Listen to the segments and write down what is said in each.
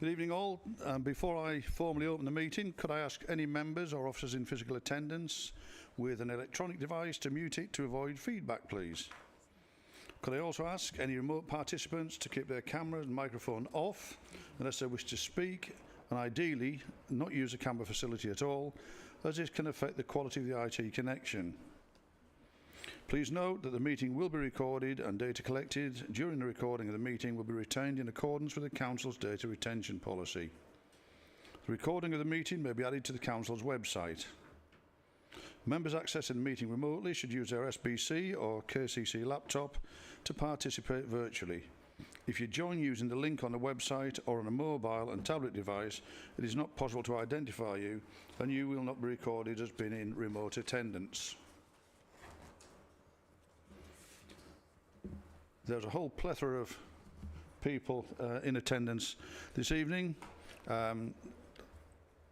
Good evening all. Before I formally open the meeting, could I ask any members or officers in physical attendance with an electronic device to mute it to avoid feedback, please? Could I also ask any remote participants to keep their camera and microphone off unless they wish to speak, and ideally not use a camera facility at all, as this can affect the quality of the IT connection. Please note that the meeting will be recorded and data collected during the recording of the meeting will be retained in accordance with the Council's data retention policy. The recording of the meeting may be added to the Council's website. Members accessing the meeting remotely should use their SBC or KCC laptop to participate virtually. If you join using the link on the website or on a mobile and tablet device, it is not possible to identify you and you will not be recorded as being in remote attendance. There's a whole plethora of people in attendance this evening, either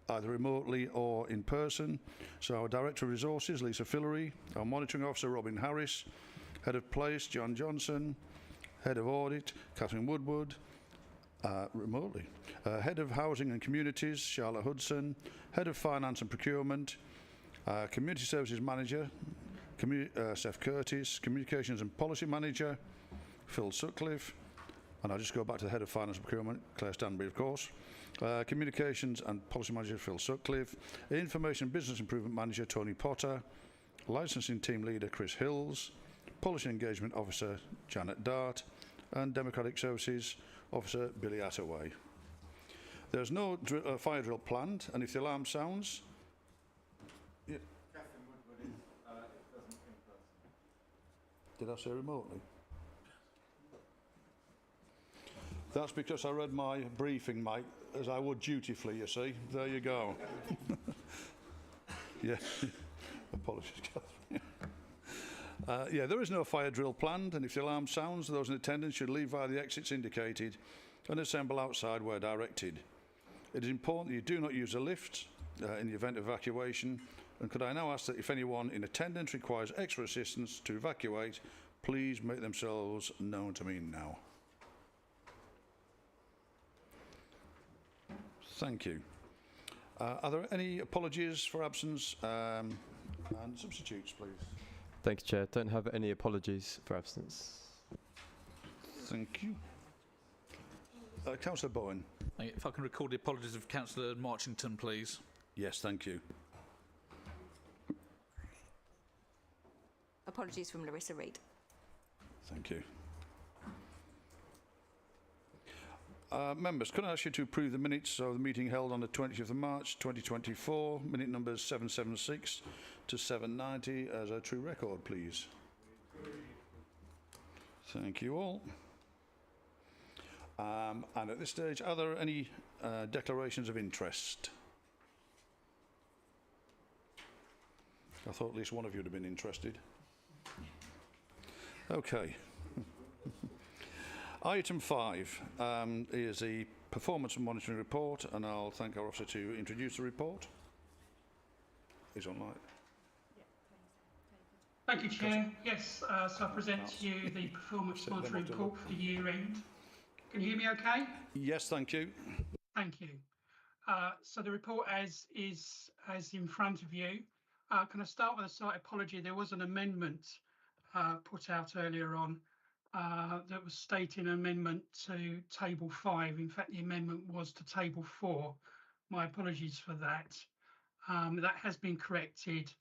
remotely or in person. So our Director of Resources, Lisa Fillery, our Monitoring Officer, Robin Harris, Head of Place, John Johnson, Head of Audit, Catherine Woodward, remotely, Head of Housing and Communities, Charlotte Hudson, Head of Finance and Procurement, Community Services Manager, Seth Curtis, Communications and Policy Manager, Phil Sutcliffe, and I'll just go back to the Head of Finance and Procurement, Claire Stanbury, of course, Communications and Policy Manager, Phil Sutcliffe, Information and Business Improvement Manager, Tony Potter, Licensing Team Leader, Chris Hills, Policy Engagement Officer, Janet Dart, and Democratic Services Officer, Billy Attaway. There's no fire drill planned, and if the alarm sounds... Yeah. Catherine Woodward is, it doesn't in person. Did I say remotely? That's because I read my briefing, Mike, as I would dutifully, you see. There you go. Yeah. Apologies, Catherine. Yeah, there is no fire drill planned, and if the alarm sounds, those in attendance should leave via the exits indicated and assemble outside where directed. It is important that you do not use a lift in the event of evacuation, and could I now ask that if anyone in attendance requires extra assistance to evacuate, please make themselves known to me now. Thank you. Are there any apologies for absence and substitutes, please? Thank you, Chair. Don't have any apologies for absence. Thank you. Councillor Bowen. If I can record the apologies of Councillor Marchington, please. Yes, thank you. Apologies from Larissa Reid. Thank you. Members, could I ask you to approve the minutes of the meeting held on the 20th of March 2024, minute numbers 776 to 790 as a true record, please? Thank you all. And at this stage, are there any declarations of interest? I thought at least one of you would have been interested. Okay. Item 5 is the performance and monitoring report, and I'll thank our officer to introduce the report. He's online. Thank you, Chair. Yes, so I present to you the performance monitoring report for the year end. Can you hear me okay? Yes, thank you. Thank you. So the report as in front of you. Can I start with a slight apology? There was an amendment put out earlier on that was stating an amendment to table 5. In fact, the amendment was to table 4. My apologies for that. That has been corrected,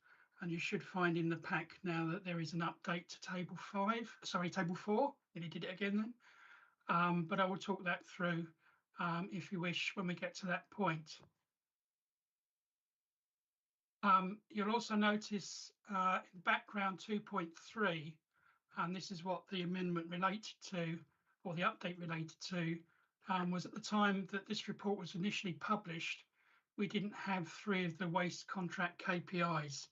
and you should find in the pack now that there is an update to table 4. Nearly did it again then. But I will talk that through if you wish when we get to that point. You'll also notice in background 2.3, and this is what the amendment related to, or the update related to, was at the time that this report was initially published, we didn't have 3 of the waste contract KPIs.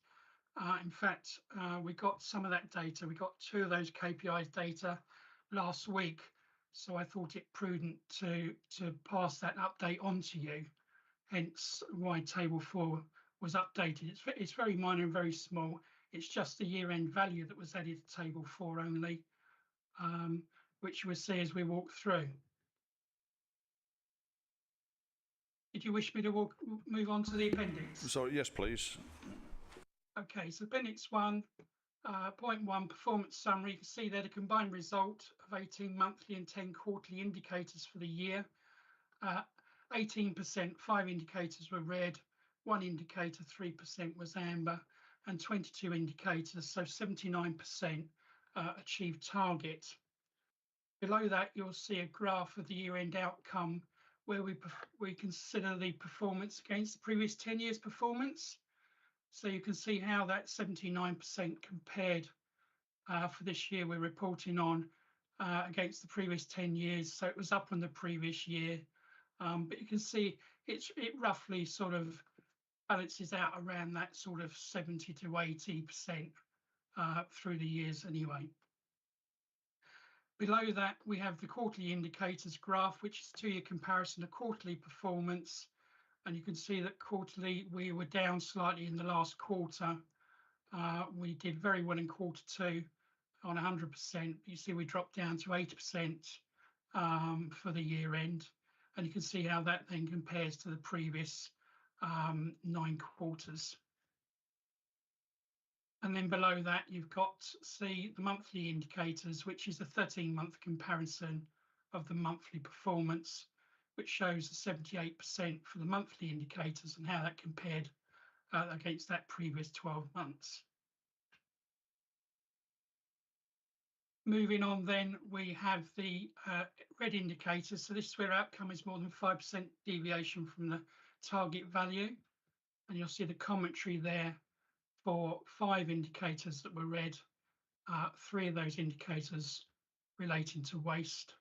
In fact, we got some of that data. We got 2 of those KPIs data last week, so I thought it prudent to pass that update on to you, hence why table 4 was updated. It's very minor and very small. It's just the year-end value that was added to table 4 only, which you will see as we walk through. Did you wish me to move on to the appendix? Sorry, yes, please. Okay, so appendix 1, point 1, performance summary. You can see there the combined result of 18 monthly and 10 quarterly indicators for the year. 18%, 5 indicators were red, 1 indicator, 3% was amber, and 22 indicators, so 79% achieved target. Below that, you'll see a graph of the year-end outcome where we consider the performance against the previous 10 years' performance. So you can see how that 79% compared for this year we're reporting on against the previous 10 years. So it was up on the previous year. But you can see it roughly sort of balances out around that sort of 70 to 80% through the years anyway. Below that, we have the quarterly indicators graph, which is 2-year comparison of quarterly performance. And you can see that quarterly, we were down slightly in the last quarter. We did very well in quarter 2 on 100%. You see we dropped down to 80% for the year end. And you can see how that then compares to the previous 9 quarters. And then below that, you've got, see, the monthly indicators, which is a 13-month comparison of the monthly performance, which shows the 78% for the monthly indicators and how that compared against that previous 12 months. Moving on then, we have the red indicators. So this is where outcome is more than 5% deviation from the target value. And you'll see the commentary there for 5 indicators that were red, 3 of those indicators relating to waste.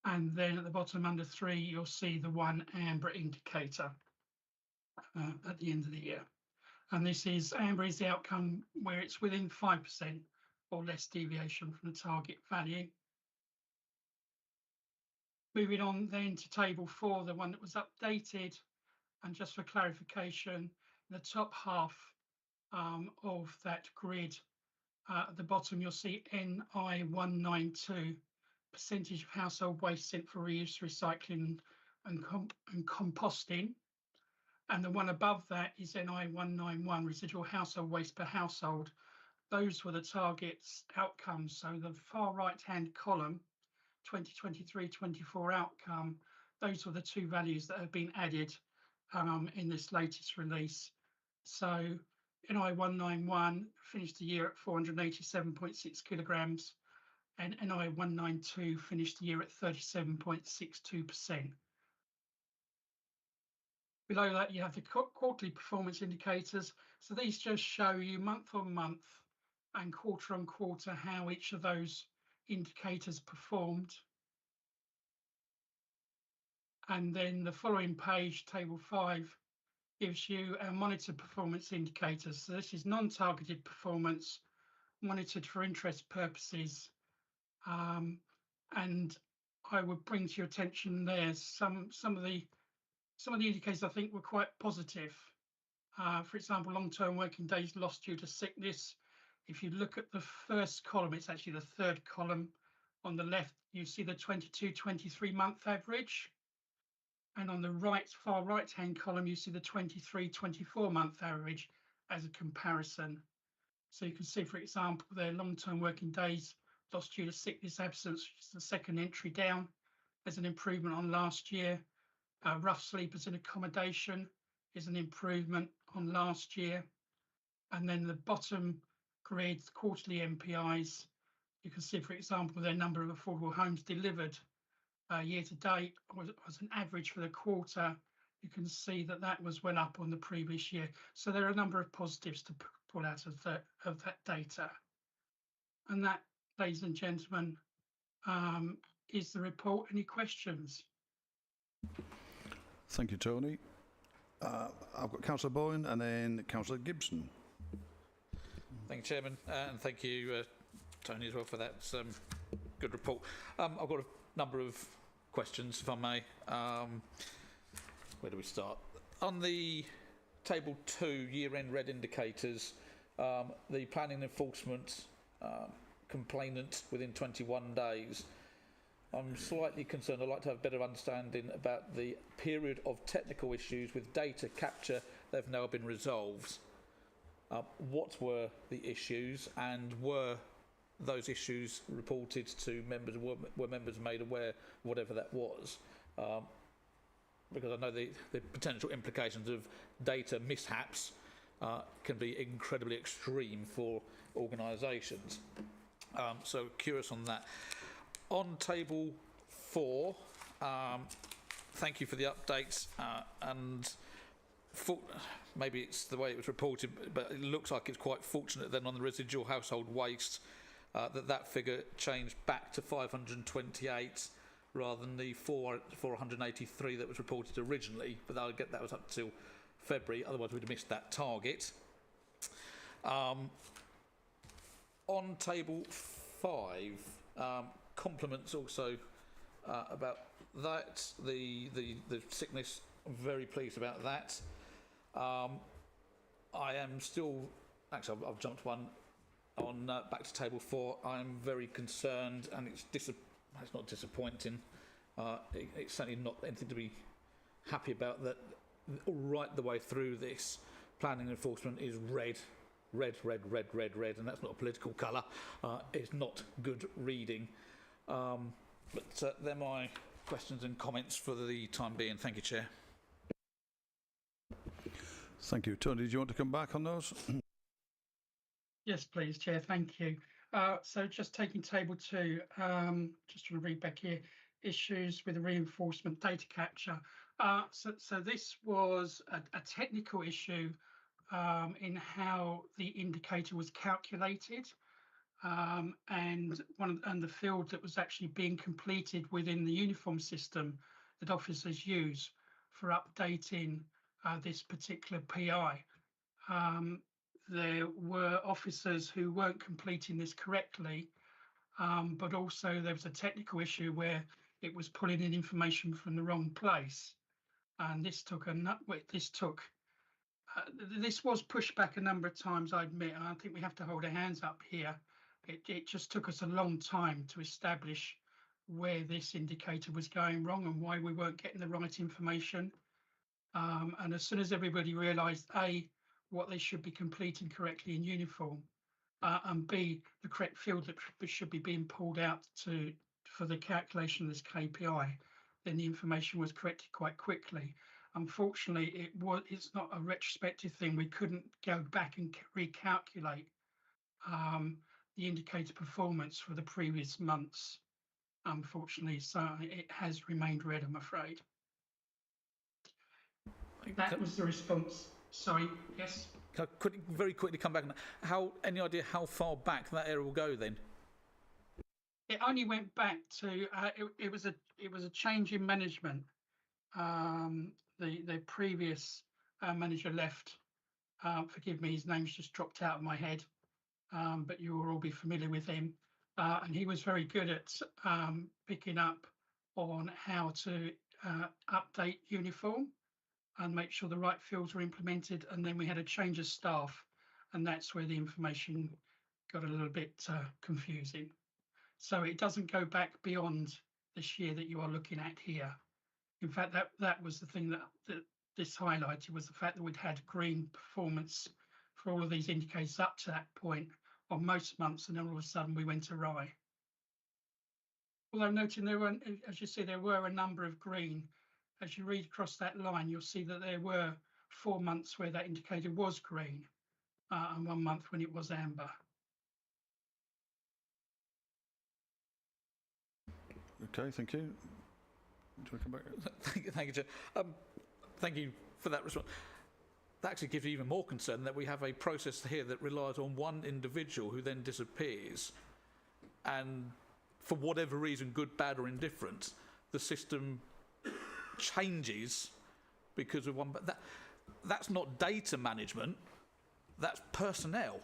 And then at the bottom under 3, you'll see the 1 amber indicator at the end of the year. And this is, amber is the outcome where it's within 5% or less deviation from the target value. Moving on then to table 4, the one that was updated. And just for clarification, the top half of that grid, at the bottom, you'll see NI192, percentage of household waste sent for reuse, recycling and composting. And the one above that is NI191, residual household waste per household. Those were the targets outcomes. So the far right-hand column, 2023-24 outcome, those were the 2 values that have been added in this latest release. So NI191 finished the year at 487.6 kilograms and NI192 finished the year at 37.62%. Below that, you have the quarterly performance indicators. So these just show you month on month and quarter on quarter how each of those indicators performed. And then the following page, table 5, gives you our monitored performance indicators. So this is non-targeted performance monitored for interest purposes. And I would bring to your attention there some of the indicators I think were quite positive. For example, long-term working days lost due to sickness. If you look at the first column, it's actually the third column on the left, you see the 22-23 month average. And on the right, far right-hand column, you see the 23-24 month average as a comparison. So you can see, for example, their long-term working days lost due to sickness absence, which is the second entry down, as an improvement on last year. Rough sleepers in accommodation is an improvement on last year. And then the bottom grid, quarterly MPIs, you can see, for example, their number of affordable homes delivered year to date was an average for the quarter. You can see that that was well up on the previous year. So there are a number of positives to pull out of that data. And that, ladies and gentlemen, is the report. Any questions? Thank you, Tony. I've got Councillor Bowen and then Councillor Gibson. Thank you, Chairman, and thank you, Tony, as well, for that good report. I've got a number of questions, if I may. Where do we start? On the table 2, year-end red indicators, the planning enforcement complainant within 21 days, I'm slightly concerned. I'd like to have a better understanding about the period of technical issues with data capture that have now been resolved. What were the issues, and were those issues reported to members? Were members made aware, whatever that was? Because I know the potential implications of data mishaps can be incredibly extreme for organisations. So curious on that. On table 4, thank you for the updates, and maybe it's the way it was reported, but it looks like it's quite fortunate then on the residual household waste that figure changed back to 528 rather than the 483 that was reported originally, but that was up till February, otherwise we'd have missed that target. On table 5, compliments also about that, the sickness, I'm very pleased about that. I am still, actually I've jumped one on back to table 4. I'm very concerned, and it's not disappointing. It's certainly not anything to be happy about, that right the way through this, planning and enforcement is red, and that's not a political colour. It's not good reading. But they're my questions and comments for the time being. Thank you, Chair. Thank you. Tony, did you want to come back on those? Yes, please, Chair. Thank you. So just taking table 2, just trying to read back here, issues with the reinforcement data capture. So this was a technical issue in how the indicator was calculated, and the field that was actually being completed within the uniform system that officers use for updating this particular PI. There were officers who weren't completing this correctly, but also there was a technical issue where it was pulling in information from the wrong place, and this was pushed back a number of times, I admit, and I think we have to hold our hands up here. It just took us a long time to establish where this indicator was going wrong and why we weren't getting the right information. And as soon as everybody realised, A, what they should be completing correctly in uniform, and B, the correct field that should be being pulled out for the calculation of this KPI, then the information was corrected quite quickly. Unfortunately, it's not a retrospective thing. We couldn't go back and recalculate the indicator performance for the previous months, unfortunately, so it has remained red, I'm afraid. That was the response. Sorry, yes? Can I very quickly come back? Any idea how far back that area will go then? It only went back to it was a change in management. The previous manager left. Forgive me, his name's just dropped out of my head, but you will all be familiar with him. And he was very good at picking up on how to update uniform and make sure the right fields were implemented. And then we had a change of staff, and that's where the information got a little bit confusing. So it doesn't go back beyond this year that you are looking at here. In fact, that was the thing that this highlighted, was the fact that we'd had green performance for all of these indicators up to that point on most months, and then all of a sudden we went awry. Although noting there were, as you see, there were a number of green. As you read across that line, you'll see that there were 4 months where that indicator was green, and 1 month when it was amber. Okay, thank you. Do you want to come back? Thank you, Chair. Thank you for that response. That actually gives you even more concern that we have a process here that relies on one individual who then disappears, and for whatever reason, good, bad or indifferent, the system changes because of one. But that's not data management, that's personnel.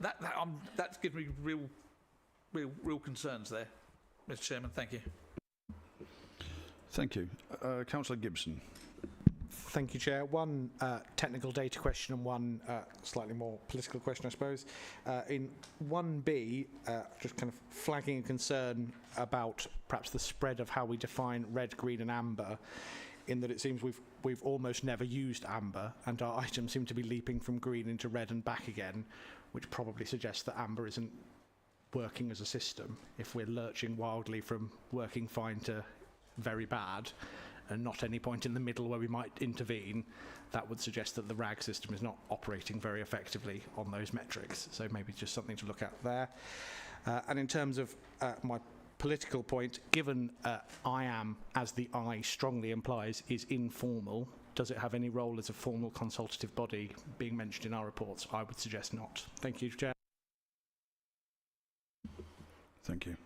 That gives me real concerns there, Mr. Chairman. Thank you. Thank you. Councillor Gibson. Thank you, Chair. One technical data question and one slightly more political question, I suppose. In 1B, just kind of flagging a concern about perhaps the spread of how we define red, green and amber, in that it seems we've almost never used amber, and our items seem to be leaping from green into red and back again, which probably suggests that amber isn't working as a system if we're lurching wildly from working fine to very bad, and not any point in the middle where we might intervene. That would suggest that the RAG system is not operating very effectively on those metrics. So maybe just something to look at there. And in terms of my political point, given I am, as the I strongly implies, is informal, does it have any role as a formal consultative body being mentioned in our reports? I would suggest not. Thank you, Chair. Thank you.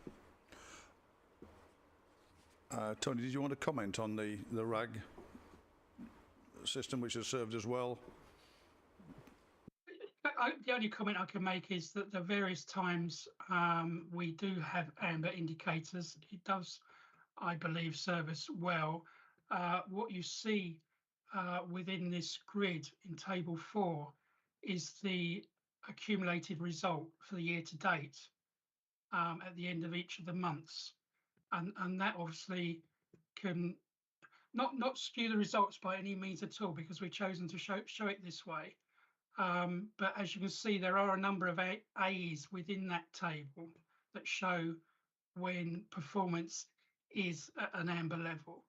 Tony, did you want to comment on the RAG system, which has served us well? The only comment I can make is that the various times we do have amber indicators. It does, I believe, serve us well. What you see within this grid in table 4 is the accumulated result for the year to date at the end of each of the months. And that obviously can not skew the results by any means at all, because we've chosen to show it this way. But as you can see, there are a number of A's within that table that show when performance is at an amber level.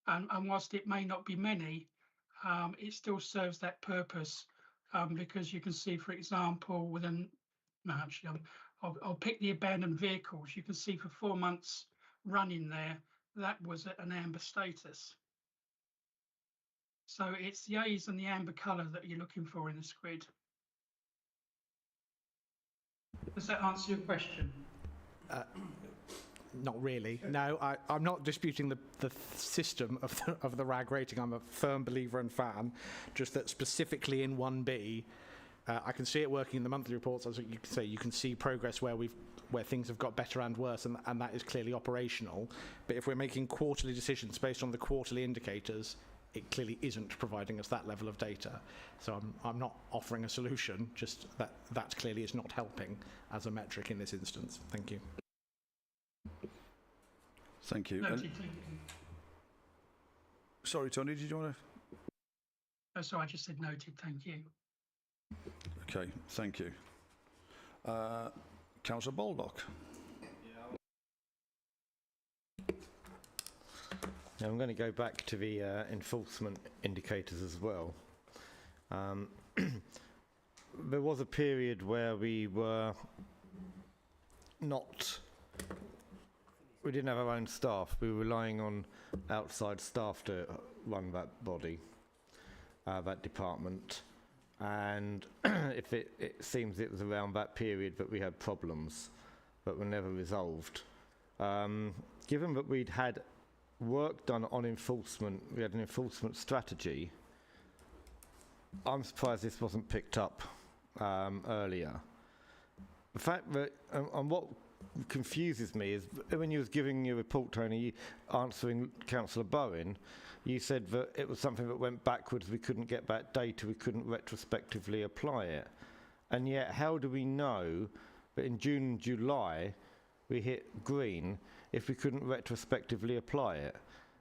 And whilst it may not be many, it still serves that purpose, because you can see, for example, I'll pick the abandoned vehicles. You can see for 4 months running there, that was at an amber status. So it's the A's and the amber colour that you're looking for in this grid. Does that answer your question? Not really. No, I'm not disputing the system of the RAG rating. I'm a firm believer and fan. Just that specifically in 1B, I can see it working in the monthly reports. As you can say, you can see progress where things have got better and worse, and that is clearly operational. But if we're making quarterly decisions based on the quarterly indicators, it clearly isn't providing us that level of data. So I'm not offering a solution, just that clearly is not helping as a metric in this instance. Thank you. Thank you. Noted, thank you. Sorry, Tony, did you want to? Oh, sorry, I just said noted, thank you. Okay, thank you. Councillor Baldock. Now I'm going to go back to the enforcement indicators as well. There was a period where we didn't have our own staff. We were relying on outside staff to run that body, that department. And it seems it was around that period that we had problems that were never resolved. Given that we'd had work done on enforcement, we had an enforcement strategy, I'm surprised this wasn't picked up earlier. The fact that, and what confuses me is when you was giving your report, Tony, answering Councillor Bowen, you said that it was something that went backwards, we couldn't get back data, we couldn't retrospectively apply it. And yet, how do we know that in June and July we hit green if we couldn't retrospectively apply it?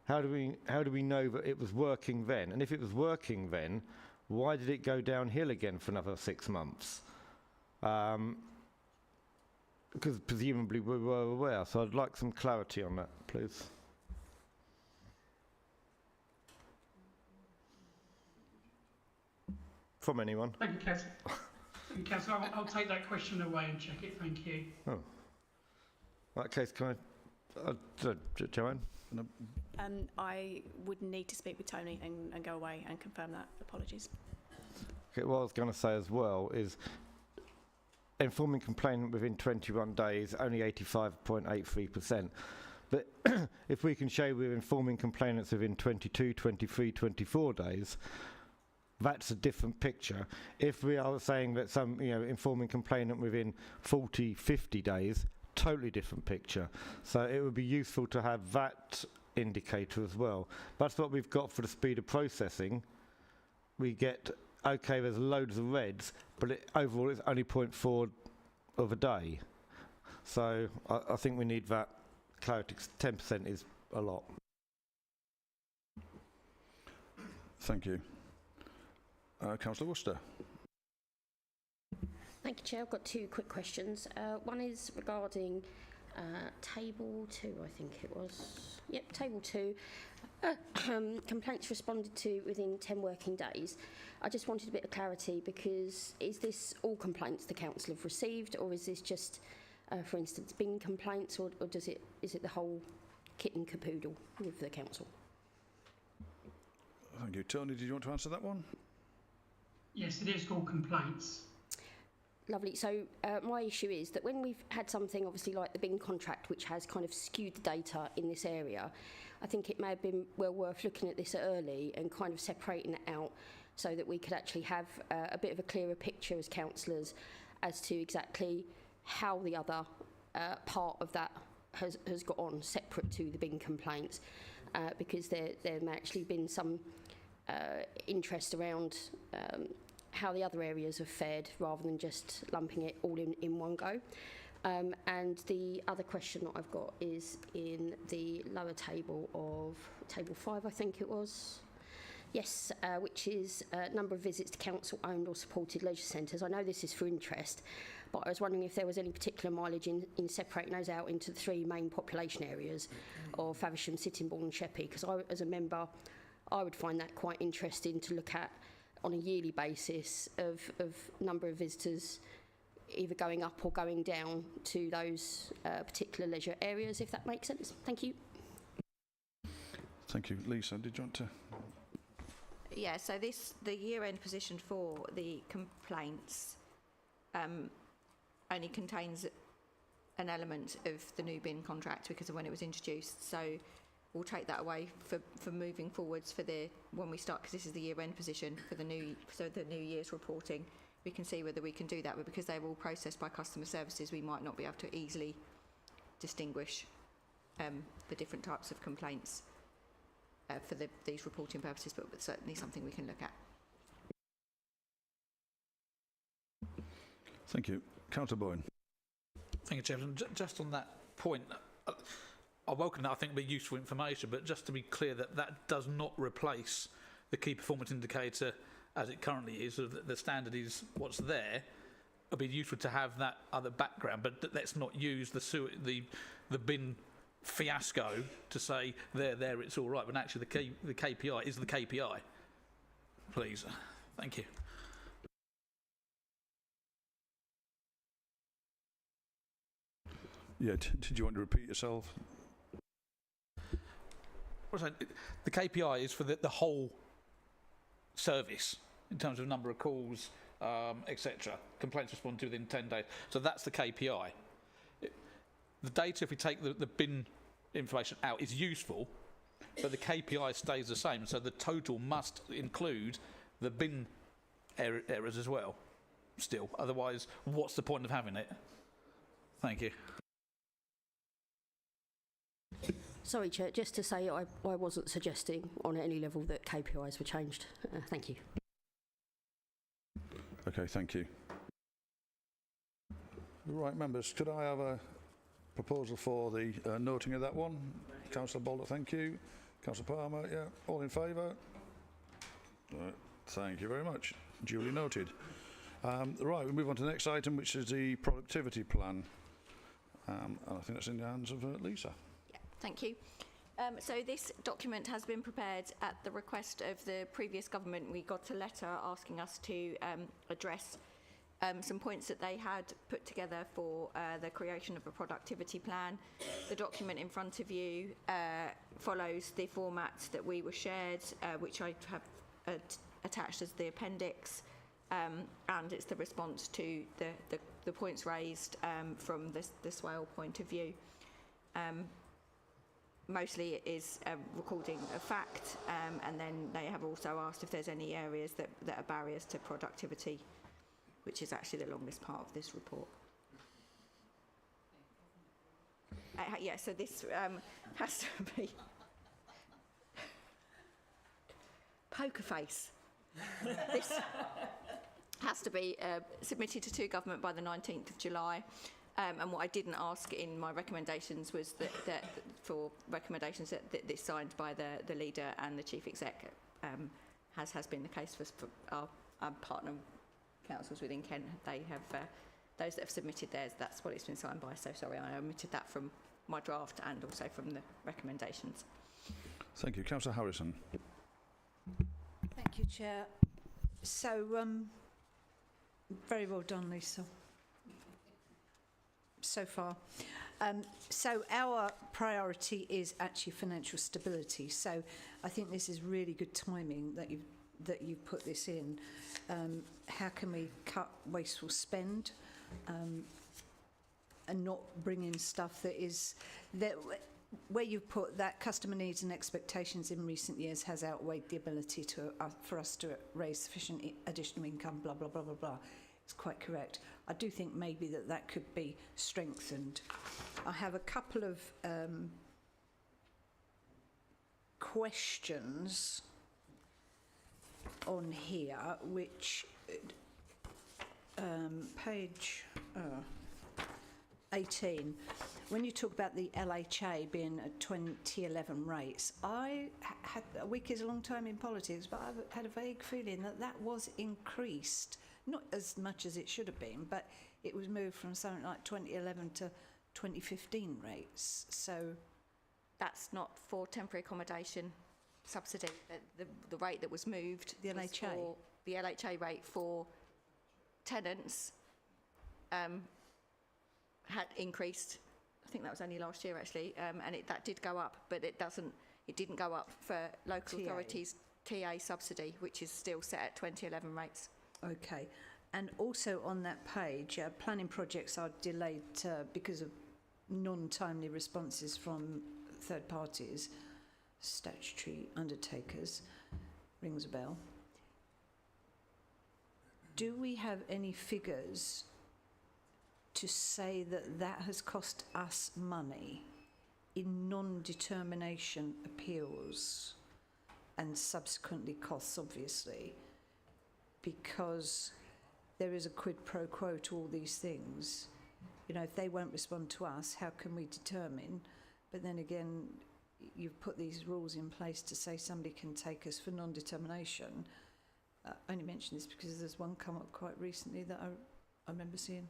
How do we know that it was working then? And if it was working then, why did it go downhill again for another 6 months? Because presumably we were aware, so I'd like some clarity on that, please. From anyone. Thank you, Councillor. Thank you, Councillor. I'll take that question away and check it. Thank you. Oh. In that case, can I... Joanne? I would need to speak with Tony and go away and confirm that. Apologies. Okay, what I was going to say as well is informing complainant within 21 days, only 85.83%. But if we can show we're informing complainants within 22, 23, 24 days, that's a different picture. If we are saying that informing complainant within 40, 50 days, totally different picture. So it would be useful to have that indicator as well. That's what we've got for the speed of processing. We get, okay, there's loads of reds, but overall it's only 0.4 of a day. So I think we need that clarity. 10% is a lot. Thank you. Councillor Worcester. Thank you, Chair. I've got two quick questions. One is regarding Table 2, I think it was. Yep, Table 2. Complaints responded to within 10 working days. I just wanted a bit of clarity, because is this all complaints the council have received, or is this just, for instance, bin complaints, or is it the whole kit and caboodle with the council? Thank you. Tony, did you want to answer that one? Yes, it is all complaints. Lovely. So my issue is that when we've had something obviously like the bin contract, which has kind of skewed the data in this area, I think it may have been well worth looking at this early and kind of separating it out so that we could actually have a bit of a clearer picture as councillors as to exactly how the other part of that has got on separate to the bin complaints, because there may actually been some interest around how the other areas have fared rather than just lumping it all in one go. And the other question that I've got is in the lower table of table 5, I think it was. Yes, which is number of visits to council-owned or supported leisure centres. I know this is for interest, but I was wondering if there was any particular mileage in separating those out into the 3 main population areas of Faversham, Sittingbourne and Sheppey, because as a member, I would find that quite interesting to look at on a yearly basis of number of visitors either going up or going down to those particular leisure areas, if that makes sense. Thank you. Thank you. Lisa, did you want to? Yeah, so the year-end position for the complaints only contains an element of the new bin contract because of when it was introduced. So we'll take that away for moving forwards for when we start, because this is the year-end position for the new year's reporting. We can see whether we can do that, but because they're all processed by customer services, we might not be able to easily distinguish the different types of complaints for these reporting purposes, but certainly something we can look at. Thank you. Councillor Boyne. Thank you, Chairman. Just on that point, I welcome that. I think it'll be useful information, but just to be clear that does not replace the key performance indicator as it currently is. So the standard is what's there. It'll be useful to have that other background, but let's not use the bin fiasco to say there it's all right, when actually the KPI is the KPI. Please. Thank you. Yeah, did you want to repeat yourself? The KPI is for the whole service in terms of number of calls, etc. Complaints responded to within 10 days. So that's the KPI. The data, if we take the bin information out, is useful, but the KPI stays the same. So the total must include the bin errors as well, still. Otherwise, what's the point of having it? Thank you. Sorry, Chair, just to say I wasn't suggesting on any level that KPIs were changed. Thank you. Okay, thank you. Right, members, could I have a proposal for the noting of that one? Councillor Baldock, thank you. Councillor Palmer, yeah, all in favour? Right, thank you very much. Duly noted. Right, we move on to the next item, which is the productivity plan. And I think that's in the hands of Lisa. Thank you. So this document has been prepared at the request of the previous government. We got a letter asking us to address some points that they had put together for the creation of a productivity plan. The document in front of you follows the format that we were shared, which I have attached as the appendix, and it's the response to the points raised from the Swale point of view. Mostly it is recording a fact, and then they have also asked if there's any areas that are barriers to productivity, which is actually the longest part of this report. Yeah, so this has to be poker face. This has to be submitted to government by the 19th of July. And what I didn't ask in my recommendations was that this signed by the leader and the chief exec has been the case for our partner councils within Kent. They have those that have submitted theirs. That's what it's been signed by. So sorry, I omitted that from my draft and also from the recommendations. Thank you. Councillor Harrison. Thank you, Chair. So, very well done, Lisa. So far. So our priority is actually financial stability. So I think this is really good timing that you've put this in. How can we cut wasteful spend and not bring in stuff that is that where you've put that customer needs and expectations in recent years has outweighed the ability to for us to raise sufficient additional income, blah blah blah blah blah. It's quite correct. I do think maybe that could be strengthened. I have a couple of questions on here, which page 18, when you talk about the LHA being at 2011 rates, I had a week is a long time in politics, but I've had a vague feeling that was increased. Not as much as it should have been, but it was moved from something like 2011 to 2015 rates. So that's not for temporary accommodation subsidy. The rate that was moved, the LHA, the LHA rate for tenants had increased. I think that was only last year actually, and that did go up, but it didn't go up for local authorities TA subsidy, which is still set at 2011 rates. Okay, and also on that page, planning projects are delayed because of non-timely responses from third parties, statutory undertakers. Rings a bell. Do we have any figures to say that has cost us money in non-determination appeals and subsequently costs, obviously? Because there is a quid pro quo to all these things. You know, if they won't respond to us, how can we determine? But then again, you've put these rules in place to say somebody can take us for non-determination. I only mention this because there's one come up quite recently that I remember seeing.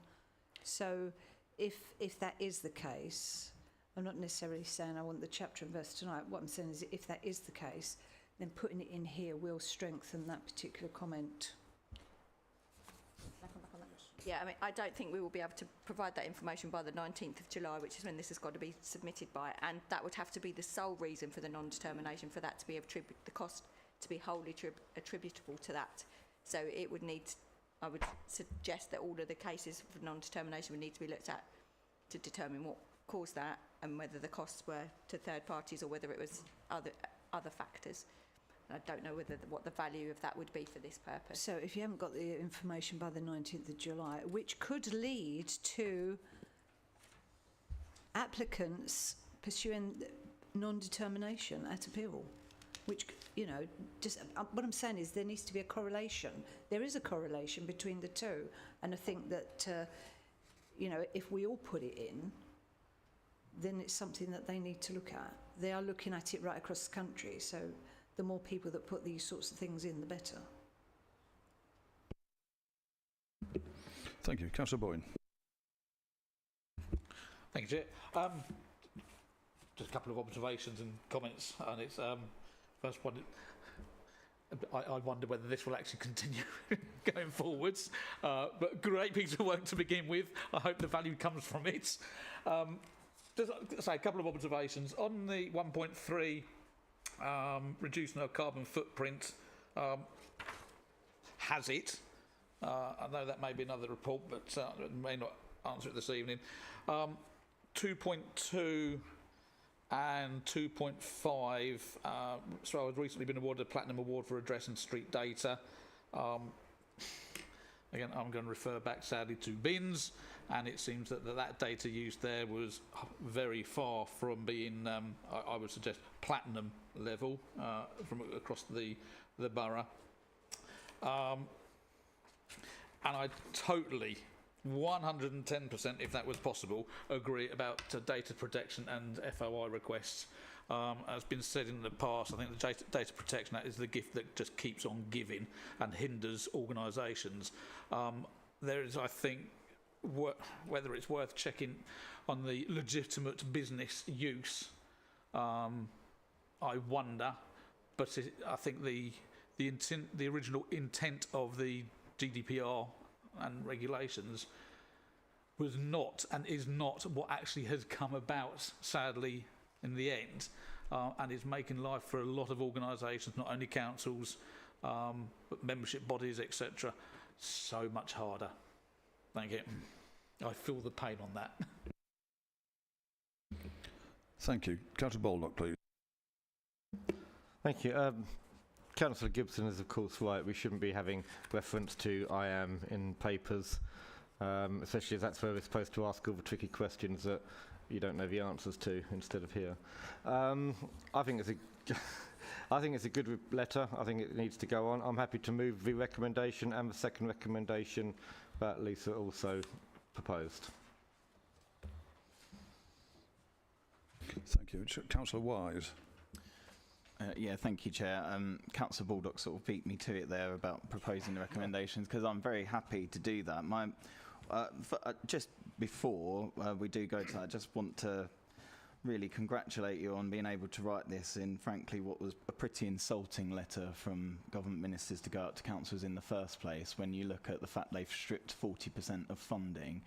So if that is the case, I'm not necessarily saying I want the chapter and verse tonight. What I'm saying is if that is the case, then putting it in here will strengthen that particular comment. Yeah, I mean, I don't think we will be able to provide that information by the 19th of July, which is when this has got to be submitted by, and that would have to be the sole reason for the non-determination, for that to be the cost to be wholly attributable to that. So it would need, I would suggest that all of the cases for non-determination would need to be looked at to determine what caused that and whether the costs were to third parties or whether it was other factors. I don't know what the value of that would be for this purpose. So if you haven't got the information by the 19th of July, which could lead to applicants pursuing non-determination at appeal, which, you know, just what I'm saying is there needs to be a correlation. There is a correlation between the two, and I think that, you know, if we all put it in, then it's something that they need to look at. They are looking at it right across the country, so the more people that put these sorts of things in, the better. Thank you. Councillor Boyne. Thank you, Chair. Just a couple of observations and comments, and it's first one. I wonder whether this will actually continue going forwards. But great piece of work to begin with. I hope the value comes from it. Just say a couple of observations on the 1.3. Reducing our carbon footprint, has it? I know that may be another report, but may not answer it this evening. 2.2 and 2.5. So I've recently been awarded a Platinum Award for address and street data. again, I'm going to refer back sadly to bins, and it seems that that data used there was very far from being, I would suggest, platinum level from across the borough. And I totally, 110%, if that was possible, agree about data protection and FOI requests. As been said in the past, I think the Data Protection Act is the gift that just keeps on giving and hinders organisations. There is, I think, whether it's worth checking on the legitimate business use, I wonder, but I think the original intent of the GDPR and regulations was not and is not what actually has come about, sadly, in the end, and is making life for a lot of organisations, not only councils, but membership bodies, etc., so much harder. Thank you. I feel the pain on that. Thank you. Councillor Baldock, please. Thank you. Councillor Gibson is of course right. We shouldn't be having reference to I am in papers, especially as that's where we're supposed to ask all the tricky questions that you don't know the answers to instead of here. I think it's a good letter. I think it needs to go on. I'm happy to move the recommendation and the second recommendation that Lisa also proposed. Thank you. Councillor Wise. Yeah, thank you, Chair. Councillor Baldock sort of beat me to it there about proposing the recommendations, because I'm very happy to do that. Just before we do go to that, I just want to really congratulate you on being able to write this in, frankly, what was a pretty insulting letter from government ministers to go out to councils in the first place, when you look at the fact they've stripped 40% of funding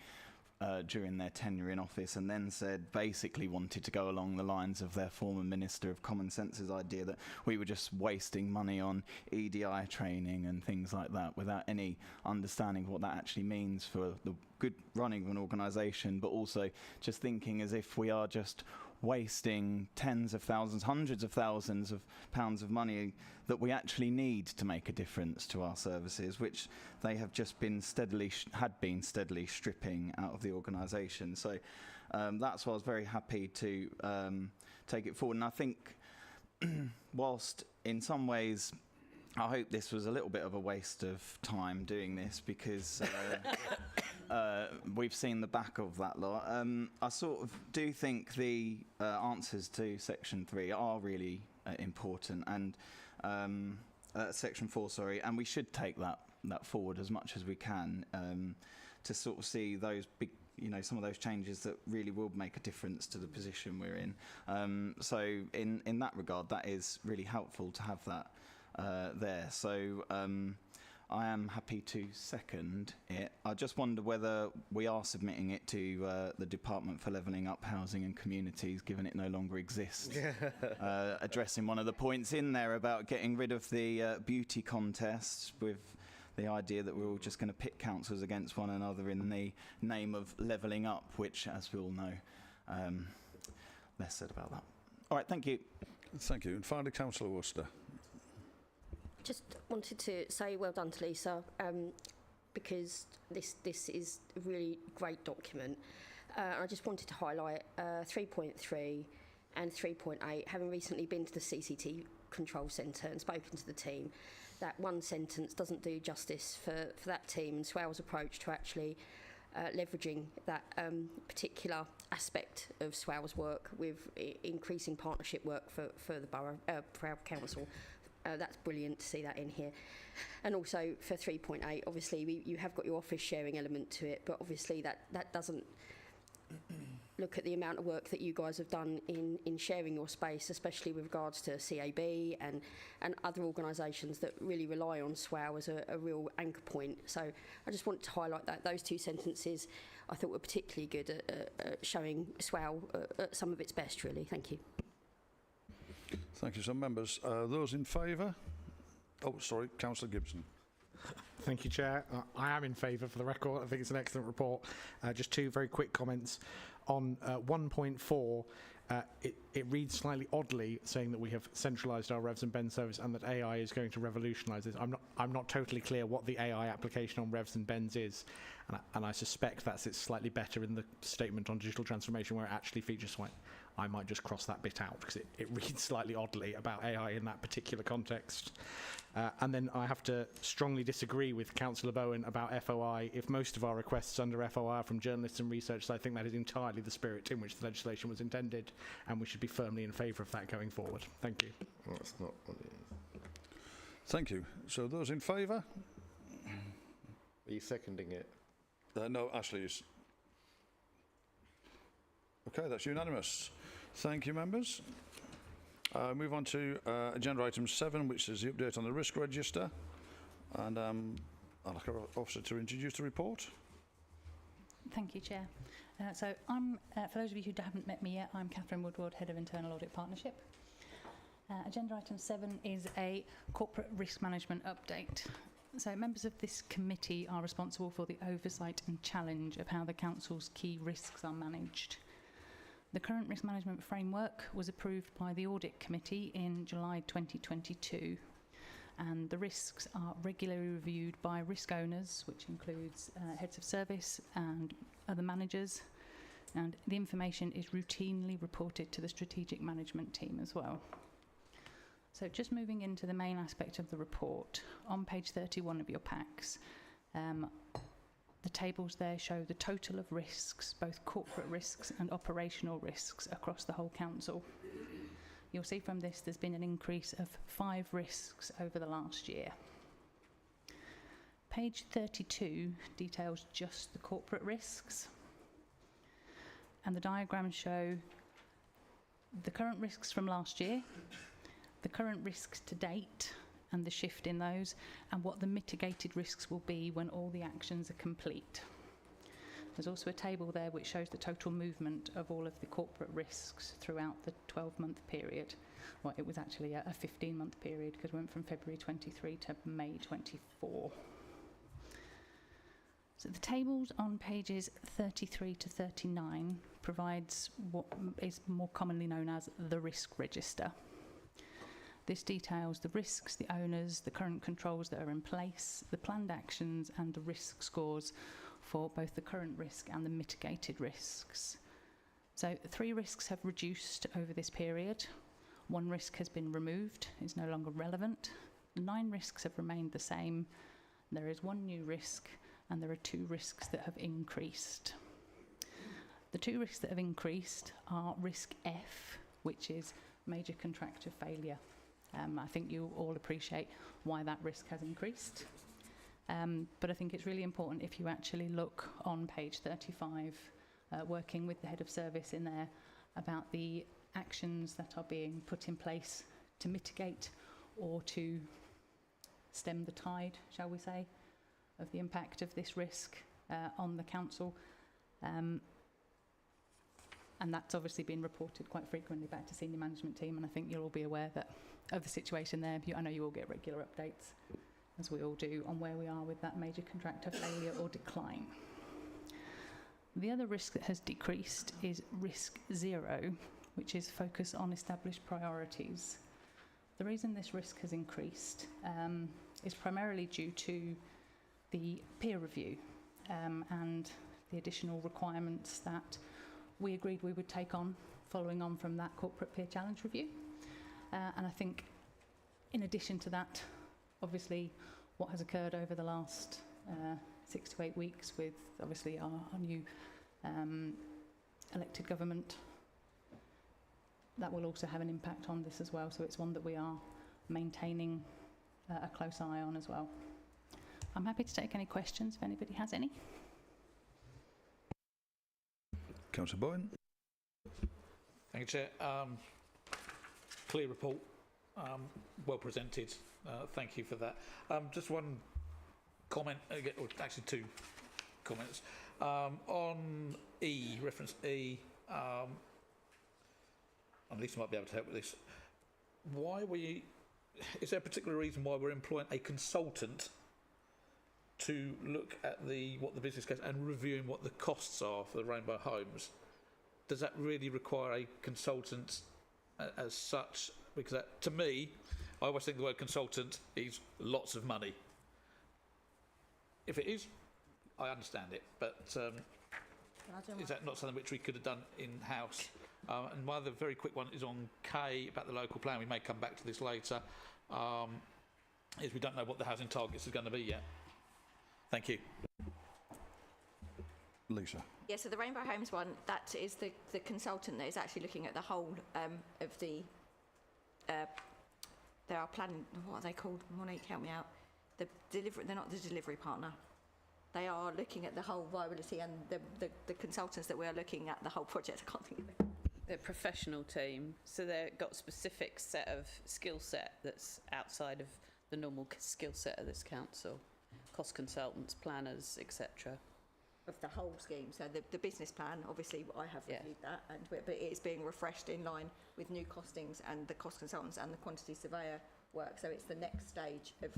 during their tenure in office, and then said, basically wanted to go along the lines of their former Minister of Common Sense's idea that we were just wasting money on EDI training and things like that, without any understanding of what that actually means for the good running of an organisation, but also just thinking as if we are just wasting tens of thousands, hundreds of thousands of pounds of money that we actually need to make a difference to our services, which they have just been steadily stripping out of the organisation. So that's why I was very happy to take it forward. And I think whilst in some ways I hope this was a little bit of a waste of time doing this, because we've seen the back of that lot. I sort of do think the answers to Section 3 are really important, and Section 4, sorry, and we should take that forward as much as we can to sort of see those big, some of those changes that really will make a difference to the position we're in. So in that regard, that is really helpful to have that there. So I am happy to second it. I just wonder whether we are submitting it to the Department for Levelling Up Housing and Communities, given it no longer exists. Addressing one of the points in there about getting rid of the beauty contests, with the idea that we're all just going to pit councils against one another in the name of levelling up, which, as we all know, less said about that. All right, thank you. Thank you. And finally, Councillor Worcester. Just wanted to say well done to Lisa, because this is a really great document. I just wanted to highlight 3.3 and 3.8, having recently been to the CCT Control Centre and spoken to the team, that one sentence doesn't do justice for that team and Swale's approach to actually leveraging that particular aspect of Swale's work with increasing partnership work for the borough, for our council. That's brilliant to see that in here. And also for 3.8, obviously you have got your office sharing element to it, but obviously that doesn't look at the amount of work that you guys have done in sharing your space, especially with regards to CAB and other organisations that really rely on SWAL as a real anchor point. So I just want to highlight that. Those two sentences I thought were particularly good at showing SWAL at some of its best, really. Thank you. Thank you. So, members, those in favour? Oh, sorry, Councillor Gibson. Thank you, Chair. I am in favour, for the record. I think it's an excellent report. Just two very quick comments. On 1.4, it reads slightly oddly, saying that we have centralised our Revs and Ben service and that AI is going to revolutionise this. I'm not totally clear what the AI application on Revs and Bens is, and I suspect that's it's slightly better in the statement on digital transformation where it actually features. So I might just cross that bit out because it reads slightly oddly about AI in that particular context. And then I have to strongly disagree with Councillor Bowen about FOI. If most of our requests under FOI are from journalists and researchers, I think that is entirely the spirit in which the legislation was intended, and we should be firmly in favour of that going forward. Thank you. Well, that's not what it is. Thank you. So those in favour? Are you seconding it? No, Ashley is. Okay, that's unanimous. Thank you, members. Move on to agenda item 7, which is the update on the risk register. And I'd like our officer to introduce the report. Thank you, Chair. So I'm, for those of you who haven't met me yet, I'm Catherine Woodward, Head of Internal Audit Partnership. Agenda item 7 is a corporate risk management update. So members of this committee are responsible for the oversight and challenge of how the Council's key risks are managed. The current risk management framework was approved by the Audit Committee in July 2022, and the risks are regularly reviewed by risk owners, which includes heads of service and other managers, and the information is routinely reported to the strategic management team as well. So just moving into the main aspect of the report, on page 31 of your packs, the tables there show the total of risks, both corporate risks and operational risks across the whole council. You'll see from this there's been an increase of 5 risks over the last year. Page 32 details just the corporate risks, and the diagrams show the current risks from last year, the current risks to date, and the shift in those, and what the mitigated risks will be when all the actions are complete. There's also a table there which shows the total movement of all of the corporate risks throughout the 12-month period. Well, it was actually a 15-month period because we went from February 23 to May 24. So the tables on pages 33 to 39 provides what is more commonly known as the risk register. This details the risks, the owners, the current controls that are in place, the planned actions and the risk scores for both the current risk and the mitigated risks. So 3 risks have reduced over this period. 1 risk has been removed, is no longer relevant. 9 risks have remained the same. There is 1 new risk and there are 2 risks that have increased. The 2 risks that have increased are risk F, which is major contractor failure. I think you all appreciate why that risk has increased. But I think it's really important if you actually look on page 35, working with the head of service in there, about the actions that are being put in place to mitigate or to stem the tide, shall we say, of the impact of this risk on the council. And that's obviously been reported quite frequently back to senior management team, and I think you'll all be aware that of the situation there. I know you all get regular updates, as we all do, on where we are with that major contractor failure or decline. The other risk that has decreased is risk 0, which is focus on established priorities. The reason this risk has increased is primarily due to the peer review and the additional requirements that we agreed we would take on following on from that corporate peer challenge review. And I think in addition to that, obviously what has occurred over the last 6 to 8 weeks with obviously our new elected government, that will also have an impact on this as well. So it's one that we are maintaining a close eye on as well. I'm happy to take any questions if anybody has any. Councillor Bowen. Thank you, Chair. Clear report, well presented. Thank you for that. Just one comment, or actually 2 comments. On E, reference E, at least I might be able to help with this. Is there a particular reason why we're employing a consultant to look at what the business case and reviewing what the costs are for the Rainbow Homes? does that really require a consultant as such? Because that, to me, I always think the word consultant is lots of money. If it is, I understand it, but is that not something which we could have done in-house? And my other very quick one is on K, about the local plan. We may come back to this later. Is we don't know what the housing targets are going to be yet. Thank you. Lisa. Yeah, so the Rainbow Homes one, that is the consultant that is actually looking at the whole of the, they are planning, what are they called? Monique, help me out. They're not the delivery partner. They are looking at the whole viability, and the consultants that we are looking at the whole project, I can't think of it. They're a professional team, so they've got a specific set of skill set that's outside of the normal skill set of this council. Cost consultants, planners, etc. Of the whole scheme. So the business plan, obviously I have reviewed that, but it is being refreshed in line with new costings and the cost consultants and the quantity surveyor work. So it's the next stage of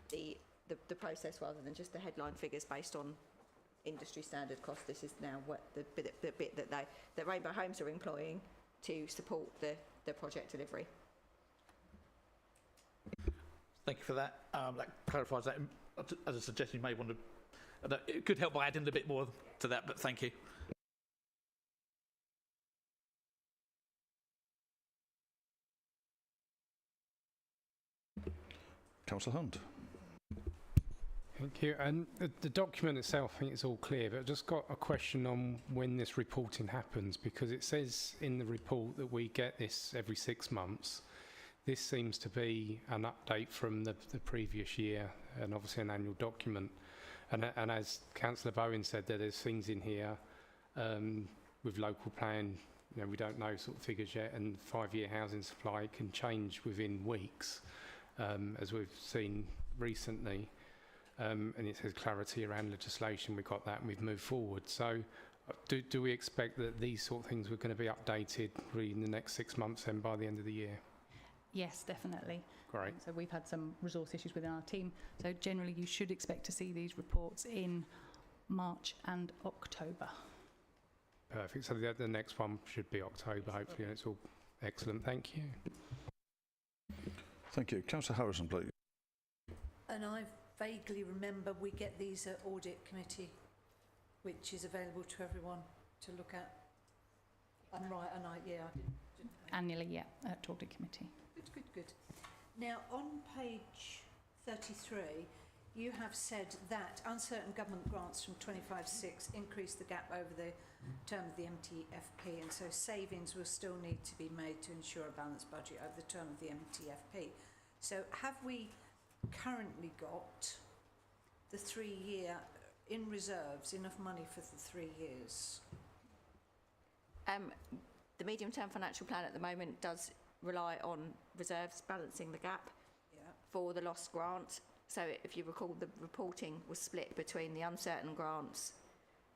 the process, rather than just the headline figures based on industry standard cost. This is now what the bit that Rainbow Homes are employing to support the project delivery. Thank you for that. That clarifies that. As a suggestion, you may want to. It could help by adding a bit more to that, but thank you. Councillor Hunt. Thank you. And the document itself, I think it's all clear, but I've just got a question on when this reporting happens, because it says in the report that we get this every 6 months. This seems to be an update from the previous year, and obviously an annual document. And as Councillor Bowen said, there's things in here with local plan, you know, we don't know sort of figures yet, and 5-year housing supply can change within weeks, as we've seen recently. And it says clarity around legislation, we got that and we've moved forward. So do we expect that these sort of things were going to be updated really in the next 6 months and by the end of the year? Yes, definitely. Great. So we've had some resource issues within our team. So generally you should expect to see these reports in March and October. Perfect. So the next one should be October, hopefully, and it's all excellent. Thank you. Thank you. Councillor Harrison, please. And I vaguely remember we get these at Audit Committee, which is available to everyone to look at. I'm right, and I didn't Annually, yeah, at Audit Committee. Good. Now, on page 33, you have said that uncertain government grants from 25/6 increase the gap over the term of the MTFP, and so savings will still need to be made to ensure a balanced budget over the term of the MTFP. So have we currently got the 3-year in reserves, enough money for the 3 years? The medium-term financial plan at the moment does rely on reserves balancing the gap for the lost grant. So if you recall, the reporting was split between the uncertain grants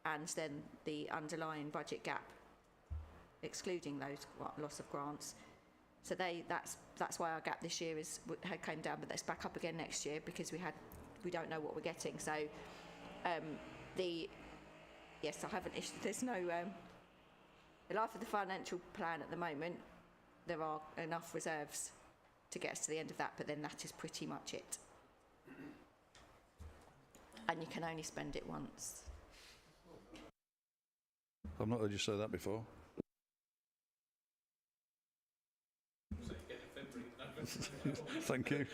and then the underlying budget gap, excluding those loss of grants. So that's why our gap this year came down, but that's back up again next year because we don't know what we're getting. So yes, I haven't issued. There's no the life of the financial plan at the moment. There are enough reserves to get us to the end of that, but then that is pretty much it. And you can only spend it once. I've not heard you say that before. Thank you.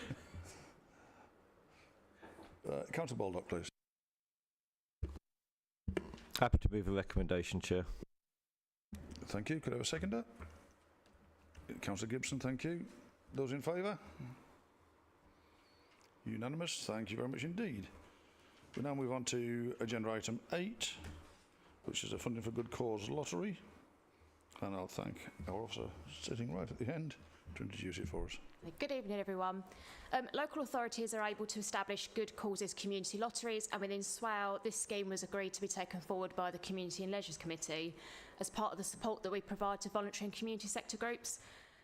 Councillor Baldock, please. Happy to move a recommendation, Chair. Thank you. Could I have a seconder? Councillor Gibson, thank you. Those in favour? Unanimous. Thank you very much indeed. We now move on to agenda item 8, which is a Funding for Good Cause lottery. And I'll thank our officer sitting right at the end to introduce it for us. Good evening, everyone. Local authorities are able to establish good causes community lotteries, and within Swale, this scheme was agreed to be taken forward by the Community and Leisures Committee as part of the support that we provide to voluntary and community sector groups.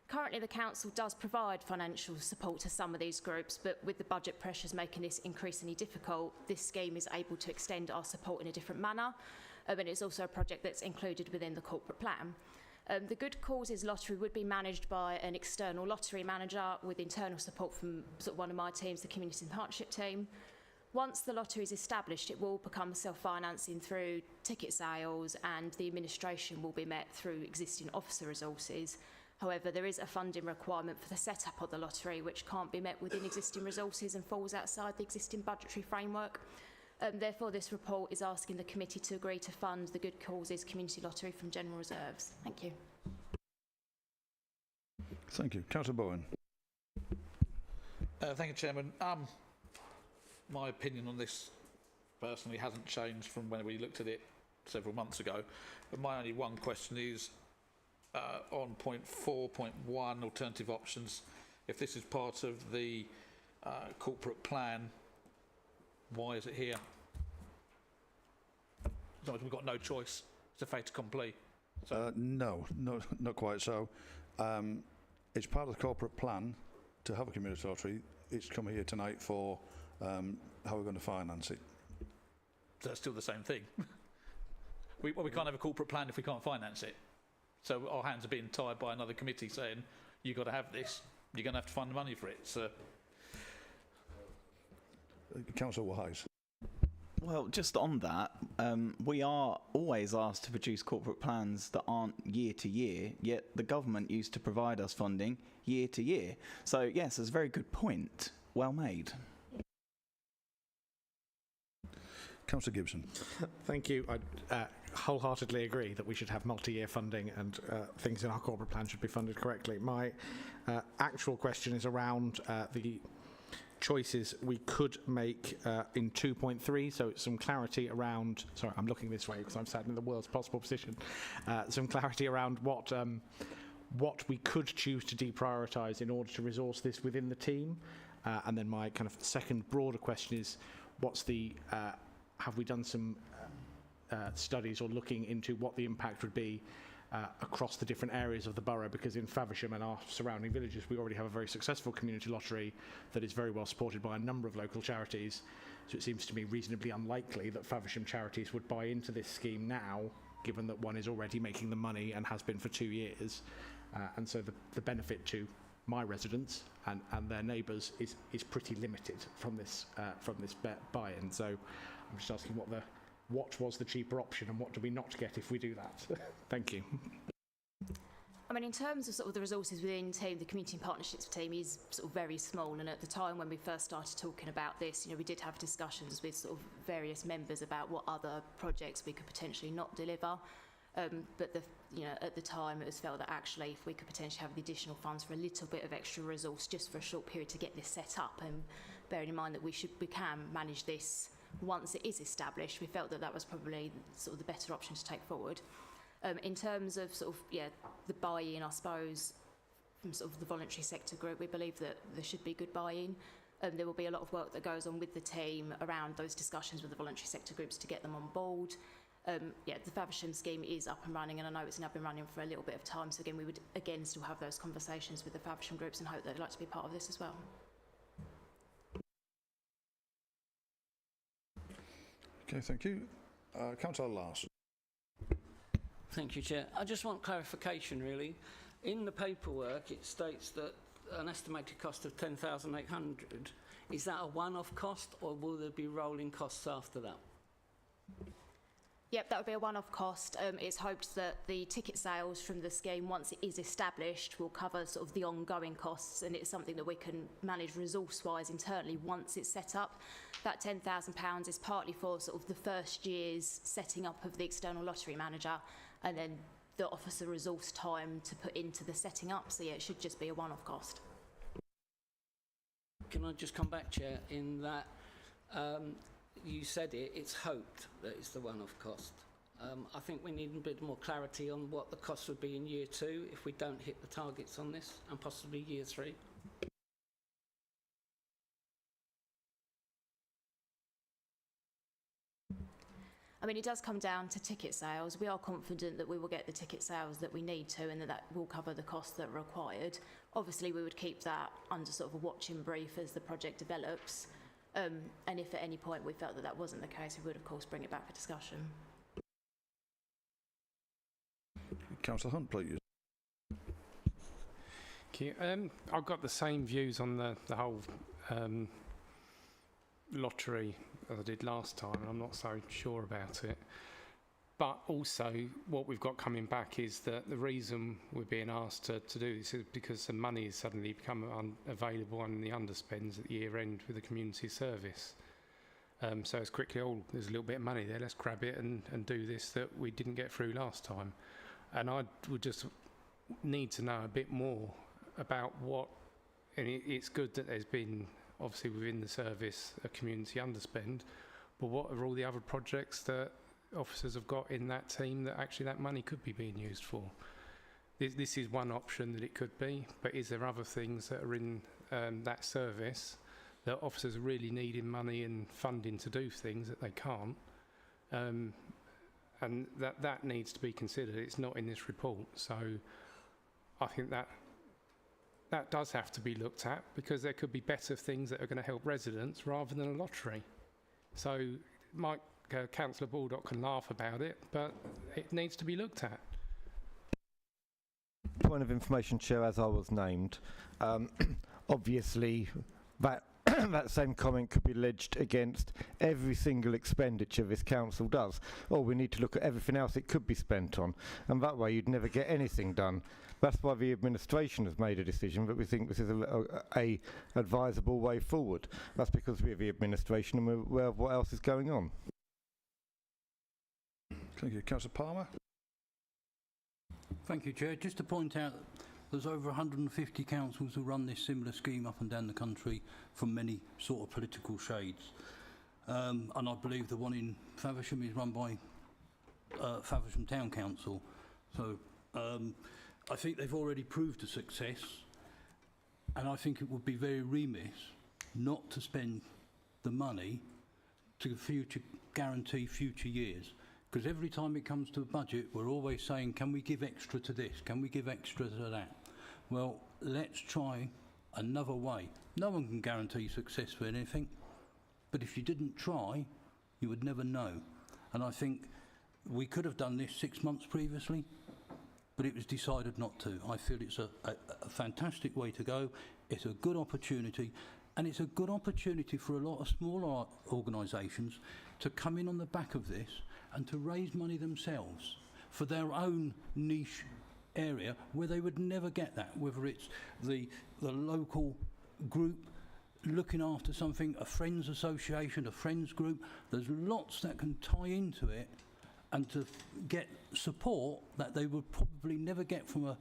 Currently, the council does provide financial support to some of these groups, but with the budget pressures making this increasingly difficult, this scheme is able to extend our support in a different manner. and it's also a project that's included within the corporate plan. The Good Causes Lottery would be managed by an external lottery manager with internal support from sort of one of my teams, the Community and Partnership team. Once the lottery is established, it will become self-financing through ticket sales, and the administration will be met through existing officer resources. However, there is a funding requirement for the setup of the lottery, which can't be met within existing resources and falls outside the existing budgetary framework. Therefore, this report is asking the committee to agree to fund the Good Causes Community Lottery from general reserves. Thank you. Thank you. Councillor Bowen. Thank you, Chairman. My opinion on this personally hasn't changed from when we looked at it several months ago. But my only one question is on point 4.1, alternative options. If this is part of the corporate plan, why is it here? We've got no choice. It's a fait accompli. No, not quite so. It's part of the corporate plan to have a community lottery. It's come here tonight for how we're going to finance it. So that's still the same thing. we can't have a corporate plan if we can't finance it. So our hands are being tied by another committee saying, you've got to have this, you're going to have to find the money for it. So. Councillor Wise. Well, just on that, we are always asked to produce corporate plans that aren't year to year, yet the government used to provide us funding year to year. So yes, it's a very good point. Well made. Councillor Gibson. Thank you. I wholeheartedly agree that we should have multi-year funding and things in our corporate plan should be funded correctly. My actual question is around the choices we could make in 2.3, so some clarity around, sorry, I'm looking this way because I'm sat in the worst possible position, some clarity around what we could choose to deprioritise in order to resource this within the team. And then my kind of second broader question is, what's the, have we done some studies or looking into what the impact would be across the different areas of the borough, because in Faversham and our surrounding villages we already have a very successful community lottery that is very well supported by a number of local charities, so it seems to me reasonably unlikely that Faversham charities would buy into this scheme now, given that one is already making the money and has been for 2 years, and so the benefit to my residents and their neighbours is pretty limited from this buy-in. So I'm just asking what was the cheaper option and what do we not get if we do that? Thank you. I mean, in terms of sort of the resources within team, the community and partnerships team is sort of very small, and at the time when we first started talking about this, we did have discussions with sort of various members about what other projects we could potentially not deliver. But at the time it was felt that actually if we could potentially have the additional funds for a little bit of extra resource just for a short period to get this set up, and bearing in mind that we can manage this once it is established, we felt that that was probably sort of the better option to take forward. In terms of sort of the buy-in, I suppose from sort of the voluntary sector group, we believe that there should be good buy-in. There will be a lot of work that goes on with the team around those discussions with the voluntary sector groups to get them on board. The Faversham scheme is up and running, and I know it's now been running for a little bit of time, so again we would still have those conversations with the Faversham groups and hope that they'd like to be part of this as well. Okay, thank you. Councillor Larson. Thank you, Chair. I just want clarification, really. In the paperwork, it states that an estimated cost of 10,800. Is that a one-off cost, or will there be rolling costs after that? Yep, that would be a one-off cost. It's hoped that the ticket sales from the scheme, once it is established, will cover sort of the ongoing costs, and it's something that we can manage resource-wise internally once it's set up. That £10,000 is partly for sort of the first year's setting up of the external lottery manager, and then the officer resource time to put into the setting up. So yeah, it should just be a one-off cost. Can I just come back, Chair, in that you said it's hoped that it's the one-off cost. I think we need a bit more clarity on what the cost would be in year 2 if we don't hit the targets on this, and possibly year 3. I mean, it does come down to ticket sales. We are confident that we will get the ticket sales that we need to, and that will cover the costs that are required. Obviously, we would keep that under sort of a watching brief as the project develops. And if at any point we felt that that wasn't the case, we would, of course, bring it back for discussion. Councillor Hunt, please. Thank you. I've got the same views on the whole lottery as I did last time, and I'm not so sure about it. But also, what we've got coming back is that the reason we're being asked to do this is because some money has suddenly become available on the underspends at the year end with the community service. So it's quickly, there's a little bit of money there, let's grab it and do this that we didn't get through last time. And I would just need to know a bit more about what, and it's good that there's been, obviously within the service, a community underspend, but what are all the other projects that officers have got in that team that actually that money could be being used for? This is one option that it could be, but is there other things that are in that service that officers are really needing money and funding to do things that they can't? And that needs to be considered. It's not in this report, so I think that does have to be looked at, because there could be better things that are going to help residents rather than a lottery. So Councillor Baldock can laugh about it, but it needs to be looked at. Point of information, Chair, as I was named, obviously that that same comment could be alleged against every single expenditure this council does. Or we need to look at everything else it could be spent on, and that way you'd never get anything done. That's why the administration has made a decision that we think this is a advisable way forward. That's because we're the administration and we're aware of what else is going on. Thank you. Councillor Palmer. Thank you, Chair. Just to point out, there's over 150 councils who run this similar scheme up and down the country from many sort of political shades. And I believe the one in Faversham is run by Faversham Town Council. So I think they've already proved a success, and I think it would be very remiss not to spend the money to guarantee future years. Because every time it comes to a budget, we're always saying, can we give extra to this? Can we give extra to that? Well, let's try another way. No one can guarantee success for anything, but if you didn't try, you would never know. And I think we could have done this 6 months previously, but it was decided not to. I feel it's a fantastic way to go. It's a good opportunity, and it's a good opportunity for a lot of smaller organisations to come in on the back of this and to raise money themselves for their own niche area where they would never get that, whether it's the local group looking after something, a friends association, a friends group. There's lots that can tie into it and to get support that they would probably never get from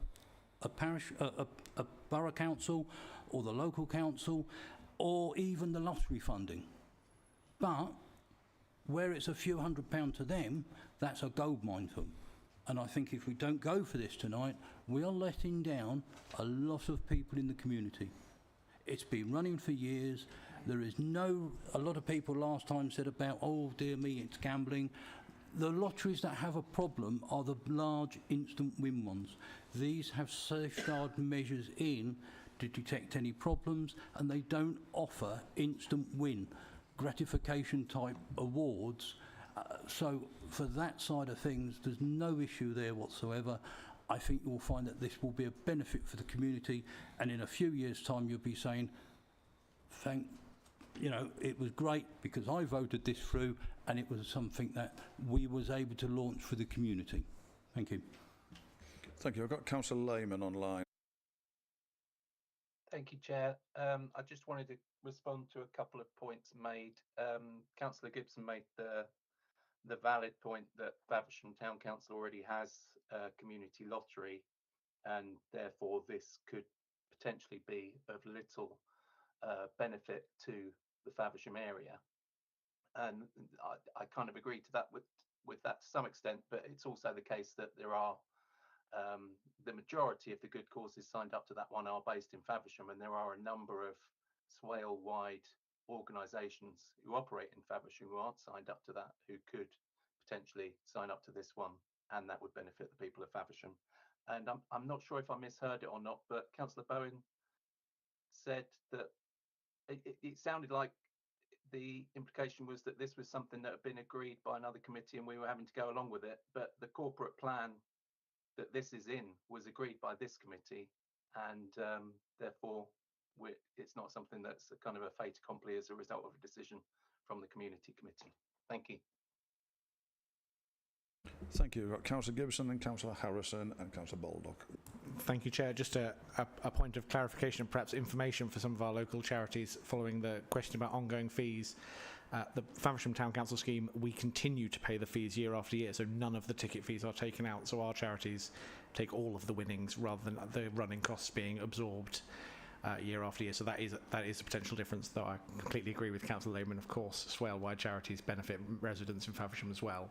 a parish, a borough council or the local council or even the lottery funding. But where it's a few £100 to them, that's a goldmine to them. And I think if we don't go for this tonight, we are letting down a lot of people in the community. It's been running for years. There is a lot of people last time said about, oh dear me, it's gambling. The lotteries that have a problem are the large instant win ones. These have safeguard measures in to detect any problems, and they don't offer instant win gratification type awards. So for that side of things, there's no issue there whatsoever. I think you'll find that this will be a benefit for the community, and in a few years' time you'll be saying, it was great because I voted this through and it was something that we was able to launch for the community. Thank you. Thank you. I've got Councillor Lehman online. Thank you, Chair. I just wanted to respond to a couple of points made. Councillor Gibson made the valid point that Faversham Town Council already has a community lottery, and therefore this could potentially be of little benefit to the Faversham area. And I kind of agree to that with that to some extent, but it's also the case that there are the majority of the good causes signed up to that one are based in Faversham, and there are a number of Swale-wide organisations who operate in Faversham who aren't signed up to that, who could potentially sign up to this one, and that would benefit the people of Faversham. And I'm not sure if I misheard it or not, but Councillor Bowen said that it sounded like the implication was that this was something that had been agreed by another committee and we were having to go along with it, but the corporate plan that this is in was agreed by this committee, and therefore it's not something that's a kind of a fait accompli as a result of a decision from the community committee. Thank you. Thank you. We've got Councillor Gibson and Councillor Harrison and Councillor Baldock. Thank you, Chair. Just a point of clarification and perhaps information for some of our local charities following the question about ongoing fees. The Faversham Town Council scheme, we continue to pay the fees year after year, so none of the ticket fees are taken out. So our charities take all of the winnings rather than the running costs being absorbed year after year. So that is a potential difference, though I completely agree with Councillor Lehman. Of course, Swale-wide charities benefit residents in Faversham as well.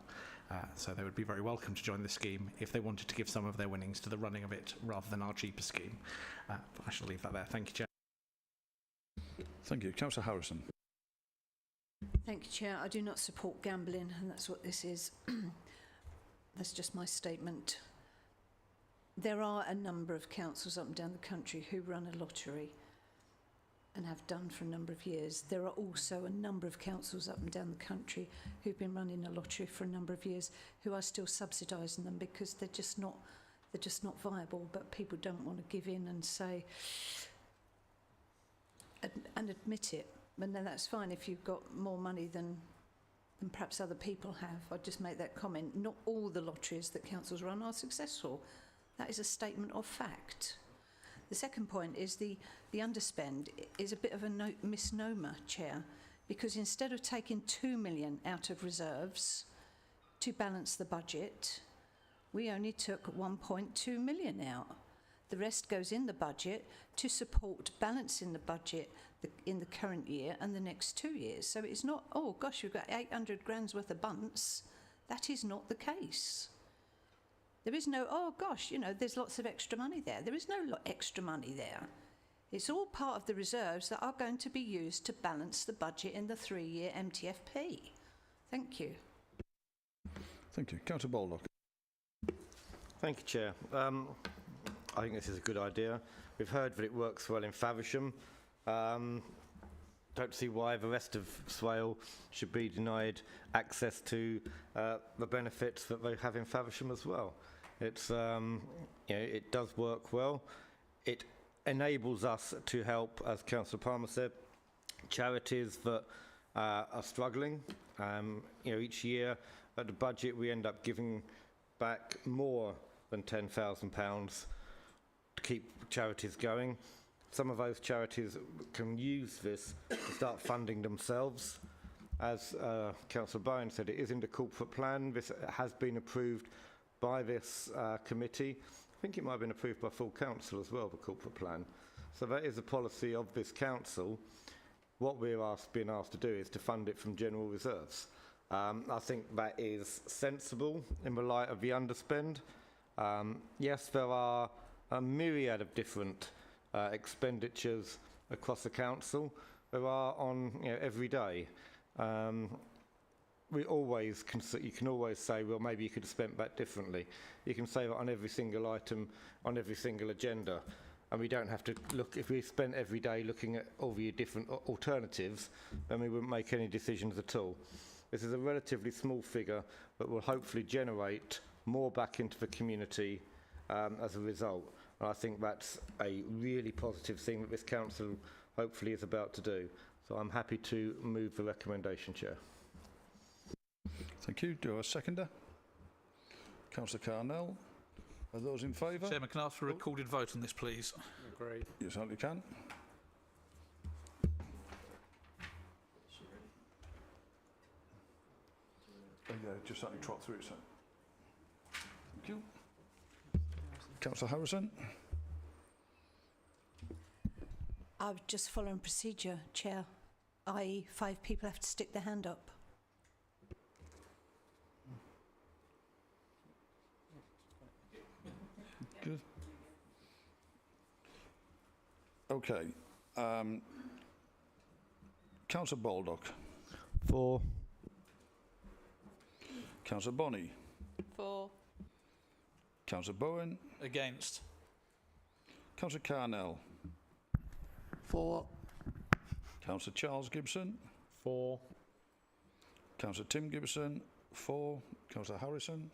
So they would be very welcome to join this scheme if they wanted to give some of their winnings to the running of it rather than our cheaper scheme. I shall leave that there. Thank you, Chair. Thank you. Councillor Harrison. Thank you, Chair. I do not support gambling, and that's what this is. That's just my statement. There are a number of councils up and down the country who run a lottery and have done for a number of years. There are also a number of councils up and down the country who've been running a lottery for a number of years who are still subsidising them because they're just not viable, but people don't want to give in and say and admit it. And then that's fine if you've got more money than perhaps other people have. I'd just make that comment. Not all the lotteries that councils run are successful. That is a statement of fact. The second point is the underspend is a bit of a misnomer, Chair, because instead of taking 2 million out of reserves to balance the budget, we only took 1.2 million out. The rest goes in the budget to support balancing the budget in the current year and the next 2 years. So it's not, oh gosh, we've got 800 grand's worth of bunts. That is not the case. There is no, oh gosh, you know, there's lots of extra money there. There is no extra money there. It's all part of the reserves that are going to be used to balance the budget in the 3-year MTFP. Thank you. Thank you. Councillor Baldock. Thank you, Chair. I think this is a good idea. We've heard that it works well in Faversham. Don't see why the rest of Swale should be denied access to the benefits that they have in Faversham as well. It's, you know, it does work well. It enables us to help, as Councillor Palmer said, charities that are struggling. You know, each year at the budget we end up giving back more than £10,000 to keep charities going. Some of those charities can use this to start funding themselves. As Councillor Bowen said, it is in the corporate plan. This has been approved by this committee. I think it might have been approved by full council as well, the corporate plan. So that is a policy of this council. What we're being asked to do is to fund it from general reserves. I think that is sensible in the light of the underspend. Yes, there are a myriad of different expenditures across the council. There are on, you know, every day. You can always say, well, maybe you could have spent that differently. You can say that on every single item, on every single agenda, and we don't have to look. If we spent every day looking at all the different alternatives, then we wouldn't make any decisions at all. This is a relatively small figure, but will hopefully generate more back into the community as a result. And I think that's a really positive thing that this council hopefully is about to do. So I'm happy to move the recommendation, Chair. Thank you. Do I have a seconder? Councillor Carnell. Are those in favour? Chairman, can I ask for a recorded vote on this, please? Agreed. You certainly can. Yeah, just certainly trot through it, sir. Thank you. Councillor Harrison. I'm just following procedure, Chair, i.e. 5 people have to stick their hand up. Good. Okay. Councillor Baldock. For. Councillor Bonney. For. Councillor Bowen. Against. Councillor Carnell. For. Councillor Charles Gibson. For. Councillor Tim Gibson. For. Councillor Harrison.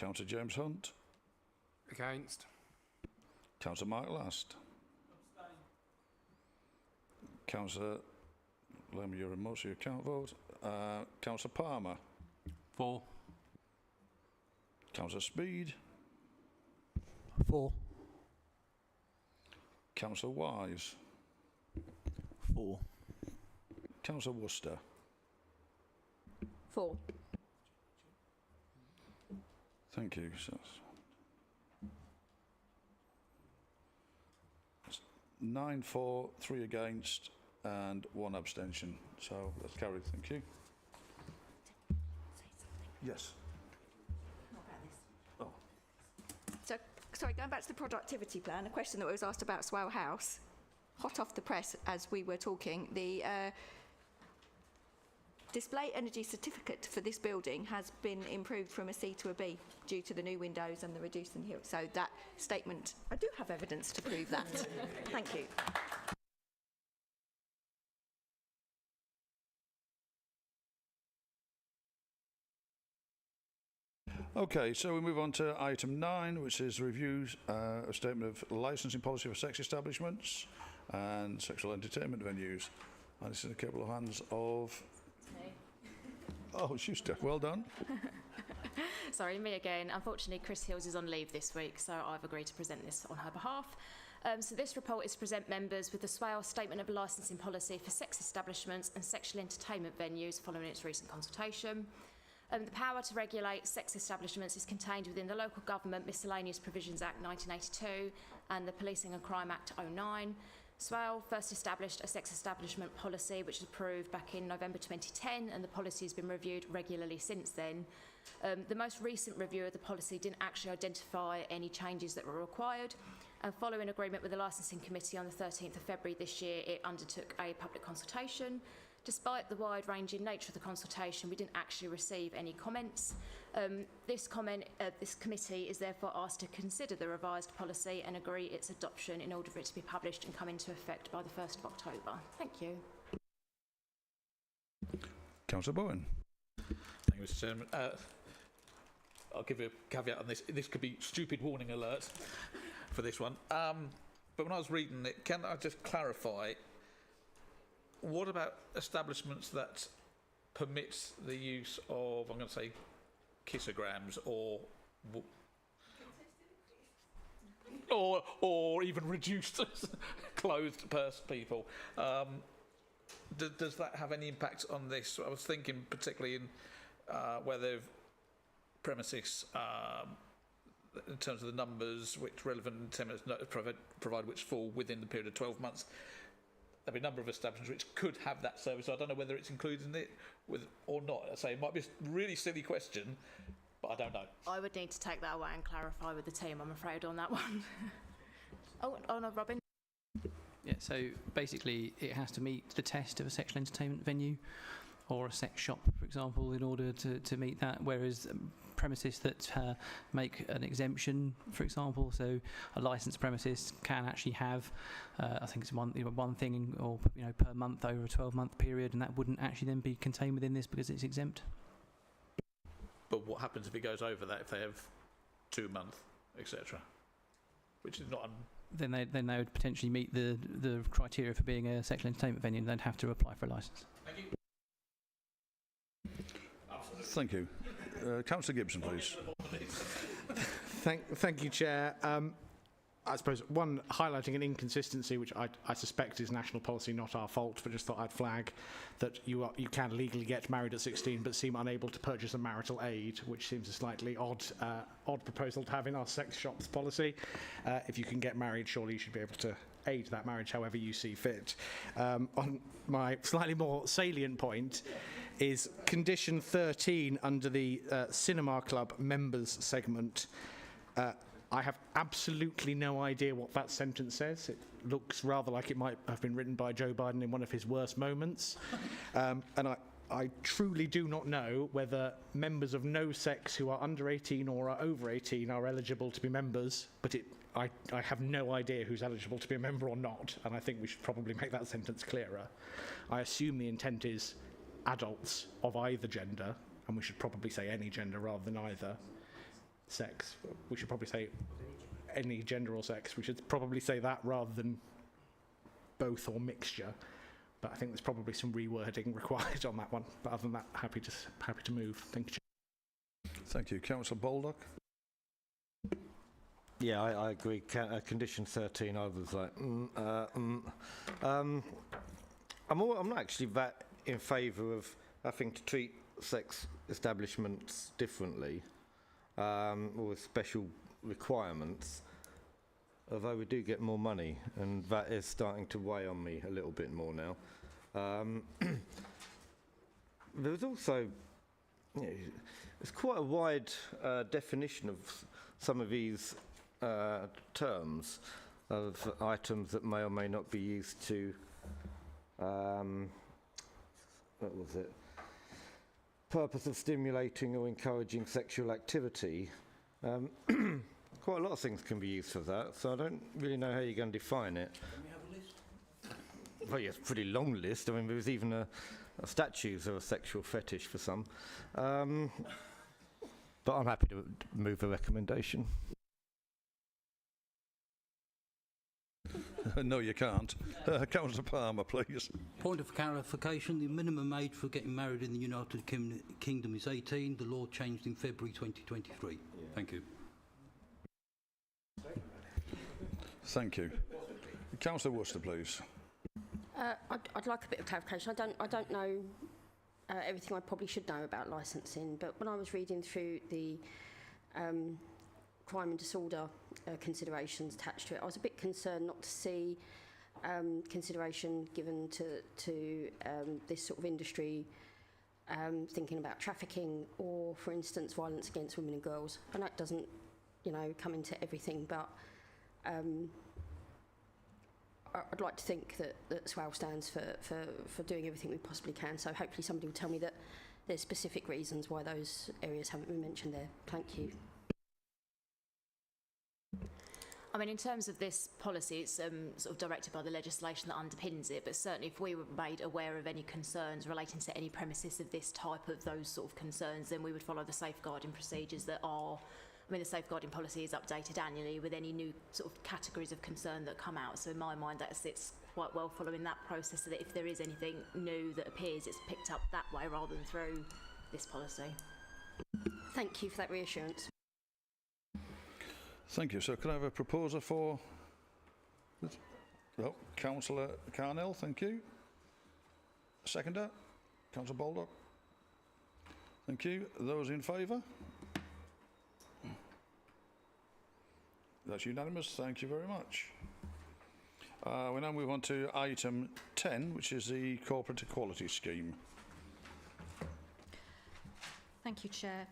Councillor James Hunt. Against. Councillor Mark Last. Councillor Lemon, you're remote, so you can't vote. Councillor Palmer. For. Councillor Speed. For. Councillor Wise. For. Councillor Worcester. 4. Thank you. So that's 9 for, 3 against, and 1 abstention. So that's carried. Thank you. Yes. Oh. So, sorry, going back to the productivity plan, a question that was asked about Swale House, hot off the press as we were talking, the display energy certificate for this building has been improved from a C to a B due to the new windows and the reduced in here. So that statement, I do have evidence to prove that. Thank you. Okay, so we move on to item 9, which is reviews a statement of licensing policy for sex establishments and sexual entertainment venues. And this is in a couple of hands of... Oh, Schuster, well done. Sorry, me again. Unfortunately, Chris Hills is on leave this week, so I've agreed to present this on her behalf. So this report is to present members with the Swale Statement of Licensing Policy for sex establishments and sexual entertainment venues following its recent consultation. The power to regulate sex establishments is contained within the Local Government Miscellaneous Provisions Act 1982 and the Policing and Crime Act 09. Swale first established a sex establishment policy which was approved back in November 2010, and the policy has been reviewed regularly since then. The most recent review of the policy didn't actually identify any changes that were required, and following agreement with the Licensing Committee on the 13th of February this year, it undertook a public consultation. Despite the wide-ranging nature of the consultation, we didn't actually receive any comments. This committee is therefore asked to consider the revised policy and agree its adoption in order for it to be published and come into effect by the 1st of October. Thank you. Councillor Bowen. Thank you, Mr. Chairman. I'll give you a caveat on this. This could be stupid warning alert for this one. But when I was reading it, can I just clarify, what about establishments that permit the use of, I'm going to say, kissograms or even reduced clothed purse people? Does that have any impact on this? I was thinking particularly in whether premises, in terms of the numbers, which relevant determinants provide which fall within the period of 12 months. There'll be a number of establishments which could have that service. So I don't know whether it's included in it or not. I say it might be a really silly question, but I don't know. I would need to take that away and clarify with the team, I'm afraid, on that one. oh, no, Robin. Yeah, so basically it has to meet the test of a sexual entertainment venue or a sex shop, for example, in order to meet that, whereas premises that make an exemption, for example, so a licensed premises can actually have, I think it's one thing or per month over a 12-month period, and that wouldn't actually then be contained within this because it's exempt. But what happens if it goes over that, if they have 2 months, etc., which is not... Then they would potentially meet the criteria for being a sexual entertainment venue, and they'd have to apply for a licence. Thank you. Thank you. Councillor Gibson, please. Thank you, Chair. I suppose one highlighting an inconsistency, which I suspect is national policy, not our fault, but just thought I'd flag that you can legally get married at 16, but seem unable to purchase a marital aid, which seems a slightly odd proposal to have in our sex shops policy. If you can get married, surely you should be able to aid that marriage however you see fit. On my slightly more salient point is condition 13 under the Cinema Club members segment. I have absolutely no idea what that sentence says. It looks rather like it might have been written by Joe Biden in one of his worst moments. And I truly do not know whether members of no sex who are under 18 or are over 18 are eligible to be members, but I have no idea who's eligible to be a member or not, and I think we should probably make that sentence clearer. I assume the intent is adults of either gender, and we should probably say any gender rather than either. sex. We should probably say any gender or sex. We should probably say that rather than both or mixture. But I think there's probably some rewording required on that one. But other than that, happy to move. Thank you. Thank you. Councillor Baldock. Yeah, I agree. Condition 13, I was like, I'm not actually that in favour of having to treat sex establishments differently or with special requirements, although we do get more money, and that is starting to weigh on me a little bit more now. There's also, it's quite a wide definition of some of these terms of items that may or may not be used to, what was it? Purpose of stimulating or encouraging sexual activity. Quite a lot of things can be used for that, so I don't really know how you're going to define it. Can we have a list? Well, yeah, it's a pretty long list. I mean, there's even statues of a sexual fetish for some. But I'm happy to move the recommendation. No, you can't. Councillor Palmer, please. Point of clarification, the minimum age for getting married in the United Kingdom is 18. The law changed in February 2023. Yeah. Thank you. Thank you. Councillor Worcester, please. I'd like a bit of clarification. I don't know everything I probably should know about licensing, but when I was reading through the crime and disorder considerations attached to it, I was a bit concerned not to see consideration given to this sort of industry, thinking about trafficking or, for instance, violence against women and girls. I know it doesn't, come into everything, but I'd like to think that SWAL stands for doing everything we possibly can. So hopefully somebody will tell me that there's specific reasons why those areas haven't been mentioned there. Thank you. I mean, in terms of this policy, it's sort of directed by the legislation that underpins it, but certainly if we were made aware of any concerns relating to any premises of this type of those sort of concerns, then we would follow the safeguarding procedures that are, I mean, the safeguarding policy is updated annually with any new sort of categories of concern that come out. So in my mind, that sits quite well following that process, so that if there is anything new that appears, it's picked up that way rather than through this policy. Thank you for that reassurance. Thank you. So can I have a proposer for... Oh, Councillor Carnell, thank you. Seconder? Councillor Baldock. Thank you. Those in favour? That's unanimous. Thank you very much. We now move on to item 10, which is the Corporate Equality Scheme. Thank you, Chair.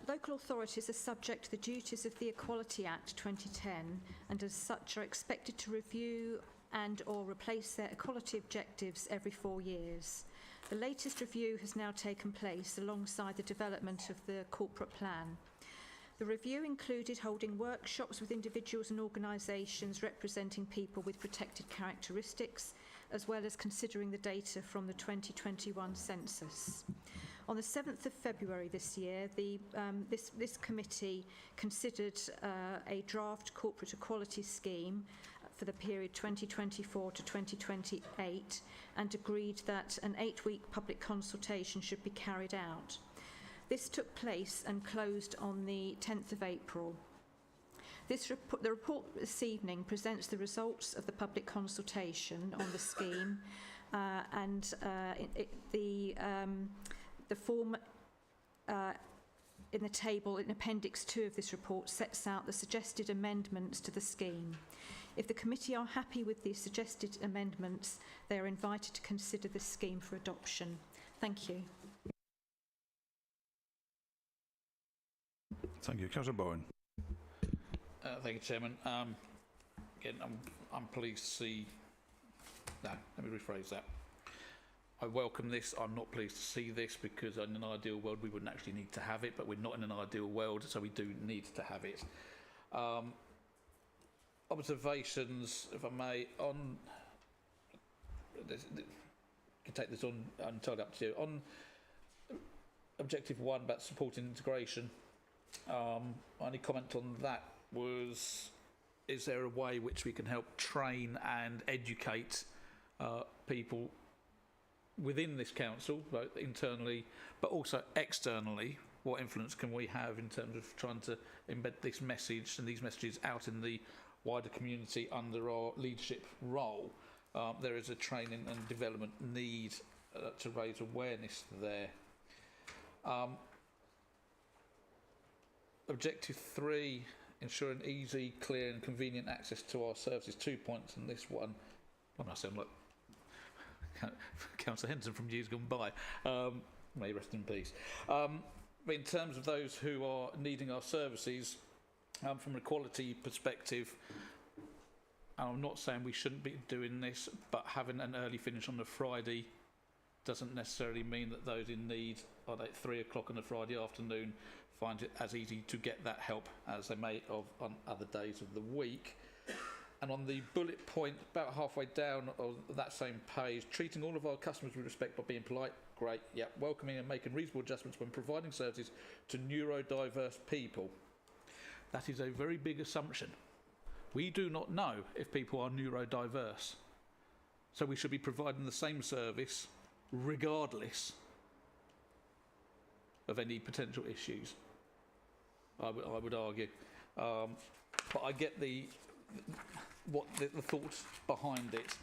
Local authorities are subject to the duties of the Equality Act 2010 and as such are expected to review and or replace their equality objectives every 4 years. The latest review has now taken place alongside the development of the corporate plan. The review included holding workshops with individuals and organisations representing people with protected characteristics, as well as considering the data from the 2021 census. On the 7th of February this year, this committee considered a draft corporate equality scheme for the period 2024 to 2028 and agreed that an 8-week public consultation should be carried out. This took place and closed on the 10th of April. The report this evening presents the results of the public consultation on the scheme the form in the table in Appendix 2 of this report sets out the suggested amendments to the scheme. If the committee are happy with the suggested amendments, they are invited to consider the scheme for adoption. Thank you. Thank you. Councillor Bowen. Thank you, Chairman. Again, I'm pleased to see... No, let me rephrase that. I welcome this. I'm not pleased to see this because in an ideal world we wouldn't actually need to have it, but we're not in an ideal world, so we do need to have it. Observations, if I may, on... You can take this on entirely up to you. On Objective 1 about supporting integration, Only comment on that was, is there a way which we can help train and educate people within this council, both internally but also externally? What influence can we have in terms of trying to embed this message and these messages out in the wider community under our leadership role? There is a training and development need to raise awareness there. Objective 3, ensuring easy, clear and convenient access to our services. 2 points on this one. I sound like Councillor Henderson from years gone by. May rest in peace. But in terms of those who are needing our services, from an equality perspective, I'm not saying we shouldn't be doing this, but having an early finish on a Friday doesn't necessarily mean that those in need at 3 o'clock on a Friday afternoon find it as easy to get that help as they may on other days of the week. And on the bullet point, about halfway down of that same page, treating all of our customers with respect by being polite, great, yeah, welcoming and making reasonable adjustments when providing services to neurodiverse people. That is a very big assumption. We do not know if people are neurodiverse. So we should be providing the same service regardless of any potential issues, I would argue. But I get the thought behind it.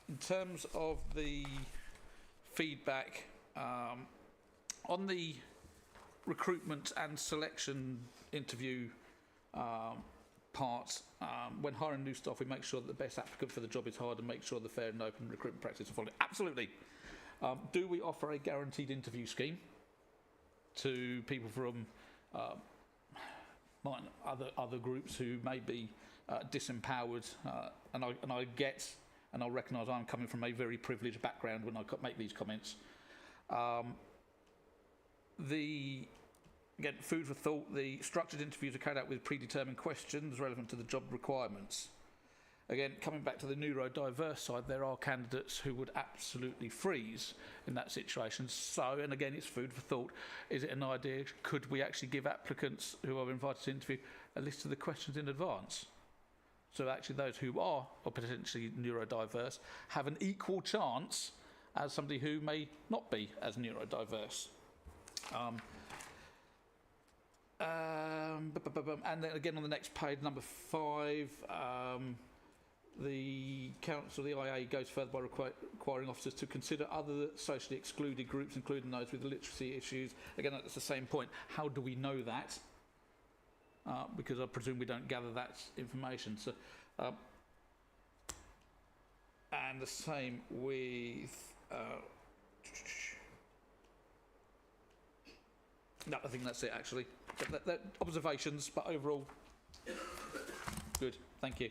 In terms of the feedback, on the recruitment and selection interview part, when hiring new staff, we make sure that the best applicant for the job is hired and make sure the fair and open recruitment practices are followed. Absolutely. Do we offer a guaranteed interview scheme to people from other groups who may be disempowered? And I get, and I recognise I'm coming from a very privileged background when I make these comments. Again, food for thought, the structured interviews are carried out with predetermined questions relevant to the job requirements. Again, coming back to the neurodiverse side, there are candidates who would absolutely freeze in that situation. So, and again, it's food for thought. Is it an idea? Could we actually give applicants who are invited to interview a list of the questions in advance? So actually those who are potentially neurodiverse have an equal chance as somebody who may not be as neurodiverse. And then again on the next page, number 5, the council, the IA, goes further by requiring officers to consider other socially excluded groups, including those with literacy issues. Again, that's the same point. How do we know that? Because I presume we don't gather that information. So, and the same with. No, I think that's it actually. But observations, but overall, good. Thank you.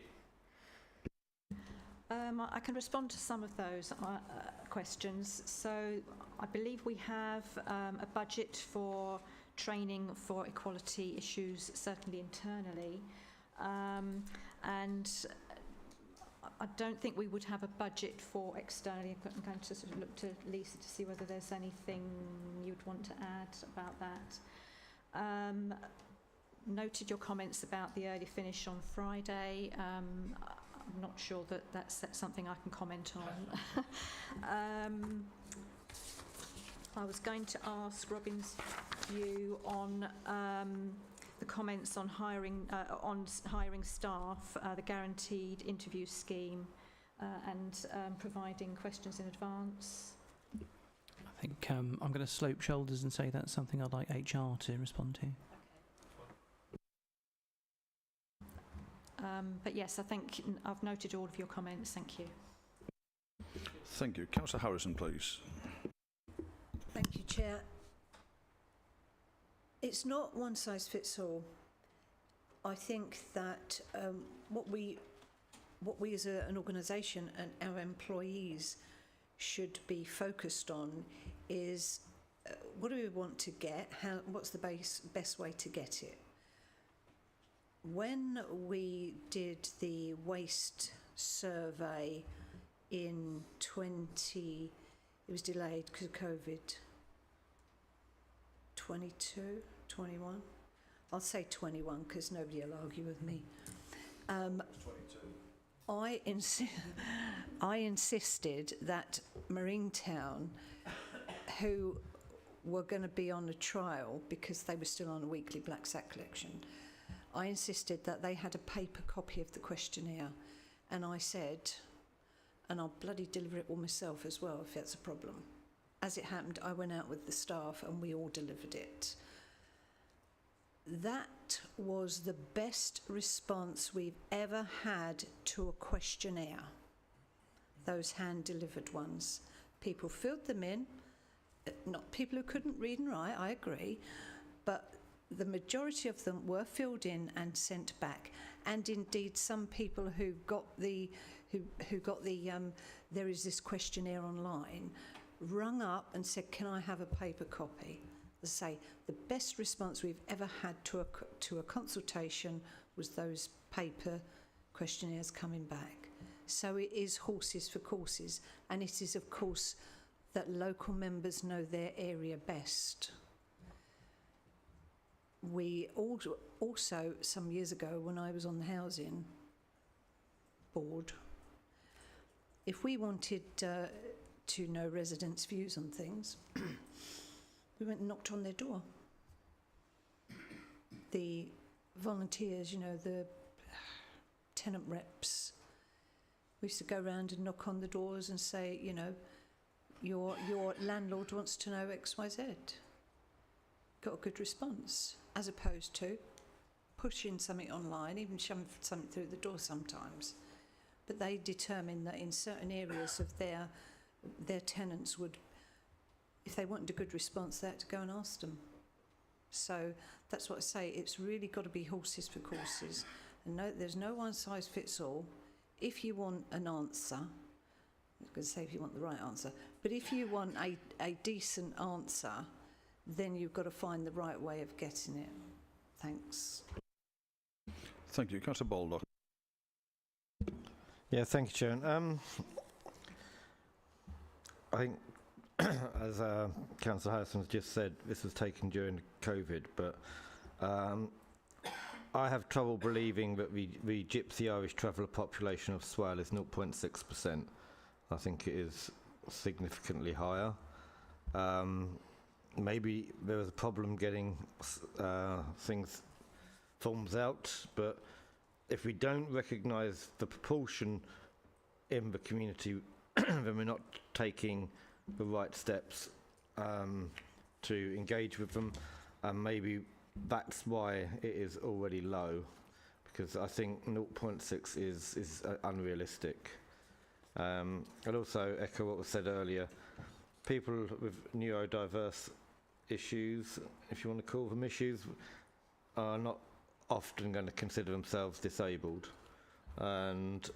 I can respond to some of those questions. So I believe we have a budget for training for equality issues, certainly internally. And I don't think we would have a budget for externally. I'm going to sort of look to Lisa to see whether there's anything you'd want to add about that. Noted your comments about the early finish on Friday. I'm not sure that that's something I can comment on. I was going to ask Robin's view on the comments on hiring staff, the guaranteed interview scheme, and providing questions in advance. I think I'm going to slope shoulders and say that's something I'd like HR to respond to. But yes, I think I've noted all of your comments. Thank you. Thank you. Councillor Harrison, please. Thank you, Chair. It's not one size fits all. I think that what we as an organisation and our employees should be focused on is what do we want to get? What's the best way to get it? When we did the waste survey in it was delayed because of COVID, 22, 21, I'll say 21 because nobody will argue with me. I insisted that Marine Town, who were going to be on a trial because they were still on a weekly black sack collection, I insisted that they had a paper copy of the questionnaire, and I said, and I'll bloody deliver it all myself as well if that's a problem. As it happened, I went out with the staff and we all delivered it. That was the best response we've ever had to a questionnaire, those hand-delivered ones. People filled them in, not people who couldn't read and write, I agree, but the majority of them were filled in and sent back. And indeed, some people who got the there is this questionnaire online, rung up and said, can I have a paper copy? As I say, the best response we've ever had to a consultation was those paper questionnaires coming back. So it is horses for courses, and it is, of course, that local members know their area best. We also, some years ago, when I was on the housing board, if we wanted to know residents' views on things, we went and knocked on their door. The volunteers, you know, the tenant reps, we used to go around and knock on the doors and say, you know, your landlord wants to know X, Y, Z. Got a good response, as opposed to pushing something online, even shoving something through the door sometimes. But they determined that in certain areas of their tenants would, if they wanted a good response, they had to go and ask them. So that's what I say, it's really got to be horses for courses. And no, there's no one size fits all. If you want an answer, I was going to say if you want the right answer, but if you want a decent answer, then you've got to find the right way of getting it. Thanks. Thank you. Councillor Baldock. Yeah, thank you, Chairman. I think, as Councillor Harrison's just said, this was taken during COVID, but I have trouble believing that the Gypsy Irish traveller population of Swale is 0.6%. I think it is significantly higher. Maybe there was a problem getting forms out, but if we don't recognise the proportion in the community, then we're not taking the right steps to engage with them, and maybe that's why it is already low, because I think 0.6 is unrealistic. I'd also echo what was said earlier. People with neurodiverse issues, if you want to call them issues, are not often going to consider themselves disabled, and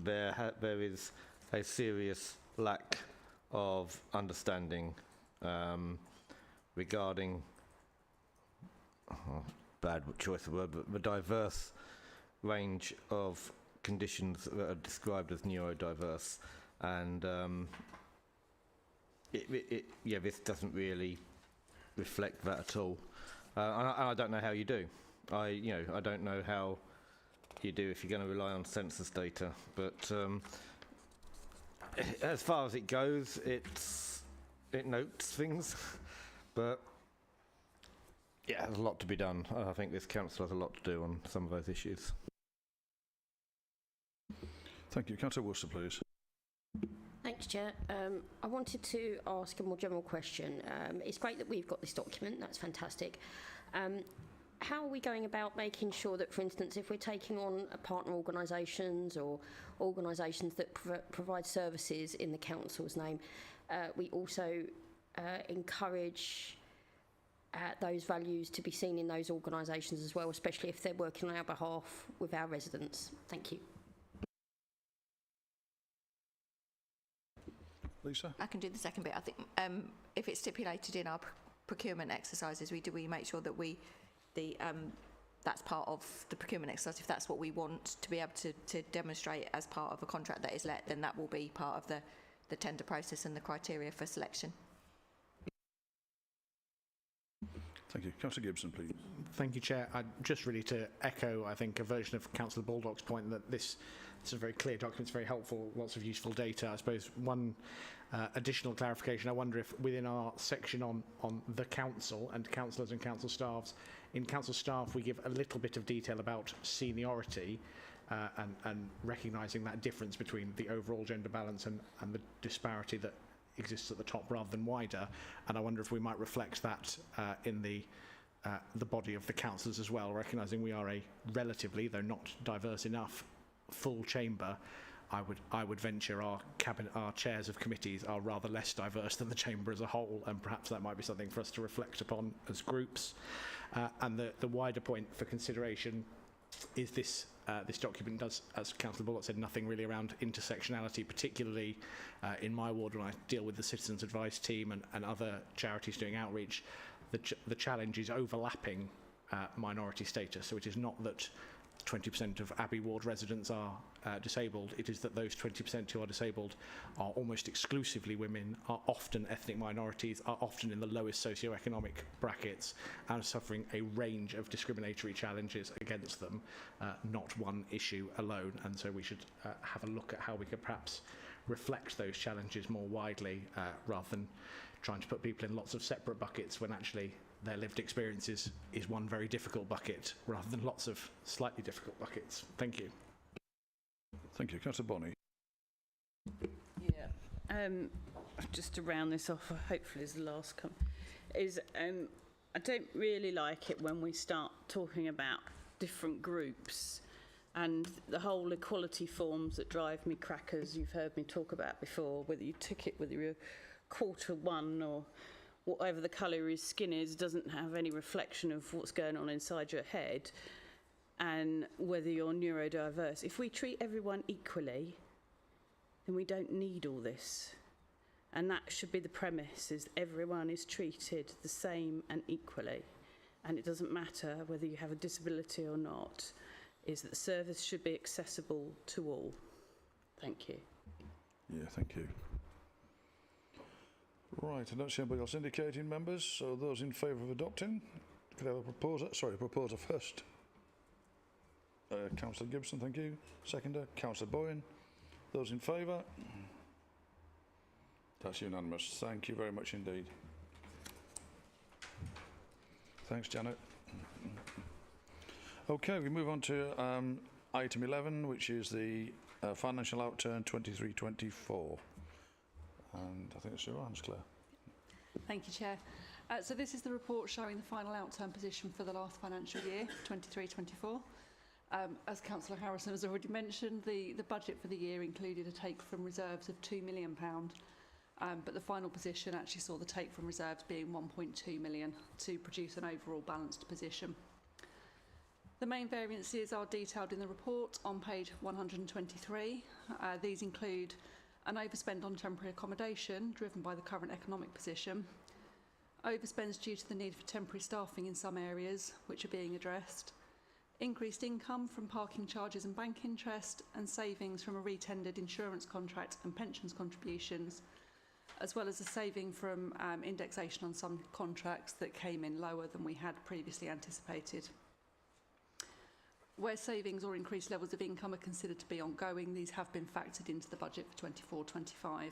there is a serious lack of understanding regarding, bad choice of word, but the diverse range of conditions that are described as neurodiverse, and this doesn't really reflect that at all. And I don't know how you do. I don't know how you do if you're going to rely on census data. But as far as it goes, it notes things. But yeah, there's a lot to be done. I think this council has a lot to do on some of those issues. Thank you. Councillor Worcester, please. Thanks, Chair. I wanted to ask a more general question. It's great that we've got this document, that's fantastic. How are we going about making sure that, for instance, if we're taking on partner organisations or organisations that provide services in the council's name, we also encourage those values to be seen in those organisations as well, especially if they're working on our behalf with our residents? Thank you. Lisa? I can do the second bit. I think if it's stipulated in our procurement exercises, we make sure that that's part of the procurement exercise. If that's what we want to be able to demonstrate as part of a contract that is let, then that will be part of the tender process and the criteria for selection. Thank you. Councillor Gibson, please. Thank you, Chair. Just really to echo, I think, a version of Councillor Baldock's point that this is a very clear document, it's very helpful, lots of useful data. I suppose one additional clarification, I wonder if within our section on the council and councillors and council staffs, in council staff we give a little bit of detail about seniority and recognising that difference between the overall gender balance and the disparity that exists at the top rather than wider. And I wonder if we might reflect that in the body of the councillors as well, recognising we are a relatively, though not diverse enough, full chamber. I would venture our chairs of committees are rather less diverse than the chamber as a whole, and perhaps that might be something for us to reflect upon as groups. And the wider point for consideration is this document does, as Councillor Bullock said, nothing really around intersectionality, particularly in my ward when I deal with the Citizens Advice team and other charities doing outreach. The challenge is overlapping minority status. So it is not that 20% of Abbey Ward residents are disabled. It is that those 20% who are disabled are almost exclusively women, are often ethnic minorities, are often in the lowest socio-economic brackets, and are suffering a range of discriminatory challenges against them, not one issue alone. And so we should have a look at how we could perhaps reflect those challenges more widely, rather than trying to put people in lots of separate buckets when actually their lived experiences is one very difficult bucket rather than lots of slightly difficult buckets. Thank you. Thank you. Councillor Bonney. Yeah. Just to round this off, hopefully is the last I don't really like it when we start talking about different groups and the whole equality forms that drive me crackers you've heard me talk about before, whether you tick it, whether you're quarter one or whatever the colour of his skin is, doesn't have any reflection of what's going on inside your head, and whether you're neurodiverse. If we treat everyone equally, then we don't need all this. And that should be the premise, is everyone is treated the same and equally. And it doesn't matter whether you have a disability or not, is that the service should be accessible to all. Thank you. Yeah, thank you. Right, I don't see anybody else indicating, members. So those in favour of adopting, could I have a proposer? Sorry, proposer first. Councillor Gibson, thank you. Seconder, Councillor Bowen. Those in favour? That's unanimous. Thank you very much indeed. Thanks, Janet. Okay, we move on to item 11, which is the financial outturn 23-24. And I think it's your hands, Claire. Thank you, Chair. So this is the report showing the final outturn position for the last financial year, 23-24. As Councillor Harrison has already mentioned, the budget for the year included a take from reserves of £2 million, but the final position actually saw the take from reserves being 1.2 million to produce an overall balanced position. The main variances are detailed in the report on page 123. These include an overspend on temporary accommodation driven by the current economic position, overspends due to the need for temporary staffing in some areas which are being addressed, increased income from parking charges and bank interest, and savings from a retendered insurance contract and pensions contributions, as well as a saving from indexation on some contracts that came in lower than we had previously anticipated. Where savings or increased levels of income are considered to be ongoing, these have been factored into the budget for 24-25.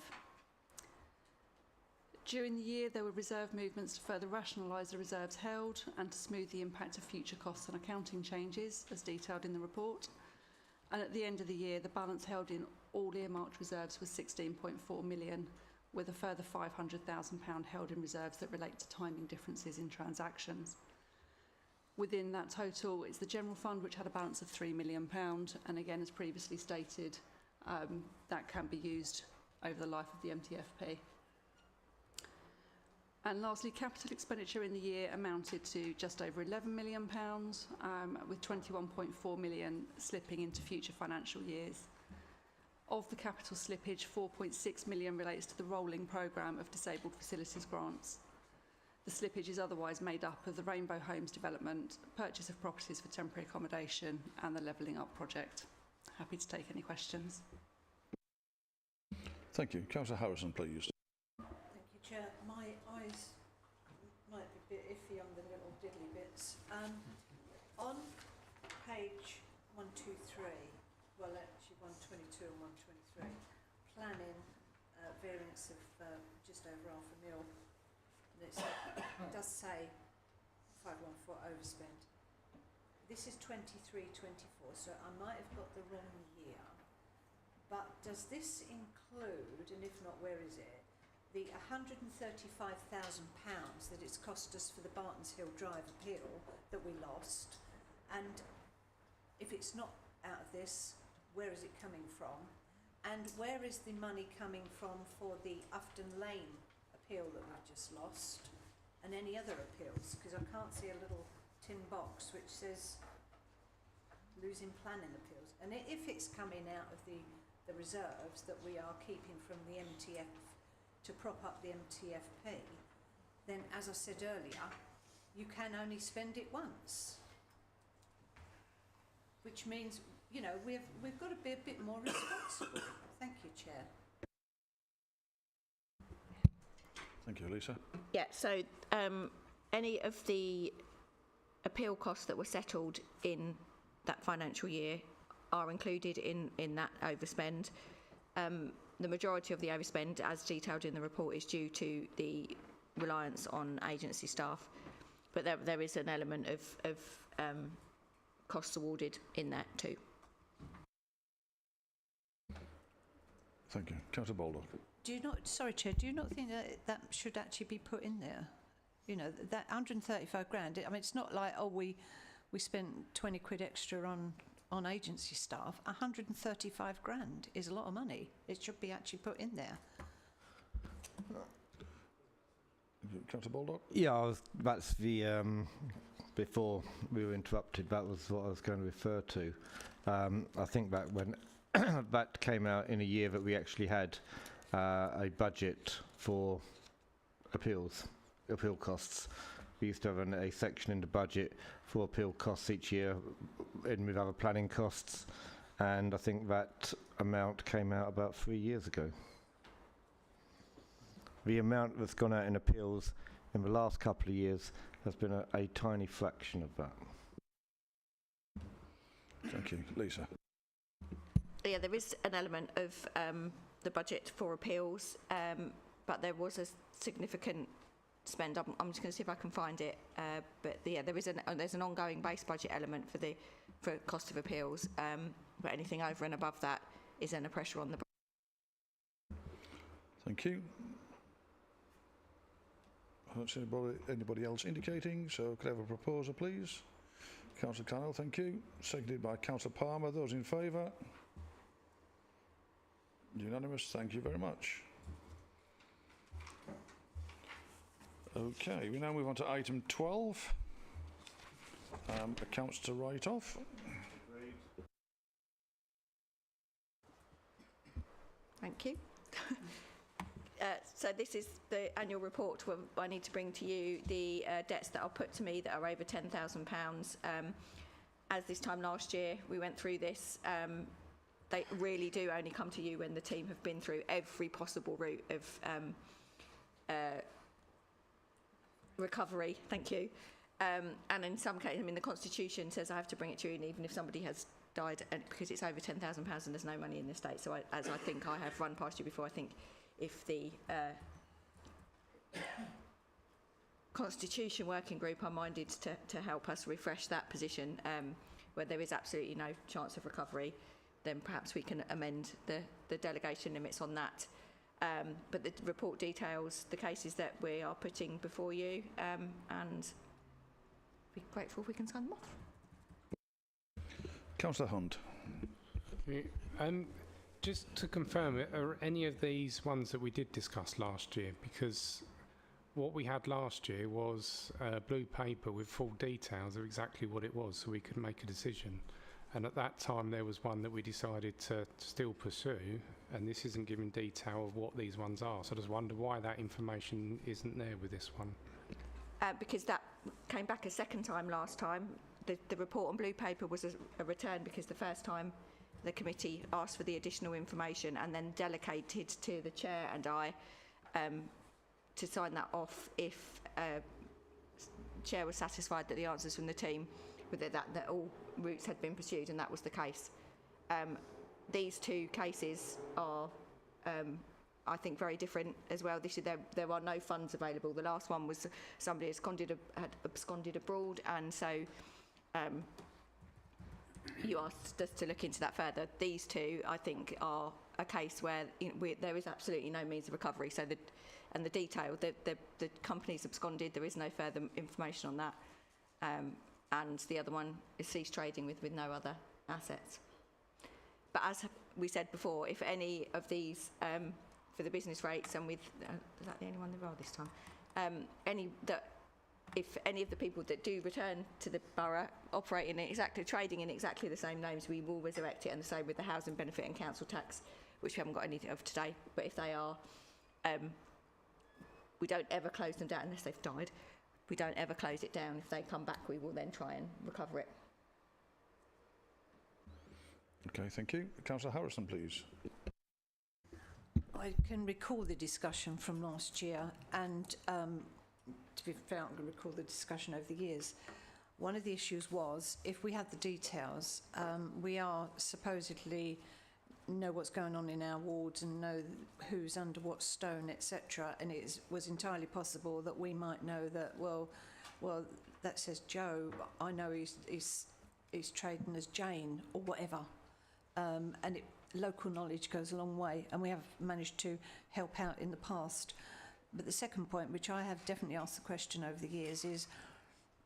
During the year, there were reserve movements to further rationalise the reserves held and to smooth the impact of future costs and accounting changes, as detailed in the report. And at the end of the year, the balance held in all earmarked reserves was 16.4 million, with a further £500,000 held in reserves that relate to timing differences in transactions. Within that total is the General Fund, which had a balance of £3 million, and again, as previously stated, that can be used over the life of the MTFP. And lastly, capital expenditure in the year amounted to just over £11 million, with 21.4 million slipping into future financial years. Of the capital slippage, 4.6 million relates to the rolling programme of disabled facilities grants. The slippage is otherwise made up of the Rainbow Homes development, purchase of properties for temporary accommodation, and the Levelling Up project. Happy to take any questions. Thank you. Councillor Harrison, please. Thank you, Chair. My eyes might be a bit iffy on the little On page 123, well actually 122 and 123, planning variance of just over £500,000. And it does say 514 overspend. This is 23-24, so I might have got the wrong year. But does this include, and if not, where is it, the £135,000 that it's cost us for the Bartons Hill Drive appeal that we lost? And if it's not out of this, where is it coming from? And where is the money coming from for the Ufton Lane appeal that we've just lost? And any other appeals? Because I can't see a little tin box which says losing planning appeals. And if it's coming out of the reserves that we are keeping from the MTF to prop up the MTFP, then as I said earlier, you can only spend it once. Which means, you know, we've got to be a bit more responsible. Thank you, Chair. Thank you, Lisa. Yeah, so any of the appeal costs that were settled in that financial year are included in that overspend. The majority of the overspend, as detailed in the report, is due to the reliance on agency staff, but there is an element of costs awarded in that too. Thank you. Councillor Baldock. Do you not, sorry Chair, do you not think that should actually be put in there? You know, that 135 grand, I mean, it's not like, oh, we spent 20 quid extra on agency staff. 135 grand is a lot of money. It should be actually put in there. Councillor Baldock? Yeah, that's the, before we were interrupted, that was what I was going to refer to. I think that when that came out in a year that we actually had a budget for appeal costs. We used to have a section in the budget for appeal costs each year in with other planning costs, and I think that amount came out about 3 years ago. The amount that's gone out in appeals in the last couple of years has been a tiny fraction of that. Thank you. Lisa. Yeah, there is an element of the budget for appeals, but there was a significant spend. I'm just going to see if I can find it. But yeah, there's an ongoing base budget element for cost of appeals. But anything over and above that is then a pressure on the. Thank you. I don't see anybody else indicating, so could I have a proposer, please? Councillor Connell, thank you. Seconded by Councillor Palmer. Those in favour? Unanimous. Thank you very much. Okay, we now move on to item 12. Accounts to write off. Thank you. So this is the annual report where I need to bring to you the debts that are put to me that are over £10,000. As this time last year, we went through this. They really do only come to you when the team have been through every possible route of recovery. Thank you. And in some cases, I mean, the Constitution says I have to bring it to you, and even if somebody has died, because it's over £10,000 and there's no money in the estate. So as I think I have run past you before, I think if the Constitution Working Group are minded to help us refresh that position, where there is absolutely no chance of recovery, then perhaps we can amend the delegation limits on that. But the report details the cases that we are putting before you, and be grateful if we can sign them off. Councillor Hunt. Just to confirm, are any of these ones that we did discuss last year? Because what we had last year was a blue paper with full details of exactly what it was, so we could make a decision. And at that time, there was one that we decided to still pursue, and this isn't giving detail of what these ones are. So I just wonder why that information isn't there with this one. Because that came back a second time last time. The report on blue paper was a return because the first time the committee asked for the additional information and then delegated to the chair and I to sign that off if Chair was satisfied that the answers from the team were that all routes had been pursued, and that was the case. These two cases are, I think, very different as well. There are no funds available. The last one was somebody had absconded abroad, and so you asked us to look into that further. These two, I think, are a case where there is absolutely no means of recovery. So the detail, the company's absconded. There is no further information on that, and the other one is ceased trading with no other assets. But as we said before, if any of these, for the business rates, and with, is that the only one there are this time? If any of the people that do return to the borough trading in exactly the same names, we will resurrect it, and the same with the housing benefit and council tax, which we haven't got anything of today. But if they are, we don't ever close them down unless they've died. We don't ever close it down. If they come back, we will then try and recover it. Okay, thank you. Councillor Harrison, please. I can recall the discussion from last year, and to be fair, I can recall the discussion over the years. One of the issues was, if we had the details, we are supposedly know what's going on in our wards and know who's under what stone, etc. And it was entirely possible that we might know that, well, that says Joe, I know he's trading as Jane or whatever. And local knowledge goes a long way, and we have managed to help out in the past. But the second point, which I have definitely asked the question over the years, is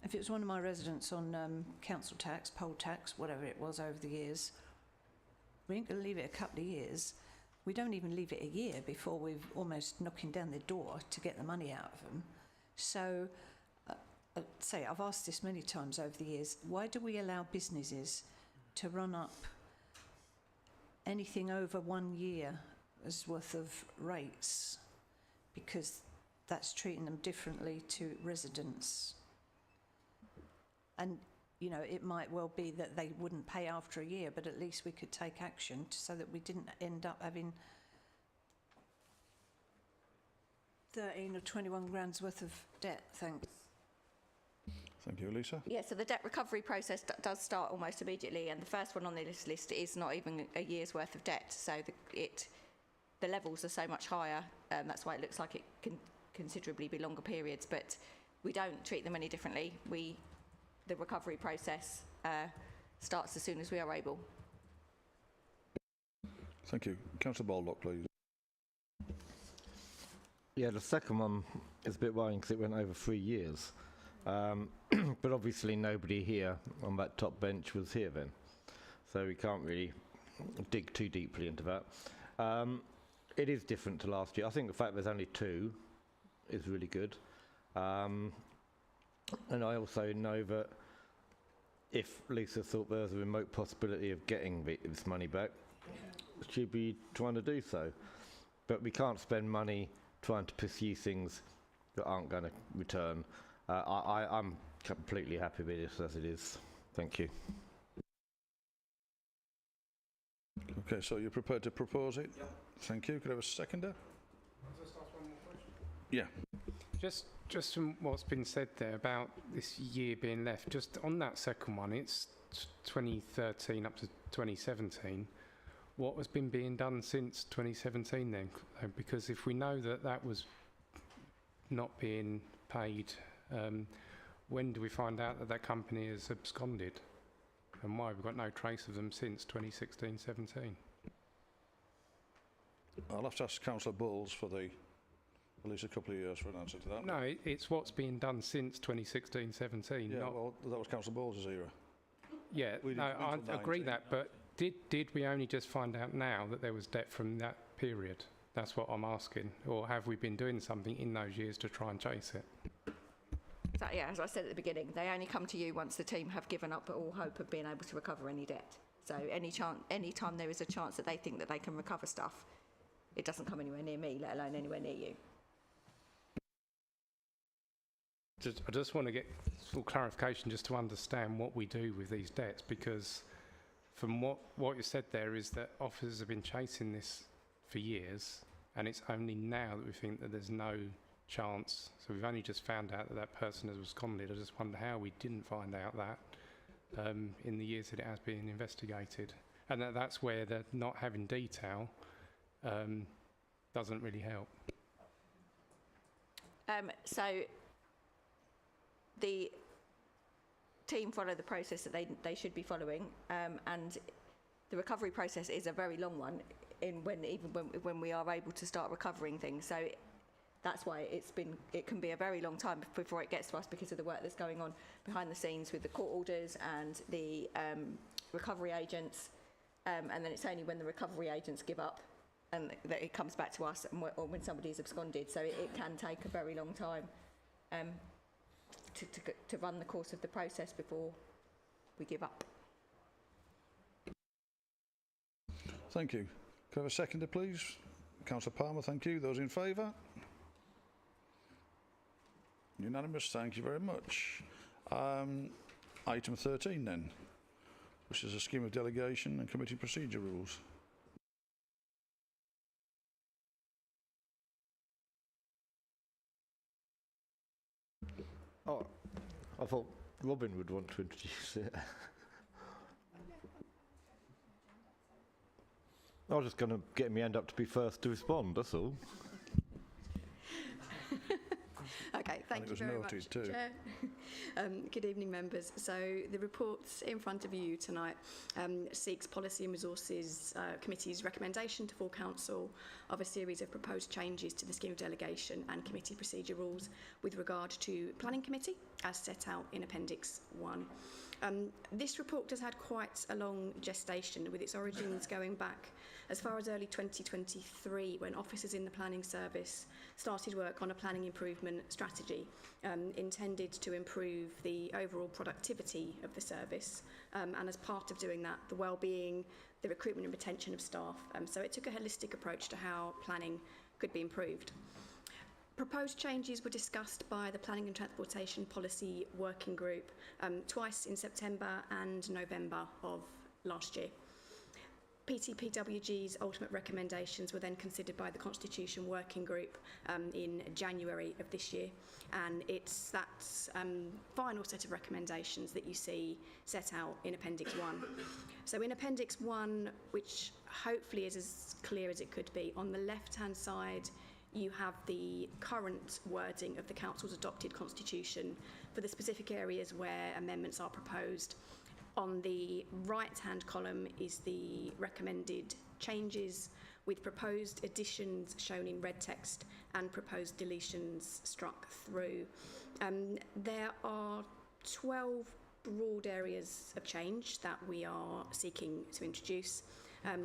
if it was one of my residents on council tax, poll tax, whatever it was over the years, we ain't going to leave it a couple of years. We don't even leave it a year before we're almost knocking down their door to get the money out of them. So, I've asked this many times over the years, why do we allow businesses to run up anything over 1 year's worth of rates? Because that's treating them differently to residents. And, you know, it might well be that they wouldn't pay after a year, but at least we could take action so that we didn't end up having 13 or 21 grand's worth of debt. Thanks. Thank you, Lisa. Yeah, so the debt recovery process does start almost immediately, and the first one on this list is not even a year's worth of debt, so the levels are so much higher. That's why it looks like it can considerably be longer periods, but we don't treat them any differently. The recovery process starts as soon as we are able. Thank you. Councillor Baldock, please. Yeah, the second one is a bit worrying because it went over 3 years. But obviously nobody here on that top bench was here then, so we can't really dig too deeply into that. It is different to last year. I think the fact there's only 2 is really good. And I also know that if Lisa thought there was a remote possibility of getting this money back, she'd be trying to do so. But we can't spend money trying to pursue things that aren't going to return. I'm completely happy with this as it is. Thank you. Okay, so you're prepared to propose it? Yeah. Thank you. Could I have a seconder? Just ask one more question. Yeah. Just from what's been said there about this year being left, just on that second one, it's 2013 up to 2017. What has been being done since 2017 then? Because if we know that that was not being paid, when do we find out that that company has absconded? And why? We've got no trace of them since 2016-17. I'll have to ask Councillor Bowles for at least a couple of years for an answer to that. No, it's what's being done since 2016-17. Yeah, well, that was Councillor Bowles' era. Yeah, no, I agree that, but did we only just find out now that there was debt from that period? That's what I'm asking. Or have we been doing something in those years to try and chase it? So, yeah, as I said at the beginning, they only come to you once the team have given up all hope of being able to recover any debt. So any time there is a chance that they think that they can recover stuff, it doesn't come anywhere near me, let alone anywhere near you. I just want to get full clarification just to understand what we do with these debts, because from what you said there is that officers have been chasing this for years, and it's only now that we think that there's no chance. So we've only just found out that that person has absconded. I just wonder how we didn't find out that in the years that it has been investigated. And that's where the not having detail doesn't really help. So the team follow the process that they should be following, and the recovery process is a very long one when we are able to start recovering things. So that's why it can be a very long time before it gets to us, because of the work that's going on behind the scenes with the court orders and the recovery agents, and then it's only when the recovery agents give up and that it comes back to us, or when somebody's absconded. So it can take a very long time to run the course of the process before we give up. Thank you. Can I have a seconder, please? Councillor Palmer, thank you. Those in favour? Unanimous, thank you very much. Item 13 then, which is a scheme of delegation and committee procedure rules. Oh, I thought Robin would want to introduce it. I was just going to get my hand up to be first to respond, that's all. Okay, thank you very much, Chair. Good evening, members. So the report in front of you tonight seeks Policy and Resources Committee's recommendation to full council of a series of proposed changes to the scheme of delegation and committee procedure rules with regard to Planning Committee, as set out in Appendix 1. This report has had quite a long gestation, with its origins going back as far as early 2023, when officers in the planning service started work on a planning improvement strategy intended to improve the overall productivity of the service, and as part of doing that, the well-being, the recruitment and retention of staff. So it took a holistic approach to how planning could be improved. Proposed changes were discussed by the Planning and Transportation Policy Working Group twice in September and November of last year. PTPWG's ultimate recommendations were then considered by the Constitution Working Group in January of this year, and it's that final set of recommendations that you see set out in Appendix 1. So in Appendix 1, which hopefully is as clear as it could be, on the left-hand side you have the current wording of the Council's adopted Constitution for the specific areas where amendments are proposed. On the right-hand column is the recommended changes, with proposed additions shown in red text and proposed deletions struck through. There are 12 broad areas of change that we are seeking to introduce.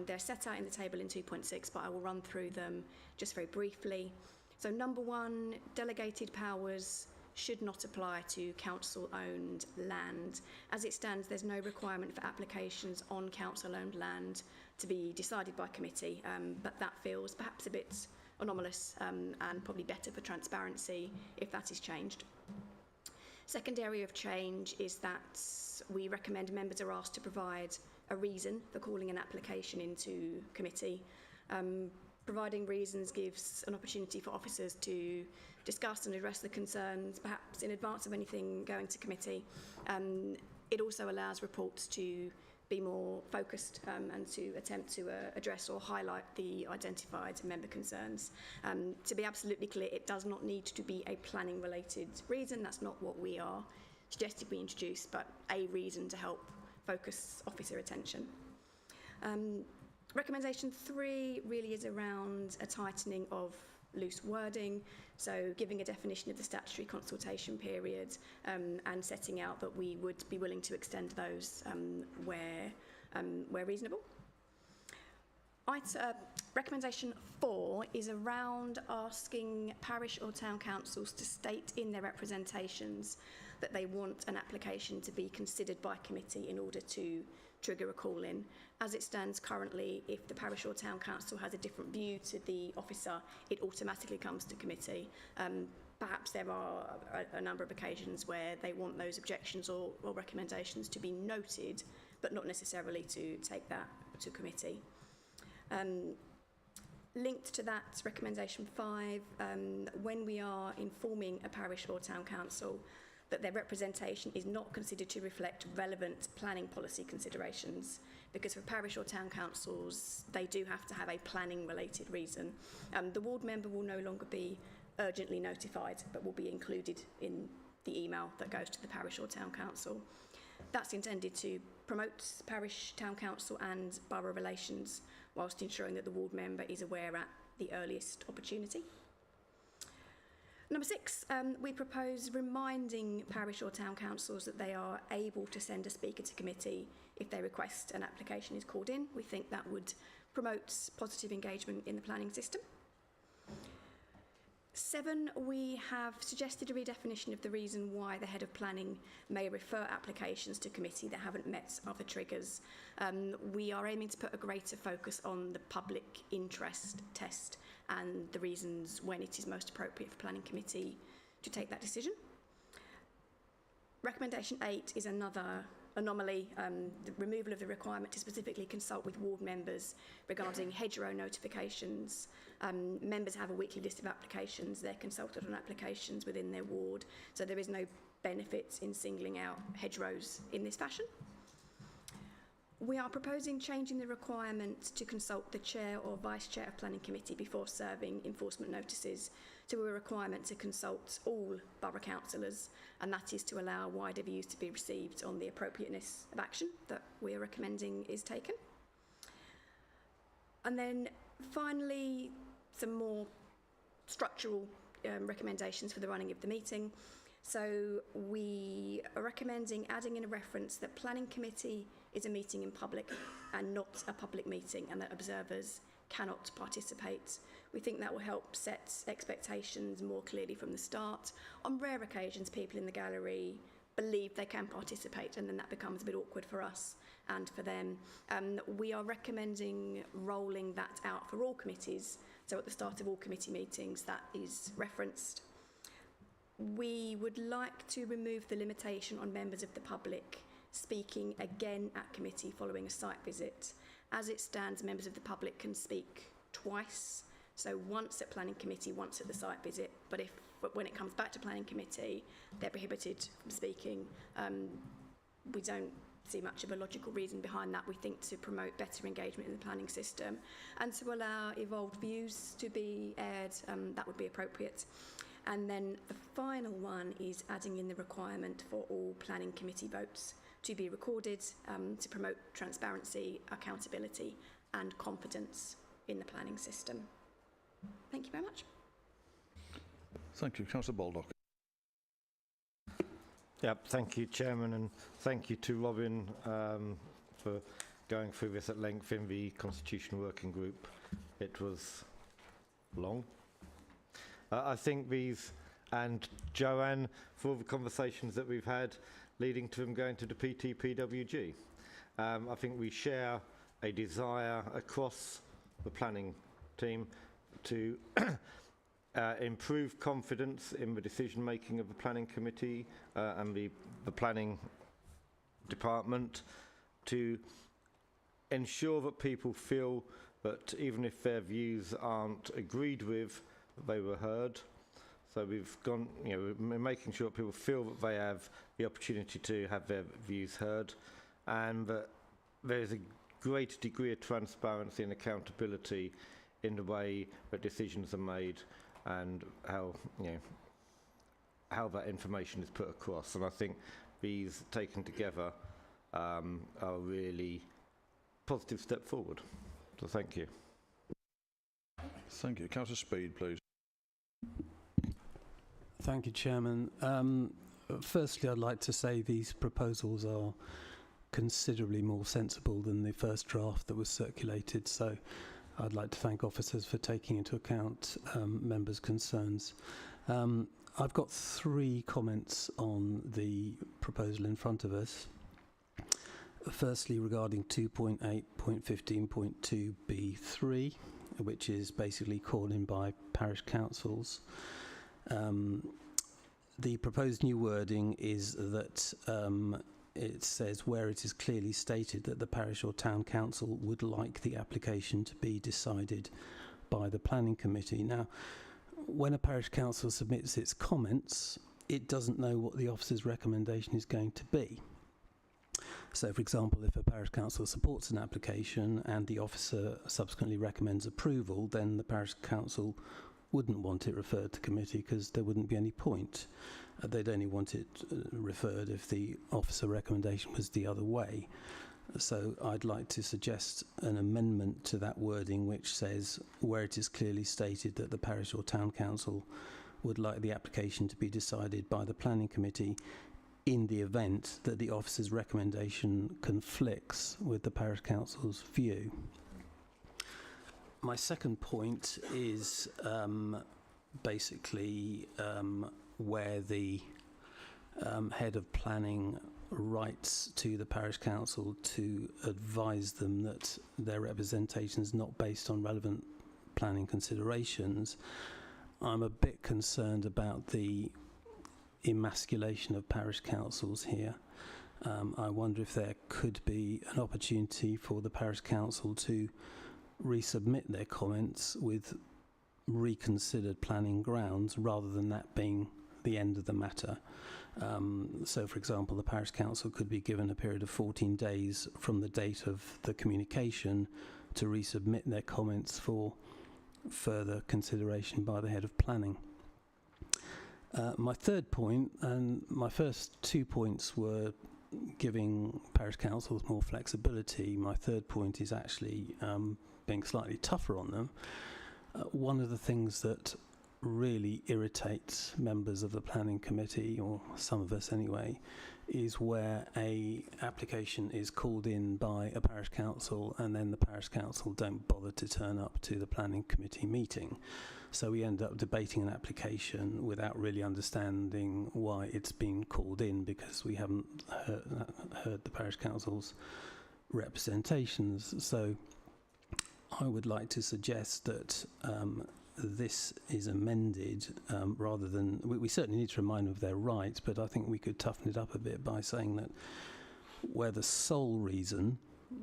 They're set out in the table in 2.6, but I will run through them just very briefly. So number 1, delegated powers should not apply to council-owned land. As it stands, there's no requirement for applications on council-owned land to be decided by committee, but that feels perhaps a bit anomalous and probably better for transparency if that is changed. Second area of change is that we recommend members are asked to provide a reason for calling an application into committee. Providing reasons gives an opportunity for officers to discuss and address the concerns, perhaps in advance of anything going to committee. It also allows reports to be more focused and to attempt to address or highlight the identified member concerns. To be absolutely clear, it does not need to be a planning-related reason. That's not what we are suggesting we introduce, but a reason to help focus officer attention. Recommendation 3 really is around a tightening of loose wording, so giving a definition of the statutory consultation period and setting out that we would be willing to extend those where reasonable. Recommendation 4 is around asking parish or town councils to state in their representations that they want an application to be considered by committee in order to trigger a call-in. As it stands currently, if the parish or town council has a different view to the officer, it automatically comes to committee. Perhaps there are a number of occasions where they want those objections or recommendations to be noted, but not necessarily to take that to committee. Linked to that, recommendation 5, when we are informing a parish or town council that their representation is not considered to reflect relevant planning policy considerations, because for parish or town councils, they do have to have a planning-related reason. The ward member will no longer be urgently notified, but will be included in the email that goes to the parish or town council. That's intended to promote parish, town council and borough relations, whilst ensuring that the ward member is aware at the earliest opportunity. Number 6, we propose reminding parish or town councils that they are able to send a speaker to committee if they request an application is called in. We think that would promote positive engagement in the planning system. 7, we have suggested a redefinition of the reason why the head of planning may refer applications to committee that haven't met other triggers. We are aiming to put a greater focus on the public interest test and the reasons when it is most appropriate for planning committee to take that decision. Recommendation 8 is another anomaly, the removal of the requirement to specifically consult with ward members regarding hedgerow notifications. Members have a weekly list of applications. They're consulted on applications within their ward, so there is no benefit in singling out hedgerows in this fashion. We are proposing changing the requirement to consult the chair or vice chair of planning committee before serving enforcement notices to a requirement to consult all borough councillors, and that is to allow wider views to be received on the appropriateness of action that we are recommending is taken. And then finally, some more structural recommendations for the running of the meeting. So we are recommending adding in a reference that planning committee is a meeting in public and not a public meeting, and that observers cannot participate. We think that will help set expectations more clearly from the start. On rare occasions, people in the gallery believe they can participate, and then that becomes a bit awkward for us and for them. We are recommending rolling that out for all committees, so at the start of all committee meetings that is referenced. We would like to remove the limitation on members of the public speaking again at committee following a site visit. As it stands, members of the public can speak twice, so once at planning committee, once at the site visit, but when it comes back to planning committee, they're prohibited from speaking. We don't see much of a logical reason behind that. We think to promote better engagement in the planning system and to allow evolved views to be aired, that would be appropriate. And then the final one is adding in the requirement for all planning committee votes to be recorded to promote transparency, accountability and confidence in the planning system. Thank you very much. Thank you. Councillor Baldock. Yep, thank you, Chairman, and thank you to Robin for going through this at length in the Constitutional Working Group. It was long. I think these, and Joanne, for all the conversations that we've had leading to them going to the PTPWG. I think we share a desire across the planning team to improve confidence in the decision making of the planning committee and the planning department, to ensure that people feel that even if their views aren't agreed with, they were heard. So we've gone, we're making sure people feel that they have the opportunity to have their views heard, and that there's a greater degree of transparency and accountability in the way that decisions are made and how that information is put across. And I think these taken together are a really positive step forward. So thank you. Thank you. Councillor Speed, please. Thank you, Chairman. Firstly, I'd like to say these proposals are considerably more sensible than the first draft that was circulated, so I'd like to thank officers for taking into account members' concerns. I've got 3 comments on the proposal in front of us. Firstly, regarding 2.8.15.2b3, which is basically called in by parish councils. The proposed new wording is that it says where it is clearly stated that the parish or town council would like the application to be decided by the planning committee. Now, when a parish council submits its comments, it doesn't know what the officer's recommendation is going to be. So, for example, if a parish council supports an application and the officer subsequently recommends approval, then the parish council wouldn't want it referred to committee because there wouldn't be any point. They'd only want it referred if the officer recommendation was the other way. So I'd like to suggest an amendment to that wording which says, where it is clearly stated that the parish or town council would like the application to be decided by the planning committee, in the event that the officer's recommendation conflicts with the parish council's view. My second point is basically where the head of planning writes to the parish council to advise them that their representation is not based on relevant planning considerations. I'm a bit concerned about the emasculation of parish councils here. I wonder if there could be an opportunity for the parish council to resubmit their comments with reconsidered planning grounds rather than that being the end of the matter. So, for example, the parish council could be given a period of 14 days from the date of the communication to resubmit their comments for further consideration by the head of planning. My third point, and my first 2 points were giving parish councils more flexibility. My third point is actually being slightly tougher on them. One of the things that really irritates members of the planning committee, or some of us anyway, is where a application is called in by a parish council and then the parish council don't bother to turn up to the planning committee meeting. So we end up debating an application without really understanding why it's been called in, because we haven't heard the parish council's representations. So I would like to suggest that this is amended rather than... We certainly need to remind them of their rights, but I think we could toughen it up a bit by saying that where the sole reason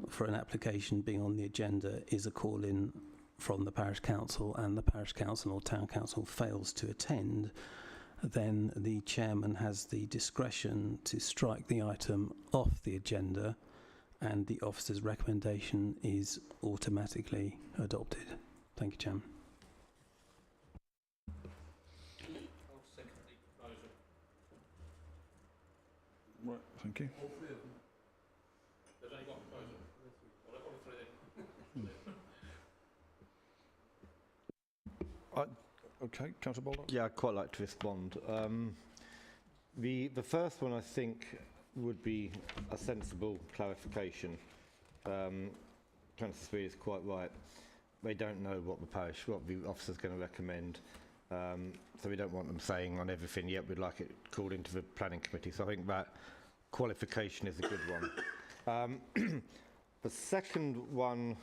for an application being on the agenda is a call-in from the parish council and the parish council or town council fails to attend, then the chairman has the discretion to strike the item off the agenda and the officer's recommendation is automatically adopted. Thank you, Chairman. Right, thank you. Okay, Councillor Baldock. Yeah, I'd quite like to respond. The first one, I think, would be a sensible clarification. Councillor Sweet is quite right. They don't know what the officer's going to recommend. So we don't want them saying on everything, yep, we'd like it called into the planning committee. So I think that qualification is a good one. The second one,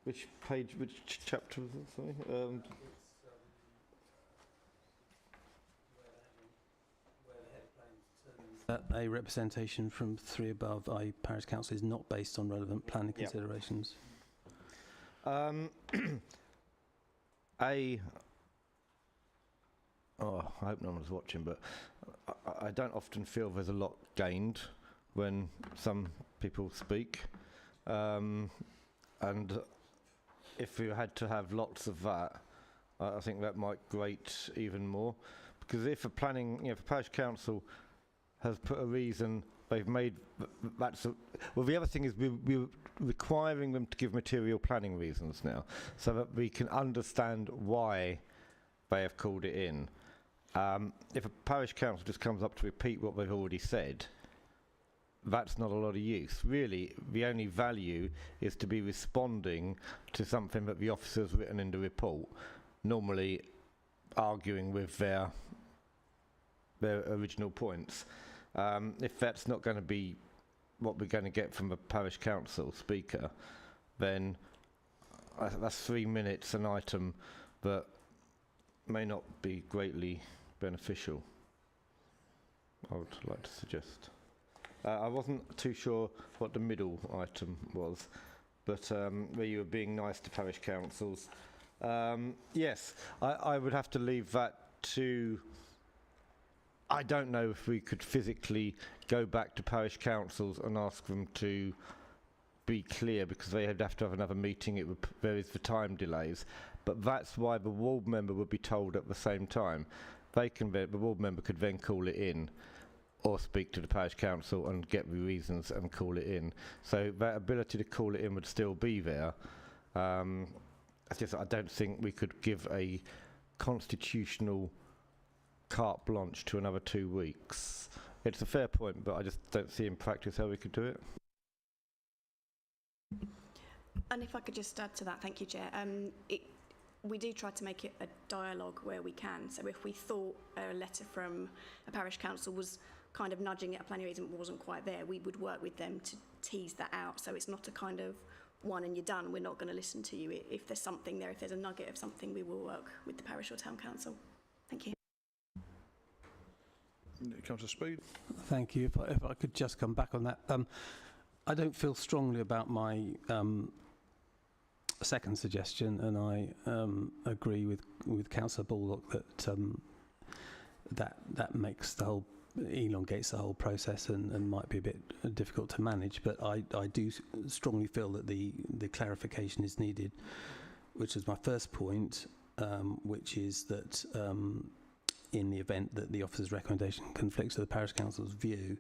which page, which chapter was it, sorry? A representation from 3 above, i.e. parish council, is not based on relevant planning considerations. I hope no one's watching, but I don't often feel there's a lot gained when some people speak. And if we had to have lots of that, I think that might grate even more. Because if a parish council has put a reason, they've made well, the other thing is we're requiring them to give material planning reasons now, so that we can understand why they have called it in. If a parish council just comes up to repeat what they've already said, that's not a lot of use. Really, the only value is to be responding to something that the officer's written in the report, normally arguing with their original points. If that's not going to be what we're going to get from a parish council speaker, then that's 3 minutes an item that may not be greatly beneficial, I would like to suggest. I wasn't too sure what the middle item was. but where you were being nice to parish councils. Yes, I would have to leave that to... I don't know if we could physically go back to parish councils and ask them to be clear, because they'd have to have another meeting. There is the time delays, but that's why the ward member would be told at the same time. The ward member could then call it in, or speak to the parish council and get the reasons and call it in. So that ability to call it in would still be there. I don't think we could give a constitutional carte blanche to another 2 weeks. It's a fair point, but I just don't see in practice how we could do it. And if I could just add to that, thank you, Chair. We do try to make it a dialogue where we can. So if we thought a letter from a parish council was kind of nudging at a planning reason wasn't quite there, we would work with them to tease that out. So it's not a kind of one and you're done. We're not going to listen to you. If there's something there, if there's a nugget of something, we will work with the parish or town council. Thank you. Councillor Speed. Thank you. If I could just come back on that. I don't feel strongly about my second suggestion, and I agree with Councillor Baldock that that makes the whole elongates the whole process and might be a bit difficult to manage. But I do strongly feel that the clarification is needed, which is my first point, which is that in the event that the officer's recommendation conflicts with the parish council's view.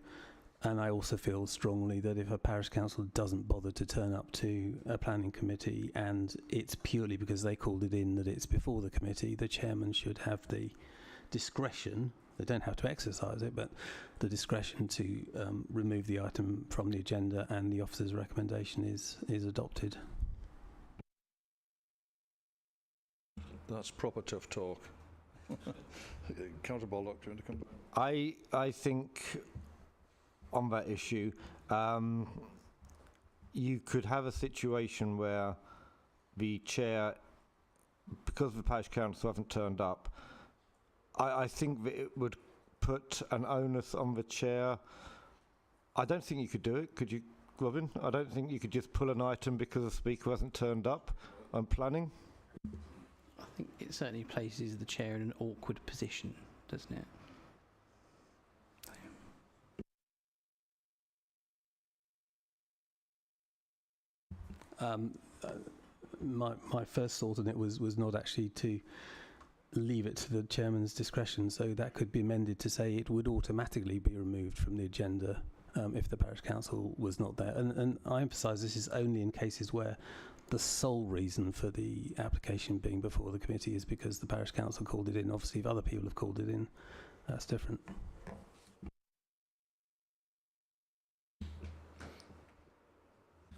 And I also feel strongly that if a parish council doesn't bother to turn up to a planning committee and it's purely because they called it in that it's before the committee, the chairman should have the discretion, they don't have to exercise it, but the discretion to remove the item from the agenda and the officer's recommendation is adopted. That's proper tough talk. Councillor Baldock, do you want to come back? I think on that issue, you could have a situation where the chair, because the parish council haven't turned up, I think that it would put an onus on the chair. I don't think you could do it, could you, Robin? I don't think you could just pull an item because the speaker hasn't turned up on planning. I think it certainly places the chair in an awkward position, doesn't it? My first thought on it was not actually to leave it to the chairman's discretion, so that could be amended to say it would automatically be removed from the agenda if the parish council was not there. And I emphasise this is only in cases where the sole reason for the application being before the committee is because the parish council called it in. Obviously, if other people have called it in, that's different.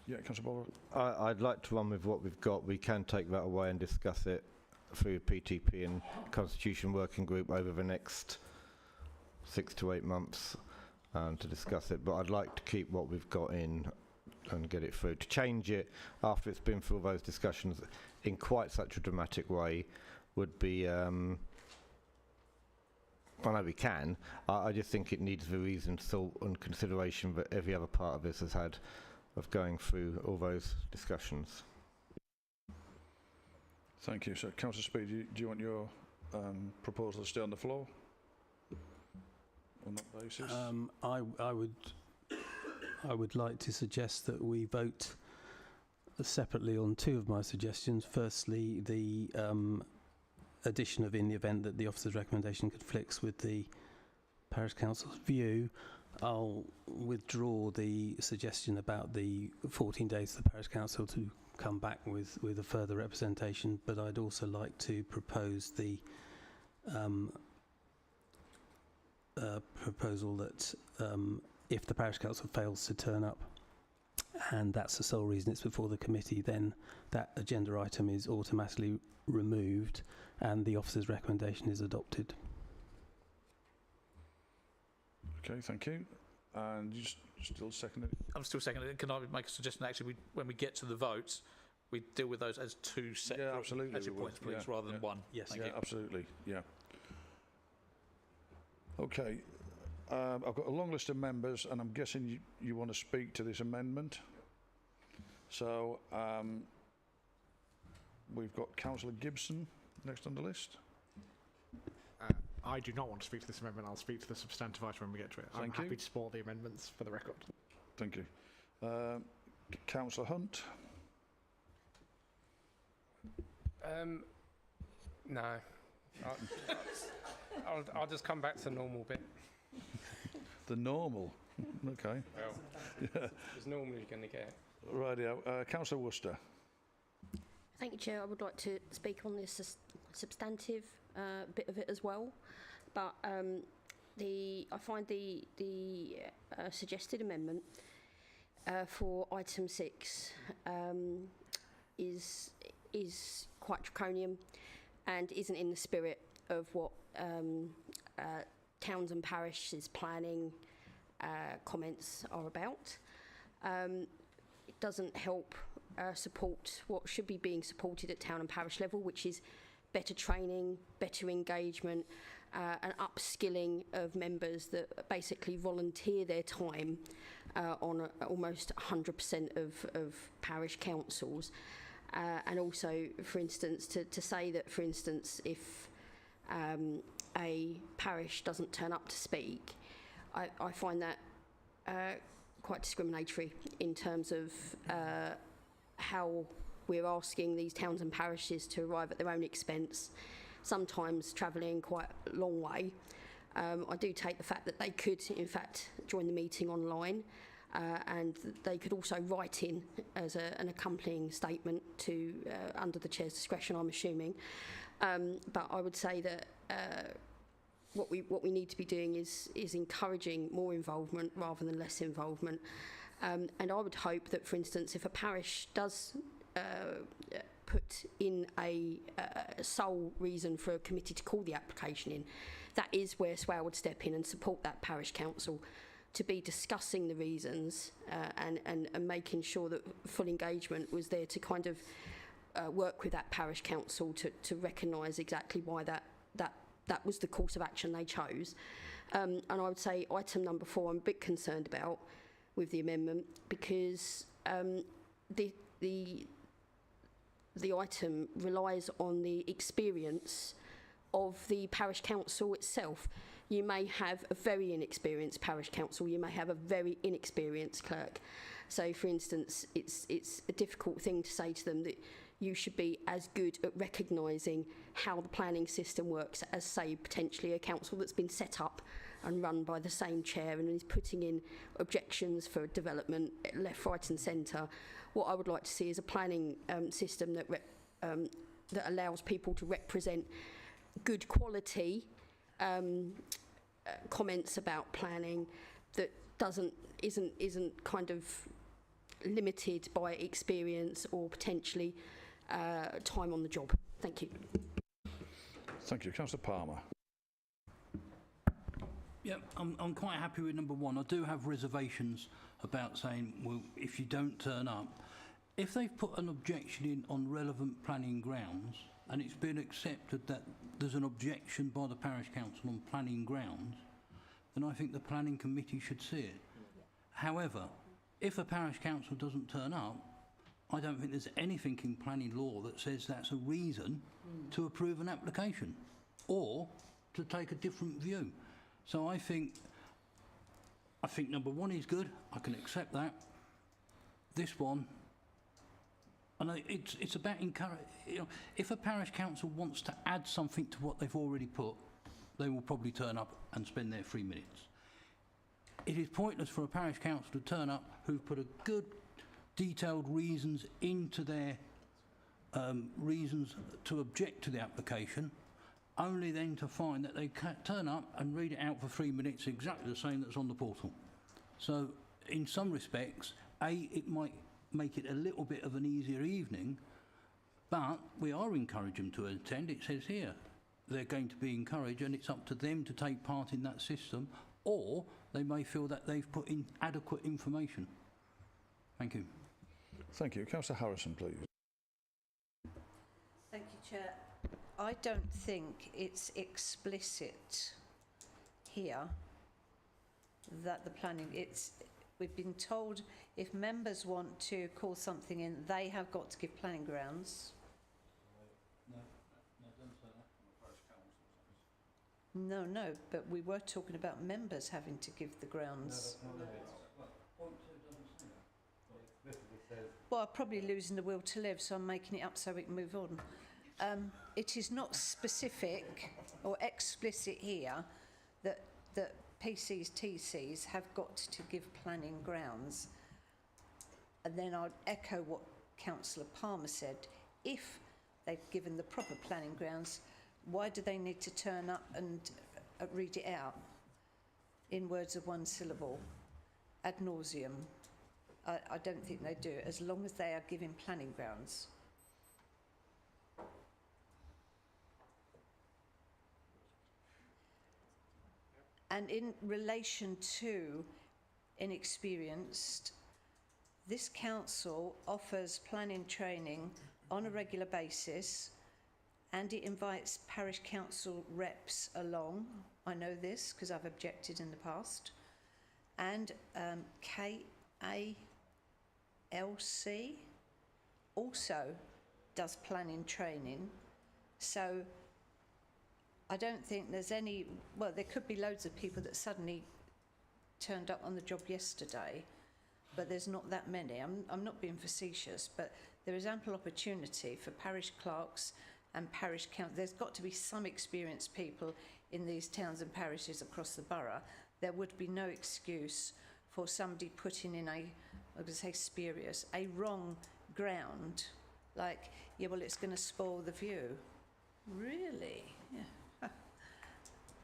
Yeah, Councillor Baldock. I'd like to run with what we've got. We can take that away and discuss it through PTP and Constitution Working Group over the next 6 to 8 months to discuss it. But I'd like to keep what we've got in and get it through. To change it after it's been through those discussions in quite such a dramatic way would be... I know we can. I just think it needs the reasoned thought and consideration that every other part of this has had of going through all those discussions. Thank you. So, Councillor Speed, do you want your proposal to stay on the floor on that basis? I would like to suggest that we vote separately on two of my suggestions. Firstly, the addition of in the event that the officer's recommendation conflicts with the parish council's view. I'll withdraw the suggestion about the 14 days for the parish council to come back with a further representation, but I'd also like to propose the proposal that if the parish council fails to turn up and that's the sole reason it's before the committee, then that agenda item is automatically removed and the officer's recommendation is adopted. Okay, thank you. And you still second it? I'm still seconding it. Can I make a suggestion? Actually, when we get to the votes, we deal with those as two separate points, please, rather than one. Yes. Yeah, absolutely. Yeah. Okay. I've got a long list of members, and I'm guessing you want to speak to this amendment. So we've got Councillor Gibson next on the list. I do not want to speak to this amendment. I'll speak to the substantive item when we get to it. I'm Thank you. happy to support the amendments for the record. Thank you. Councillor Hunt. No. I'll just come back to the normal bit. The normal. Okay. Well, it's normally going to get. Rightio. Councillor Worcester. Thank you, Chair. I would like to speak on this substantive bit of it as well, but I find the suggested amendment for item 6 is quite draconian and isn't in the spirit of what towns and parishes planning comments are about. It doesn't help support what should be being supported at town and parish level, which is better training, better engagement, and upskilling of members that basically volunteer their time on almost 100% of parish councils. And also, for instance, to say that, for instance, if a parish doesn't turn up to speak, I find that quite discriminatory in terms of how we're asking these towns and parishes to arrive at their own expense, sometimes travelling quite a long way. I do take the fact that they could, in fact, join the meeting online, and they could also write in as an accompanying statement to under the chair's discretion, I'm assuming. But I would say that what we need to be doing is encouraging more involvement rather than less involvement. And I would hope that, for instance, if a parish does put in a sole reason for a committee to call the application in, that is where SWAL would step in and support that parish council to be discussing the reasons and making sure that full engagement was there to kind of work with that parish council to recognise exactly why that was the course of action they chose. And I would say item number 4 I'm a bit concerned about with the amendment, because the item relies on the experience of the parish council itself. You may have a very inexperienced parish council, you may have a very inexperienced clerk. So, for instance, it's a difficult thing to say to them that you should be as good at recognising how the planning system works as, say, potentially a council that's been set up and run by the same chair and is putting in objections for development left, right and centre. What I would like to see is a planning system that allows people to represent good quality comments about planning that isn't kind of limited by experience or potentially time on the job. Thank you. Thank you. Councillor Palmer. Yeah, I'm quite happy with number 1. I do have reservations about saying, well, if you don't turn up, if they've put an objection in on relevant planning grounds and it's been accepted that there's an objection by the parish council on planning grounds, then I think the planning committee should see it. However, if a parish council doesn't turn up, I don't think there's anything in planning law that says that's a reason to approve an application or to take a different view. So I think number 1 is good. I can accept that. This one, and it's about encourage. You know, if a parish council wants to add something to what they've already put, they will probably turn up and spend their 3 minutes. It is pointless for a parish council to turn up who've put a good, detailed reasons into their reasons to object to the application, only then to find that they turn up and read it out for 3 minutes exactly the same that's on the portal. So in some respects, it might make it a little bit of an easier evening, but we are encouraging them to attend. It says here they're going to be encouraged, and it's up to them to take part in that system, or they may feel that they've put in adequate information. Thank you. Thank you. Councillor Harrison, please. Thank you, Chair. I don't think it's explicit here that the planning, we've been told if members want to call something in, they have got to give planning grounds. No, but we were talking about members having to give the grounds. Well, I'm probably losing the will to live, so I'm making it up so we can move on. It is not specific or explicit here that PCs, TCs have got to give planning grounds. And then I'd echo what Councillor Palmer said. If they've given the proper planning grounds, why do they need to turn up and read it out in words of one syllable, ad nauseum? I don't think they do, as long as they are giving planning grounds. And in relation to inexperienced, this council offers planning training on a regular basis, and it invites parish council reps along. I know this because I've objected in the past. And KALC also does planning training. So I don't think there's any, well, there could be loads of people that suddenly turned up on the job yesterday, but there's not that many. I'm not being facetious, but there is ample opportunity for parish clerks and parish council. There's got to be some experienced people in these towns and parishes across the borough. There would be no excuse for somebody putting in I'm going to say spurious, a wrong ground, like, yeah, well, it's going to spoil the view. Really? Yeah.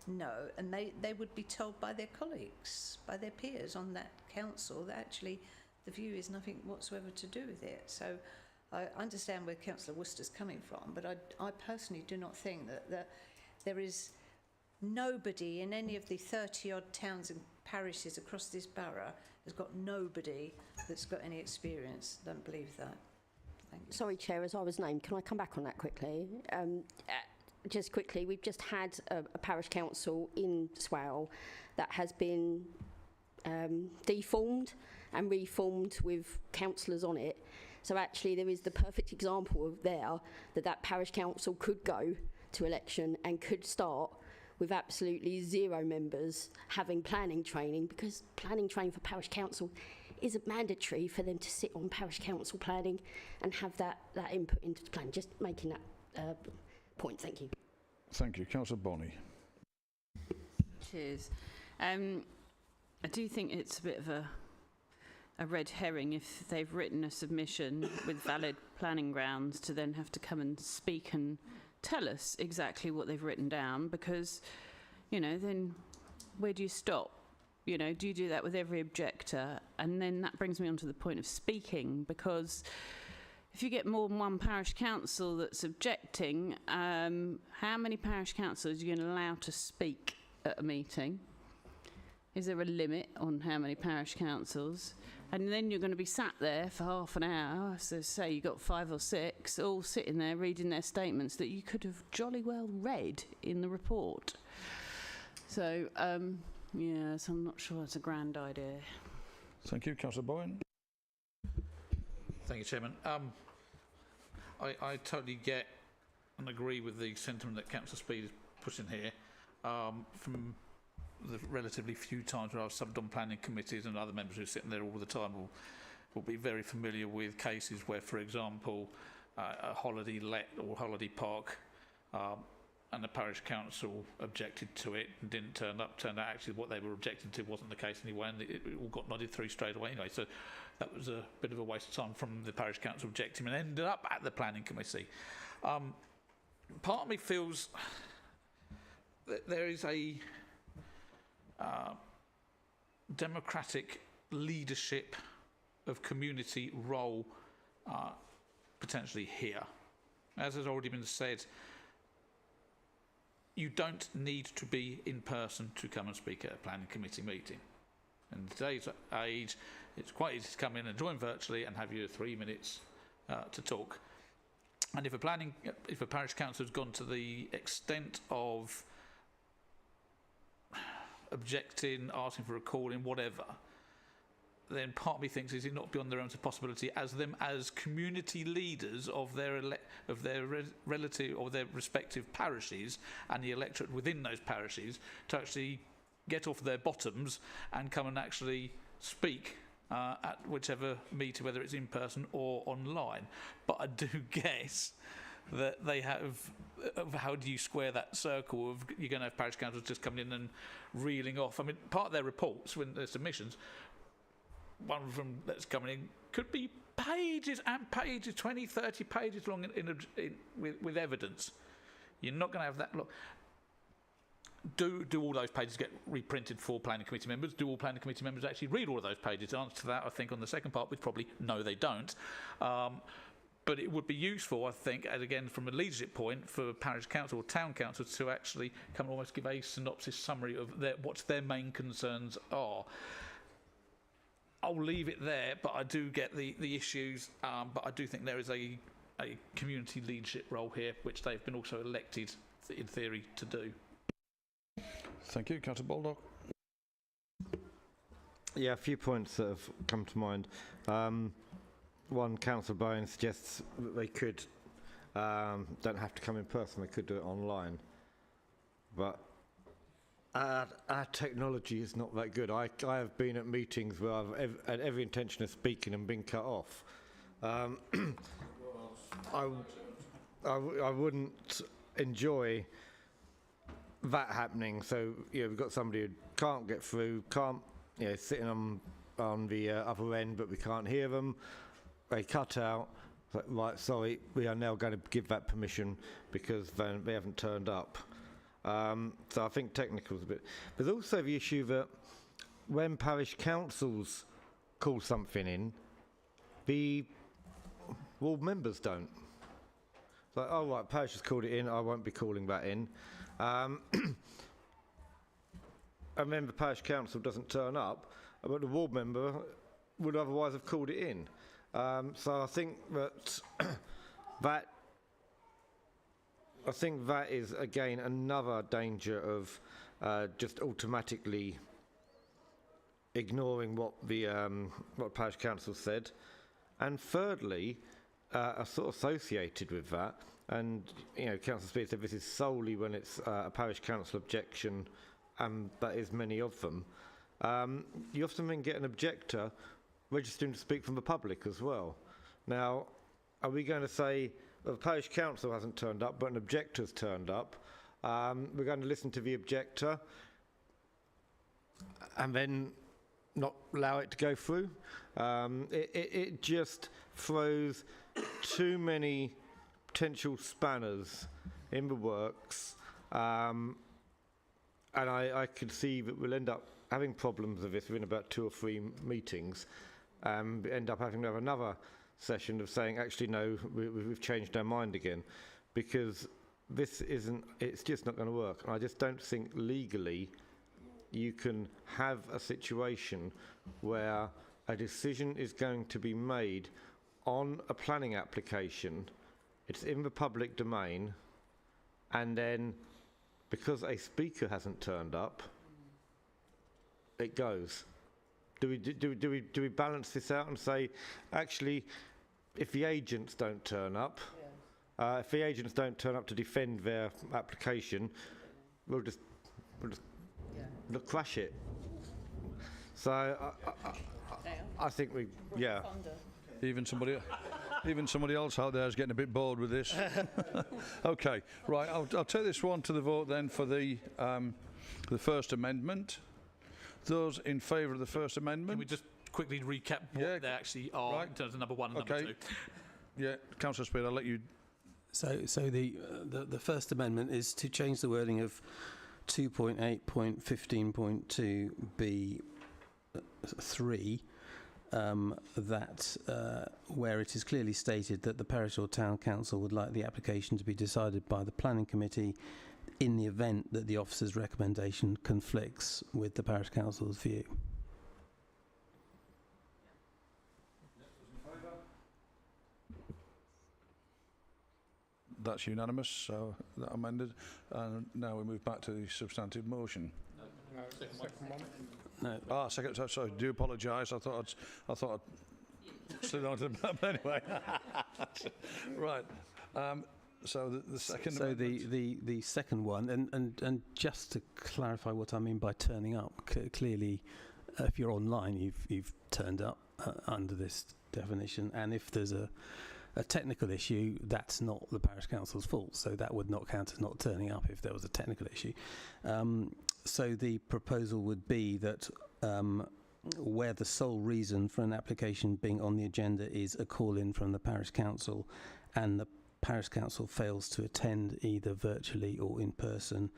No, and they would be told by their colleagues, by their peers on that council, that actually the view is nothing whatsoever to do with it. So I understand where Councillor Worcester's coming from, but I personally do not think that there is nobody in any of the 30-odd towns and parishes across this borough has got nobody that's got any experience. Don't believe that. Thank you. Sorry, Chair, as I was named, can I come back on that quickly? Just quickly, we've just had a parish council in Swale that has been deformed and reformed with councillors on it. So actually there is the perfect example of that parish council could go to election and could start with absolutely zero members having planning training, because planning training for parish council isn't mandatory for them to sit on parish council planning and have that input into the plan. Just making that point. Thank you. Thank you. Councillor Bonney. Cheers. I do think it's a bit of a red herring if they've written a submission with valid planning grounds to then have to come and speak and tell us exactly what they've written down, because, then where do you stop? Do you do that with every objector? And then that brings me on to the point of speaking, because if you get more than one parish council that's objecting, how many parish councillors are you going to allow to speak at a meeting? Is there a limit on how many parish councils? And then you're going to be sat there for half an hour, so say you got 5 or 6, all sitting there reading their statements that you could have jolly well read in the report. So, yes, I'm not sure it's a grand idea. Thank you. Councillor Bowen. Thank you, Chairman. I totally get and agree with the sentiment that Councillor Speed is pushing here. From the relatively few times where I've subbed on planning committees, and other members who are sitting there all the time will be very familiar with cases where, for example, a holiday let or holiday park, and the parish council objected to it and didn't turn up. Turned out actually what they were objecting to wasn't the case anyway, and it all got nodded through straight away anyway. So that was a bit of a waste of time from the parish council objecting, and ended up at the planning committee. Part of me feels that there is a democratic leadership of community role potentially here. As has already been said, you don't need to be in person to come and speak at a planning committee meeting. In today's age, it's quite easy to come in and join virtually and have your 3 minutes to talk. And if a parish council has gone to the extent of objecting, asking for a call in, whatever, then part of me thinks, is it not beyond the realms of possibility as them as community leaders of their relative or their respective parishes and the electorate within those parishes to actually get off their bottoms and come and actually speak at whichever meeting, whether it's in person or online. But I do guess that they have, how do you square that circle of you're going to have parish councils just coming in and reeling off? I mean, part of their reports, when their submissions, one of them that's coming in could be pages and pages, 20, 30 pages long with evidence. You're not going to have that long. Do all those pages get reprinted for planning committee members? Do all planning committee members actually read all of those pages? The answer to that, I think, on the second part was probably no, they don't. But it would be useful, I think, and again, from a leadership point, for parish council or town council to actually come and almost give a synopsis summary of what their main concerns are. I'll leave it there, but I do get the issues, but I do think there is a community leadership role here, which they've been also elected, in theory, to do. Thank you. Councillor Baldock. Yeah, a few points that have come to mind. One, Councillor Bowen suggests that they could, don't have to come in person, they could do it online. But our technology is not that good. I have been at meetings where I've had every intention of speaking and been cut off. I wouldn't enjoy that happening. So, we've got somebody who can't get through, sitting on the other end, but we can't hear them. They cut out. Like, right, sorry, we are now going to give that permission because they haven't turned up. So I think technical's a bit. There's also the issue that when parish councils call something in, the ward members don't. It's like, oh right, parish has called it in, I won't be calling that in. And then the parish council doesn't turn up, but the ward member would otherwise have called it in. So I think that that is again another danger of just automatically ignoring what the parish council said. And thirdly, sort of associated with that, and Councillor Speed said this is solely when it's a parish council objection, and that is many of them. You often then get an objector registering to speak from the public as well. Now, are we going to say, well, the parish council hasn't turned up, but an objector's turned up? We're going to listen to the objector and then not allow it to go through? It just throws too many potential spanners in the works, and I could see that we'll end up having problems with this within about 2 or 3 meetings, end up having to have another session of saying, actually, no, we've changed our mind again, because it's just not going to work. And I just don't think legally you can have a situation where a decision is going to be made on a planning application, it's in the public domain, and then because a speaker hasn't turned up, it goes. Do we balance this out and say, actually, if the agents don't turn up, if the agents don't turn up to defend their application, we'll just crash it. So I think Even somebody else out there is getting a bit bored with this. Okay, right. I'll take this one to the vote then for the First Amendment. Those in favour of the First Amendment. Can we just quickly recap what they actually are in terms of number 1 and number 2? Yeah, Councillor Speed, I'll let you. So the First Amendment is to change the wording of 2.8.15.2b3. That where it is clearly stated that the parish or town council would like the application to be decided by the planning committee in the event that the officer's recommendation conflicts with the parish council's view. That's unanimous, so that amended. And now we move back to the substantive motion. No. Ah, second. Sorry, do apologise. I thought I'd slid on to them anyway. Right. So the second. So amendment. the second one, and just to clarify what I mean by turning up, clearly, if you're online, you've turned up under this definition, and if there's a technical issue, that's not the parish council's fault, so that would not count as not turning up if there was a technical issue. So the proposal would be that where the sole reason for an application being on the agenda is a call-in from the parish council, and the parish council fails to attend either virtually or in person,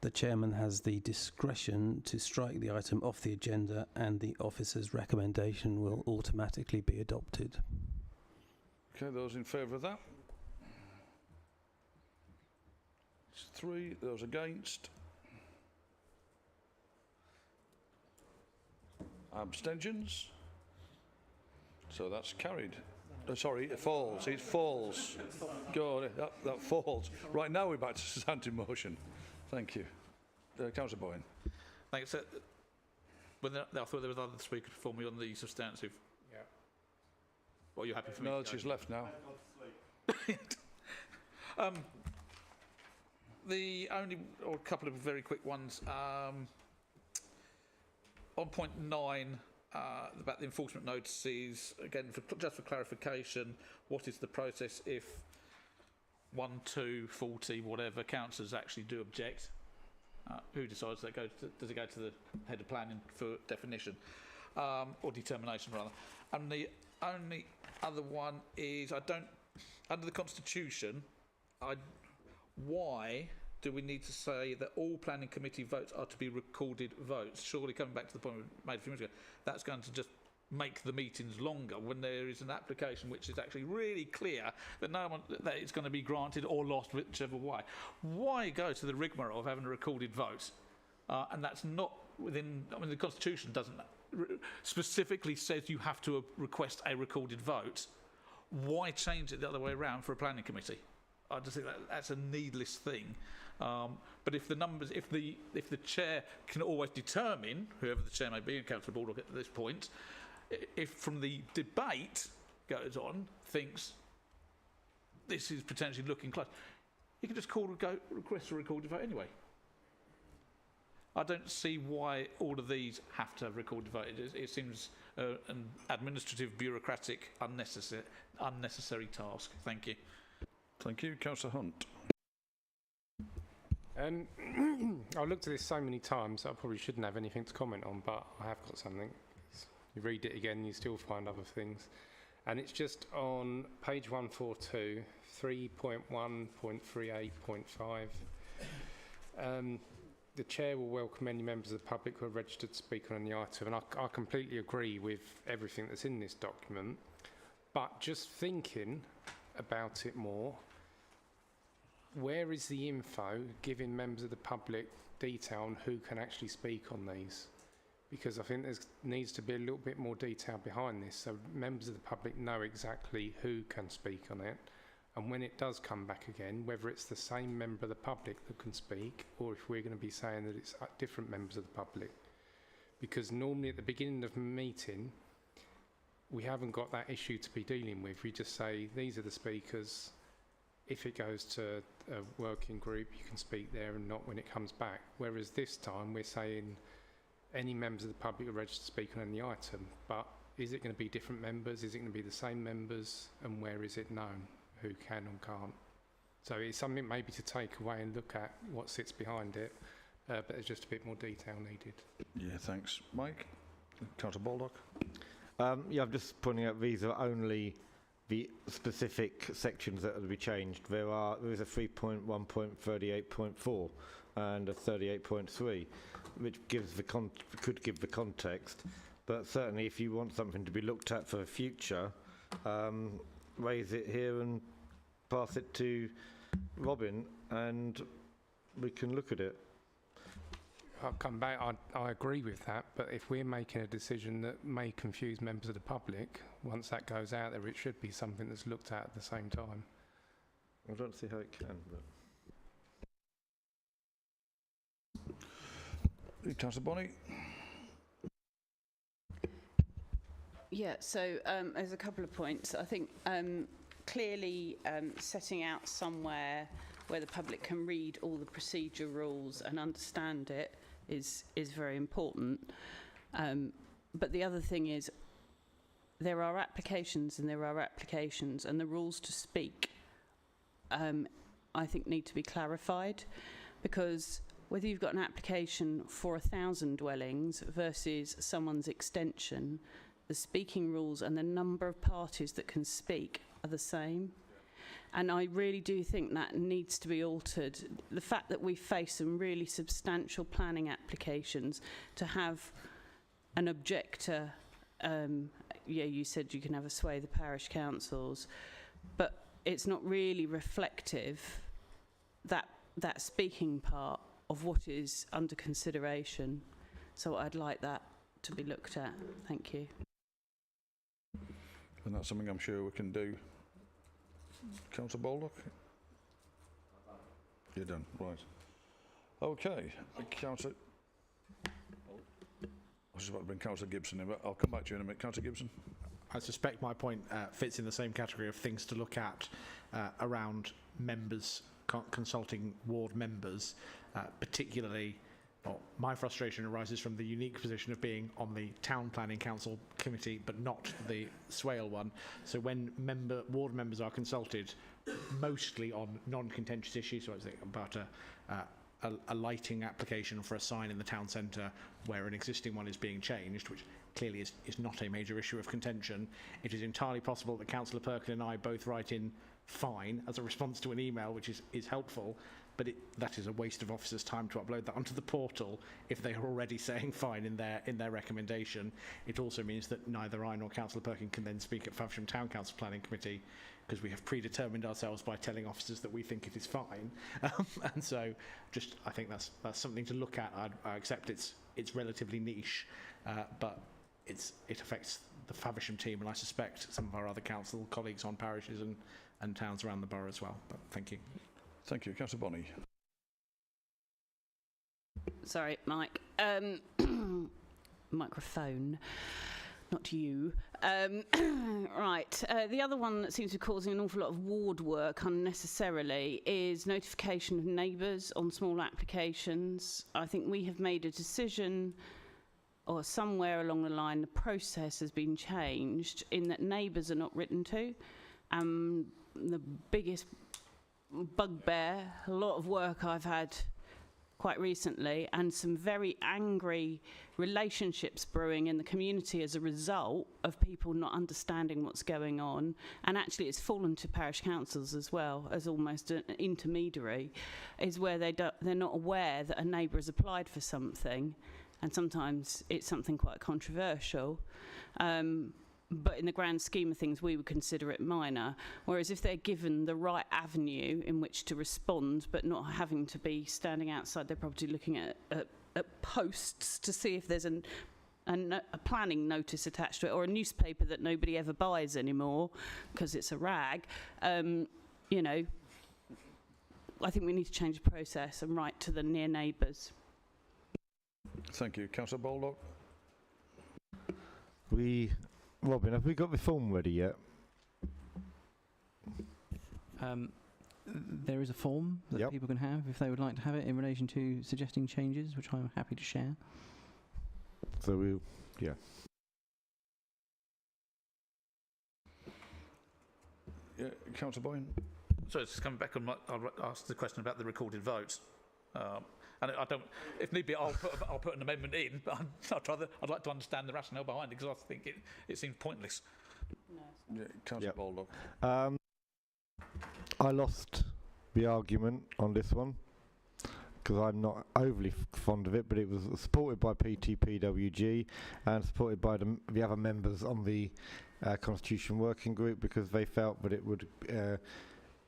the chairman has the discretion to strike the item off the agenda, and the officer's recommendation will automatically be adopted. Okay, those in favour of that? It's 3. Those against? Abstentions? So that's carried. Sorry, it falls. It falls. Go on, that falls. Right, now we're back to substantive motion. Thank you. Councillor Boyne. Thanks. I thought there was other speakers before me on the substantive. Yeah. Well, you're happy for me? No, she's left now. The only, or a couple of very quick ones. On point 9, about the enforcement notices, again, just for clarification, what is the process if 1, 2, 40, whatever, councillors actually do object? Who decides that? Does it go to the head of planning for definition or determination rather? And the only other one is under the Constitution, why do we need to say that all planning committee votes are to be recorded votes? Surely, coming back to the point we made a few minutes ago, that's going to just make the meetings longer when there is an application which is actually really clear that that it's going to be granted or lost, whichever way. Why go to the rigmarole of having a recorded vote? And that's not within. I mean, the Constitution doesn't specifically says you have to request a recorded vote. Why change it the other way around for a planning committee? I just think that's a needless thing. But if the numbers, if the chair can always determine, whoever the chair may be, and Councillor Baldock at this point, if from the debate goes on, thinks this is potentially looking close, you can just request a recorded vote anyway. I don't see why all of these have to have recorded vote. It seems an administrative, bureaucratic, unnecessary task. Thank you. Thank you. Councillor Hunt. I've looked at this so many times I probably shouldn't have anything to comment on, but I have got something. You read it again, you still find other things. And it's just on page 142, 3.1.38.5. The chair will welcome any members of the public who are registered to speak on the item. And I completely agree with everything that's in this document. But just thinking about it more, where is the info giving members of the public detail on who can actually speak on these? Because I think there needs to be a little bit more detail behind this, so members of the public know exactly who can speak on it, and when it does come back again, whether it's the same member of the public that can speak, or if we're going to be saying that it's different members of the public. Because normally at the beginning of a meeting, we haven't got that issue to be dealing with. We just say, these are the speakers. If it goes to a working group, you can speak there and not when it comes back. Whereas this time, we're saying any members of the public are registered to speak on any item, but is it going to be different members? Is it going to be the same members? And where is it known who can and can't? So it's something maybe to take away and look at what sits behind it, but there's just a bit more detail needed. Yeah, thanks. Mike? Councillor Baldock? Yeah, I'm just pointing out these are only the specific sections that will be changed. There is a 3.1.38.4 and a 38.3, which gives could give the context. But certainly, if you want something to be looked at for the future, raise it here and pass it to Robin, and we can look at it. I'll come back. I agree with that, but if we're making a decision that may confuse members of the public, once that goes out there, it should be something that's looked at the same time. I don't see how it can, but... Councillor Bonney? Yeah, so there's a couple of points. I think clearly setting out somewhere where the public can read all the procedure rules and understand it is very important. But the other thing is there are applications and there are applications, and the rules to speak I think need to be clarified, because whether you've got an application for 1,000 dwellings versus someone's extension, the speaking rules and the number of parties that can speak are the same. And I really do think that needs to be altered. The fact that we face some really substantial planning applications, to have an objector, yeah, you said you can have a sway of the parish councils, but it's not really reflective, that speaking part of what is under consideration. So I'd like that to be looked at. Thank you. And that's something I'm sure we can do. Councillor Baldock? You're done, right. Okay, Councillor... I was just about to bring Councillor Gibson in, but I'll come back to you in a minute. Councillor Gibson? I suspect my point fits in the same category of things to look at around members, consulting ward members, particularly. Well, my frustration arises from the unique position of being on the Town Planning Council committee, but not the Swale one. So when ward members are consulted, mostly on non-contentious issues, so I think about a lighting application for a sign in the town centre where an existing one is being changed, which clearly is not a major issue of contention, it is entirely possible that Councillor Perkin and I both write in fine as a response to an email, which is helpful, but that is a waste of officers' time to upload that onto the portal if they are already saying fine in their recommendation. It also means that neither I nor Councillor Perkin can then speak at Faversham Town Council Planning Committee, because we have predetermined ourselves by telling officers that we think it is fine. And so I think that's something to look at. I accept it's relatively niche, but it affects the Faversham team, and I suspect some of our other council colleagues on parishes and towns around the borough as well. But thank you. Thank you. Councillor Bonney. Sorry, Mike. Microphone, not you. Right. The other one that seems to be causing an awful lot of ward work unnecessarily is notification of neighbours on small applications. I think we have made a decision, or somewhere along the line the process has been changed in that neighbours are not written to. The biggest bugbear, a lot of work I've had quite recently, and some very angry relationships brewing in the community as a result of people not understanding what's going on. And actually it's fallen to parish councils as well as almost an intermediary, is where they're not aware that a neighbour has applied for something, and sometimes it's something quite controversial. But in the grand scheme of things, we would consider it minor. Whereas if they're given the right avenue in which to respond, but not having to be standing outside their property looking at posts to see if there's a planning notice attached to it, or a newspaper that nobody ever buys anymore because it's a rag, you know, I think we need to change the process and write to the near neighbours. Thank you. Councillor Baldock. Robin, have we got the form ready yet? There is a form that people can have if they would like to have it in relation to suggesting changes, which I'm happy to share. So yeah. Yeah, Councillor Boyne. So just coming back on I'll ask the question about the recorded votes. And I don't, if need be, I'll put an amendment in, but I'd like to understand the rationale behind it, because I think it seems pointless. Yeah, Councillor Baldock. I lost the argument on this one because I'm not overly fond of it, but it was supported by PTPWG and supported by the other members on the Constitution Working Group, because they felt that it would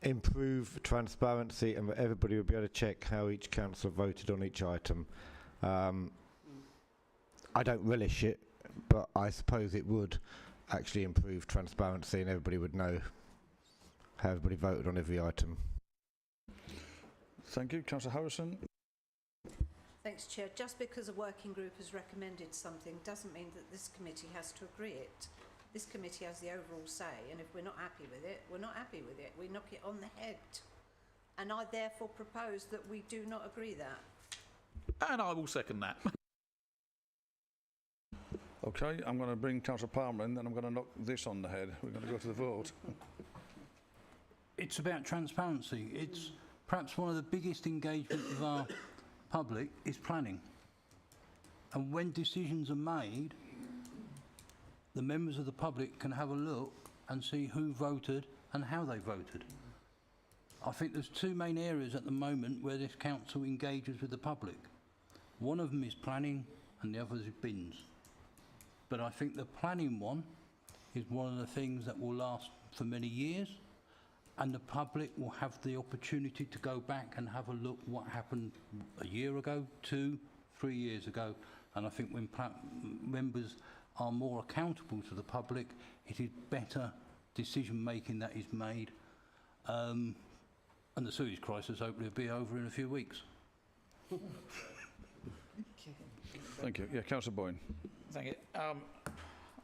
improve transparency and that everybody would be able to check how each councillor voted on each item. I don't relish it, but I suppose it would actually improve transparency and everybody would know how everybody voted on every item. Thank you. Councillor Harrison. Thanks, Chair. Just because a working group has recommended something doesn't mean that this committee has to agree it. This committee has the overall say, and if we're not happy with it, we're not happy with it. We knock it on the head. And I therefore propose that we do not agree that. And I will second that. Okay, I'm going to bring Councillor Palmer in, then I'm going to knock this on the head. We're going to go to the vote. It's about transparency. It's perhaps one of the biggest engagements of our public is planning. And when decisions are made, the members of the public can have a look and see who voted and how they voted. I think there's two main areas at the moment where this council engages with the public. One of them is planning and the other is bins. But I think the planning one is one of the things that will last for many years, and the public will have the opportunity to go back and have a look what happened a year ago, 2, 3 years ago. And I think when members are more accountable to the public, it is better decision making that is made. And the sewage crisis hopefully will be over in a few weeks. Thank you. Yeah, Councillor Boyne. Thank you.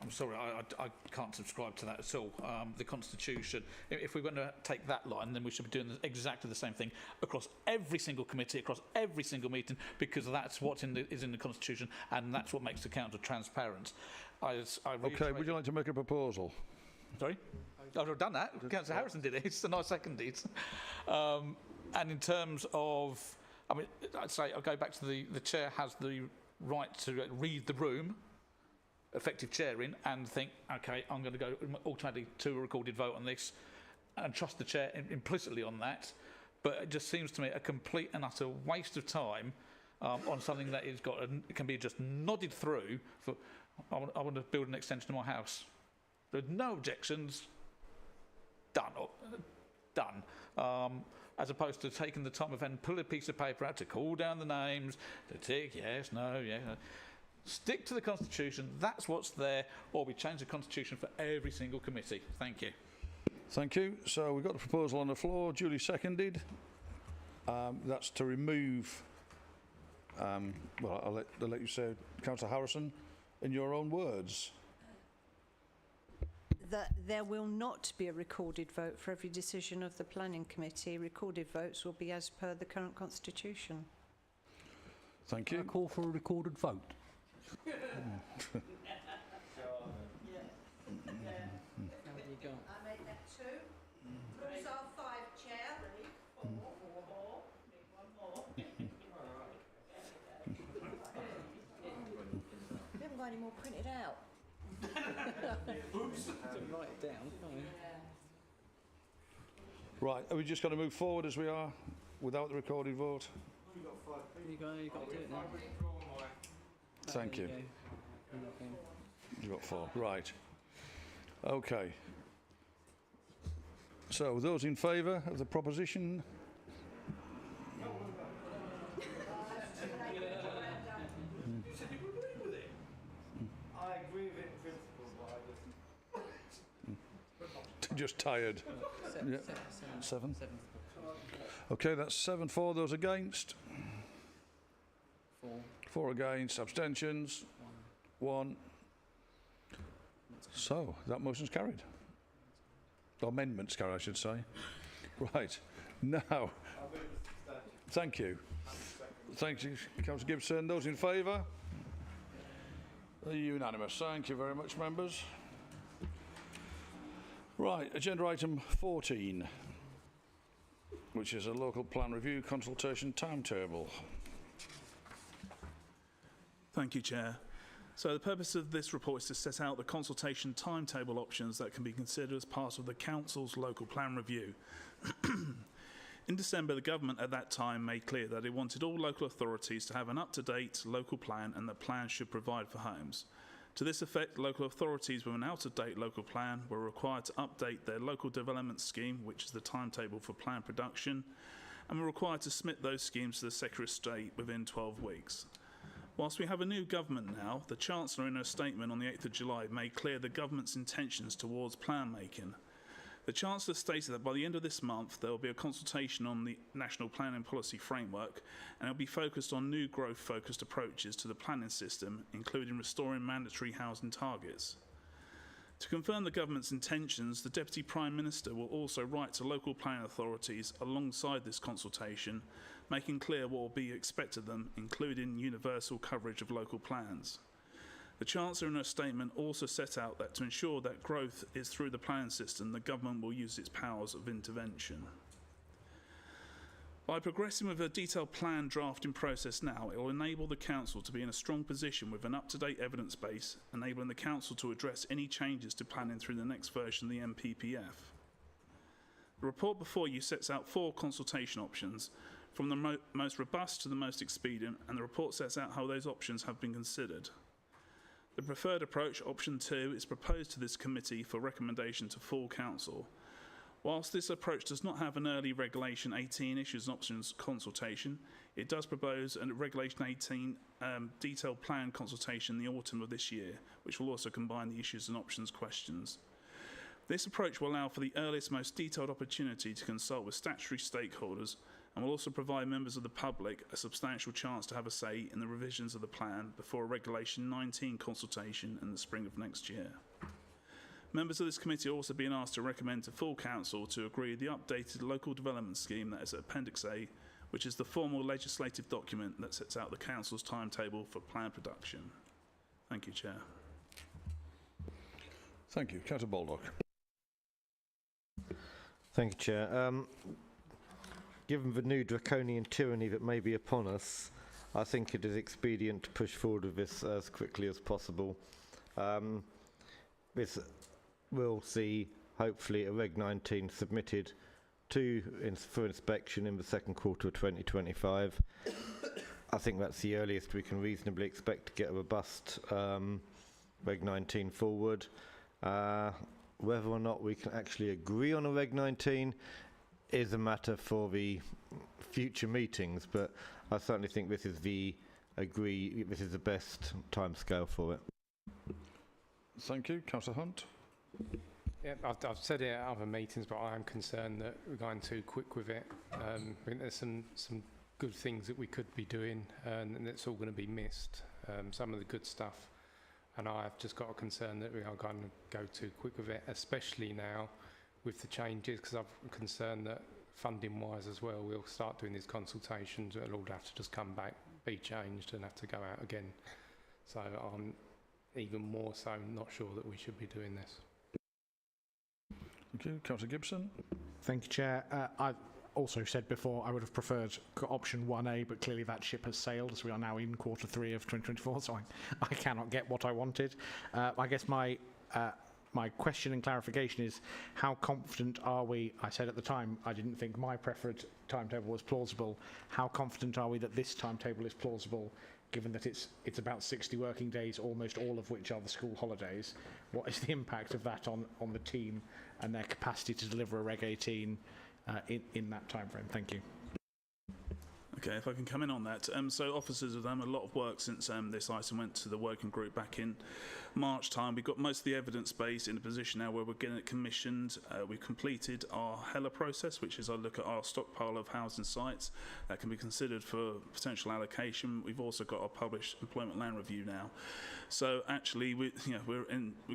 I'm sorry, I can't subscribe to that at all. The Constitution, if we're going to take that line, then we should be doing exactly the same thing across every single committee, across every single meeting, because that's what is in the Constitution, and that's what makes the council transparent. Okay, would you like to make a proposal? Sorry? I've done that. Councillor Harrison did it, and I seconded it. And in terms of, I mean, I'd say I'll go back to the chair has the right to read the room, effective chairing, and think, okay, I'm going to go automatically to a recorded vote on this and trust the chair implicitly on that. But it just seems to me a complete and utter waste of time on something that is can be just nodded through. For I want to build an extension to my house. There's no objections. Done. As opposed to taking the time of and pull a piece of paper out to call down the names, to tick yes, no, yeah. Stick to the Constitution. That's what's there. Or we change the Constitution for every single committee. Thank you. Thank you. So we've got the proposal on the floor, duly seconded. That's to remove. Well, I'll let you say, Councillor Harrison, in your own words. That there will not be a recorded vote for every decision of the planning committee. Recorded votes will be as per the current constitution. Thank you. I call for a recorded vote. I made that 2. Rules are 5, Chair. 4. We haven't got any more printed out. Oops. Didn't write it down. Right, are we just going to move forward as we are without the recorded vote? You've got to do it now. Thank you. You've got 4. Right. Okay. So, those in favour of the proposition? I agree with it in principle, but I Just tired. Yeah. 7. Okay, that's 7 for. Those against? 4 against. Abstentions? 1. So, that motion's carried. Or amendment's carried, I should say. Right. Now, thank you. Thank you, Councillor Gibson. Those in favour? Unanimous. Thank you very much, members. Right, agenda item 14, which is a local plan review consultation timetable. Thank you, Chair. So the purpose of this report is to set out the consultation timetable options that can be considered as part of the Council's local plan review. In December, the government at that time made clear that it wanted all local authorities to have an up-to-date local plan and that plans should provide for homes. To this effect, local authorities with an out-of-date local plan were required to update their local development scheme, which is the timetable for plan production, and were required to submit those schemes to the Secretary of State within 12 weeks. Whilst we have a new government now, the Chancellor in her statement on the 8th of July made clear the government's intentions towards plan making. The Chancellor stated that by the end of this month there will be a consultation on the National Planning Policy Framework, and it will be focused on new growth-focused approaches to the planning system, including restoring mandatory housing targets. To confirm the government's intentions, the Deputy Prime Minister will also write to local planning authorities alongside this consultation, making clear what will be expected of them, including universal coverage of local plans. The Chancellor in her statement also set out that to ensure that growth is through the planning system, the government will use its powers of intervention. By progressing with a detailed plan drafting process now, it will enable the Council to be in a strong position with an up-to-date evidence base, enabling the Council to address any changes to planning through the next version of the MPPF. The report before you sets out 4 consultation options, from the most robust to the most expedient, and the report sets out how those options have been considered. The preferred approach, option 2, is proposed to this committee for recommendation to full Council. Whilst this approach does not have an early Regulation 18 issues and options consultation, it does propose a Regulation 18 detailed plan consultation in the autumn of this year, which will also combine the issues and options questions. This approach will allow for the earliest, most detailed opportunity to consult with statutory stakeholders and will also provide members of the public a substantial chance to have a say in the revisions of the plan before a Regulation 19 consultation in the spring of next year. Members of this committee are also being asked to recommend to full Council to agree the updated local development scheme that is Appendix A, which is the formal legislative document that sets out the Council's timetable for plan production. Thank you, Chair. Thank you. Councillor Baldock. Thank you, Chair. Given the new draconian tyranny that may be upon us, I think it is expedient to push forward with this as quickly as possible. This will see, hopefully, a Reg 19 submitted for inspection in the second quarter of 2025. I think that's the earliest we can reasonably expect to get a robust Reg 19 forward. Whether or not we can actually agree on a Reg 19 is a matter for the future meetings, but I certainly think this is the best timescale for it. Thank you. Councillor Hunt. Yeah, I've said it at other meetings, but I am concerned that we're going too quick with it. I think there's some good things that we could be doing, and it's all going to be missed. Some of the good stuff, and I've just got a concern that we are going to go too quick with it, especially now with the changes, because I'm concerned that funding-wise as well, we'll start doing these consultations, it'll all have to just come back, be changed, and have to go out again. So I'm even more so not sure that we should be doing this. Thank you. Councillor Gibson. Thank you, Chair. I've also said before I would have preferred option 1A, but clearly that ship has sailed as we are now in quarter 3 of 2024, so I cannot get what I wanted. I guess my question and clarification is, how confident are we? I said at the time I didn't think my preferred timetable was plausible. How confident are we that this timetable is plausible, given that it's about 60 working days, almost all of which are the school holidays? What is the impact of that on the team and their capacity to deliver a Reg 18 in that time frame? Thank you. Okay, if I can come in on that. So officers have done a lot of work since this item went to the working group back in March time. We've got most of the evidence base in a position now where we're getting it commissioned. We've completed our HELA process, which is I look at our stockpile of housing sites that can be considered for potential allocation. We've also got our published employment land review now. So actually, we've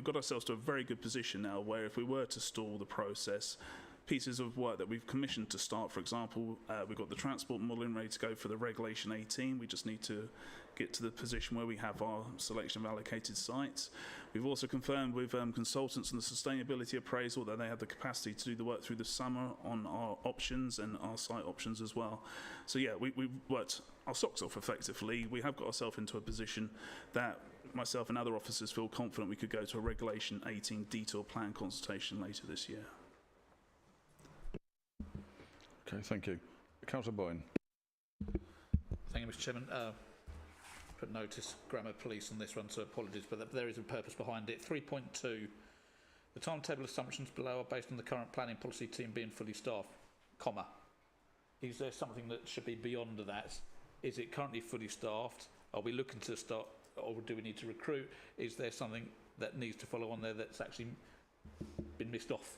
got ourselves to a very good position now where if we were to stall the process, pieces of work that we've commissioned to start, for example, we've got the transport modelling ready to go for the Regulation 18. We just need to get to the position where we have our selection of allocated sites. We've also confirmed with consultants on the sustainability appraisal that they have the capacity to do the work through the summer on our options and our site options as well. So yeah, we've worked our socks off effectively. We have got ourselves into a position that myself and other officers feel confident we could go to a Regulation 18 detailed plan consultation later this year. Okay, thank you. Councillor Boyne. Thank you, Mr. Chairman. Put notice, grammar police on this one, so apologies, but there is a purpose behind it. 3.2, the timetable assumptions below are based on the current planning policy team being fully staffed, comma. Is there something that should be beyond that? Is it currently fully staffed? Are we looking to start, or do we need to recruit? Is there something that needs to follow on there that's actually been missed off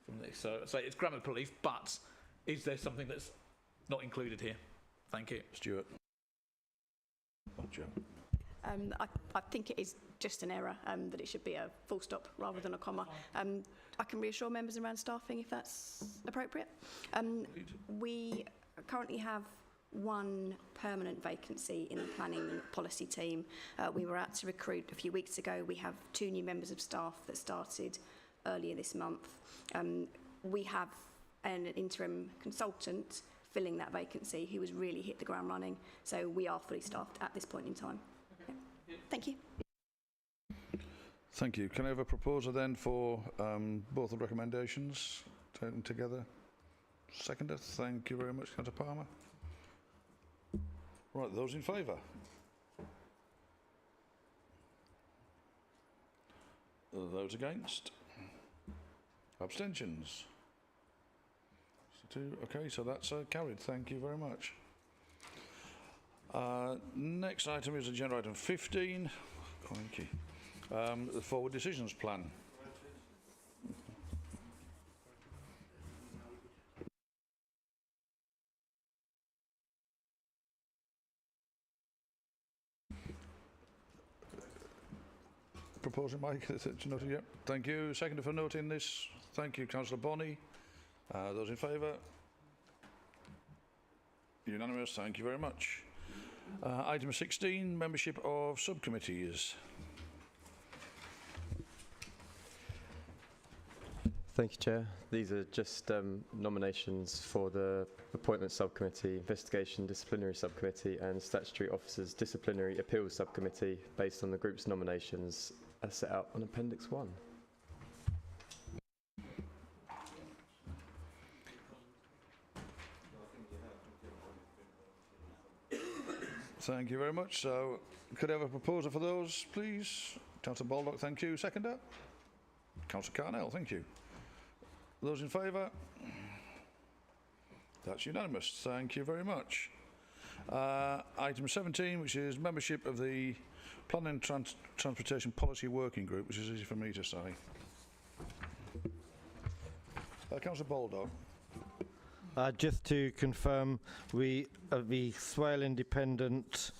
from this? So it's grammar police, but is there something that's not included here? Thank you. Stuart. I think it is just an error, that it should be a full stop rather than a comma. I can reassure members around staffing if that's appropriate. We currently have one permanent vacancy in the planning and policy team. We were out to recruit a few weeks ago. We have 2 new members of staff that started earlier this month. We have an interim consultant filling that vacancy who has really hit the ground running. So we are fully staffed at this point in time. Yeah. Thank you. Thank you. Can I have a proposer then for both the recommendations taken together? Seconder. Thank you very much, Councillor Palmer. Right, those in favour? Those against? Abstentions? 2. Okay, so that's carried. Thank you very much. Next item is agenda item 15. Crikey. The forward decisions plan. Proposing Mike, noted, yep. Thank you. Seconder for noting this. Thank you, Councillor Bonney. Those in favour? Unanimous. Thank you very much. Item 16, membership of subcommittees. Thank you, Chair. These are just nominations for the Appointment Subcommittee, Investigation Disciplinary Subcommittee and Statutory Officers Disciplinary Appeals Subcommittee based on the group's nominations as set out on Appendix 1. Thank you very much. So, could I have a proposer for those, please? Councillor Baldock, thank you. Seconder? Councillor Carnell, thank you. Those in favour? That's unanimous. Thank you very much. Item 17, which is membership of the Planning and Transportation Policy Working Group, which is easy for me to say. Councillor Baldock. Just to confirm, the Swale Independent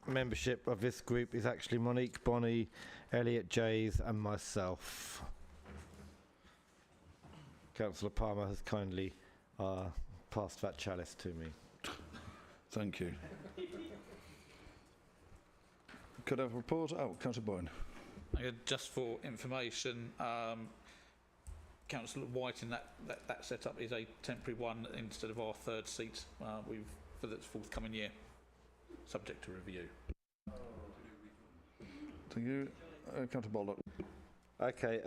membership of this group is actually Monique Bonney, Elliot Jays and myself. Councillor Palmer has kindly passed that chalice to me. Thank you. Could I propose? Oh, Councillor Boyne. Just for information, Councillor White in that setup is a temporary one instead of our 3rd seat for the forthcoming year, subject to review. Thank you. Councillor Baldock. Okay.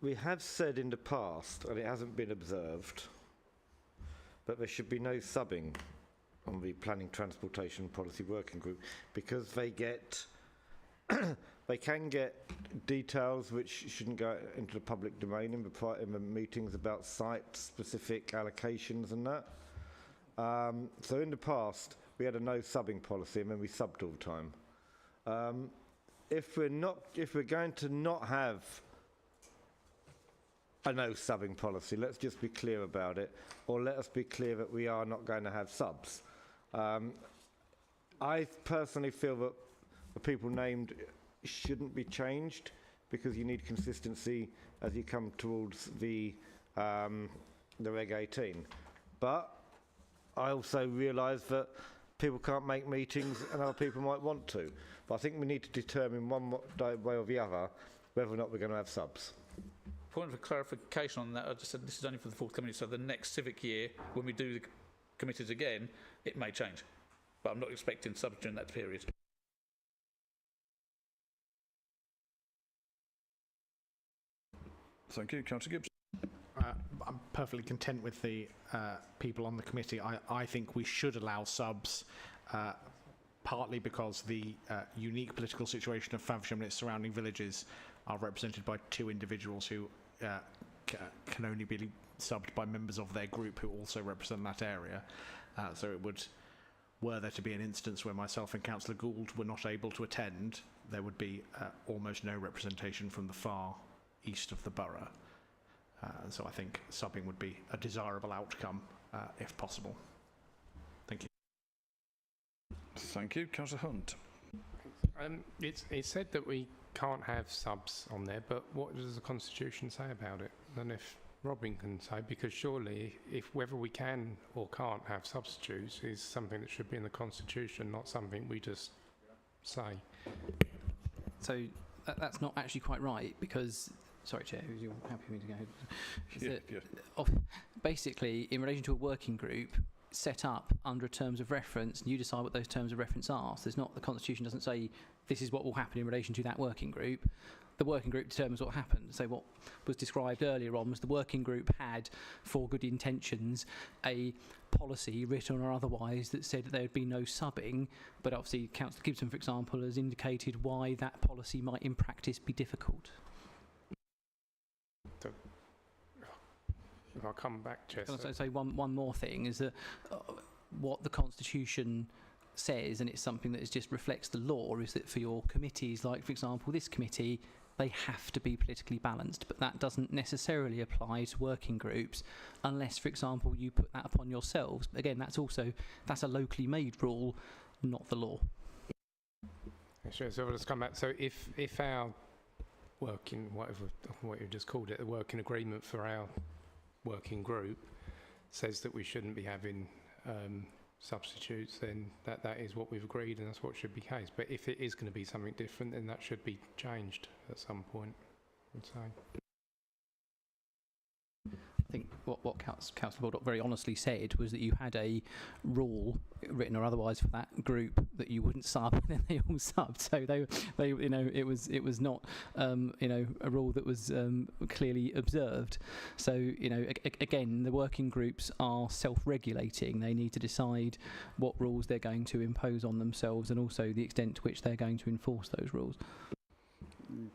We have said in the past, and it hasn't been observed, that there should be no subbing on the Planning Transportation Policy Working Group because they get they can get details which shouldn't go into the public domain in the meetings about site-specific allocations and that. So in the past, we had a no subbing policy, and then we subbed all the time. If we're going to not have a no subbing policy, let's just be clear about it, or let us be clear that we are not going to have subs. I personally feel that the people named shouldn't be changed because you need consistency as you come towards the Reg 18. But I also realise that people can't make meetings and other people might want to. But I think we need to determine one way or the other whether or not we're going to have subs. Point of clarification on that, I just said this is only for the forthcoming, so the next civic year, when we do the committees again, it may change. But I'm not expecting subs during that period. Thank you. Councillor Gibbs. I'm perfectly content with the people on the committee. I think we should allow subs, partly because the unique political situation of Faversham and its surrounding villages are represented by 2 individuals who can only be subbed by members of their group who also represent that area. So it would, were there to be an instance where myself and Councillor Gould were not able to attend, there would be almost no representation from the far east of the borough. So I think subbing would be a desirable outcome if possible. Thank you. Thank you. Councillor Hunt. It's said that we can't have subs on there, but what does the Constitution say about it? And if Robin can say, because surely if whether we can or can't have substitutes is something that should be in the Constitution, not something we just say. So that's not actually quite right, because sorry, Chair, you're happy for me to go ahead? Basically, in relation to a working group set up under terms of reference, and you decide what those terms of reference are. So there's not, the Constitution doesn't say this is what will happen in relation to that working group. The working group determines what happened. So what was described earlier on was the working group had, for good intentions, a policy, written or otherwise, that said that there would be no subbing, but obviously Councillor Gibson, for example, has indicated why that policy might in practice be difficult. If I come back, Chair. Can I say one more thing, is that what the Constitution says, and it's something that just reflects the law, is that for your committees, like for example this committee, they have to be politically balanced, but that doesn't necessarily apply to working groups unless, for example, you put that upon yourselves. Again, that's a locally made rule, not the law. Sure, so let's come back. So if our working, what you just called it, the working agreement for our working group says that we shouldn't be having substitutes, then that is what we've agreed, and that's what should be the case. But if it is going to be something different, then that should be changed at some point, I would say. I think what Councillor Baldock very honestly said was that you had a rule, written or otherwise, for that group that you wouldn't sub, and then they all subbed. So they you know, it was not you know, a rule that was clearly observed. So you know, again, the working groups are self-regulating. They need to decide what rules they're going to impose on themselves, and also the extent to which they're going to enforce those rules.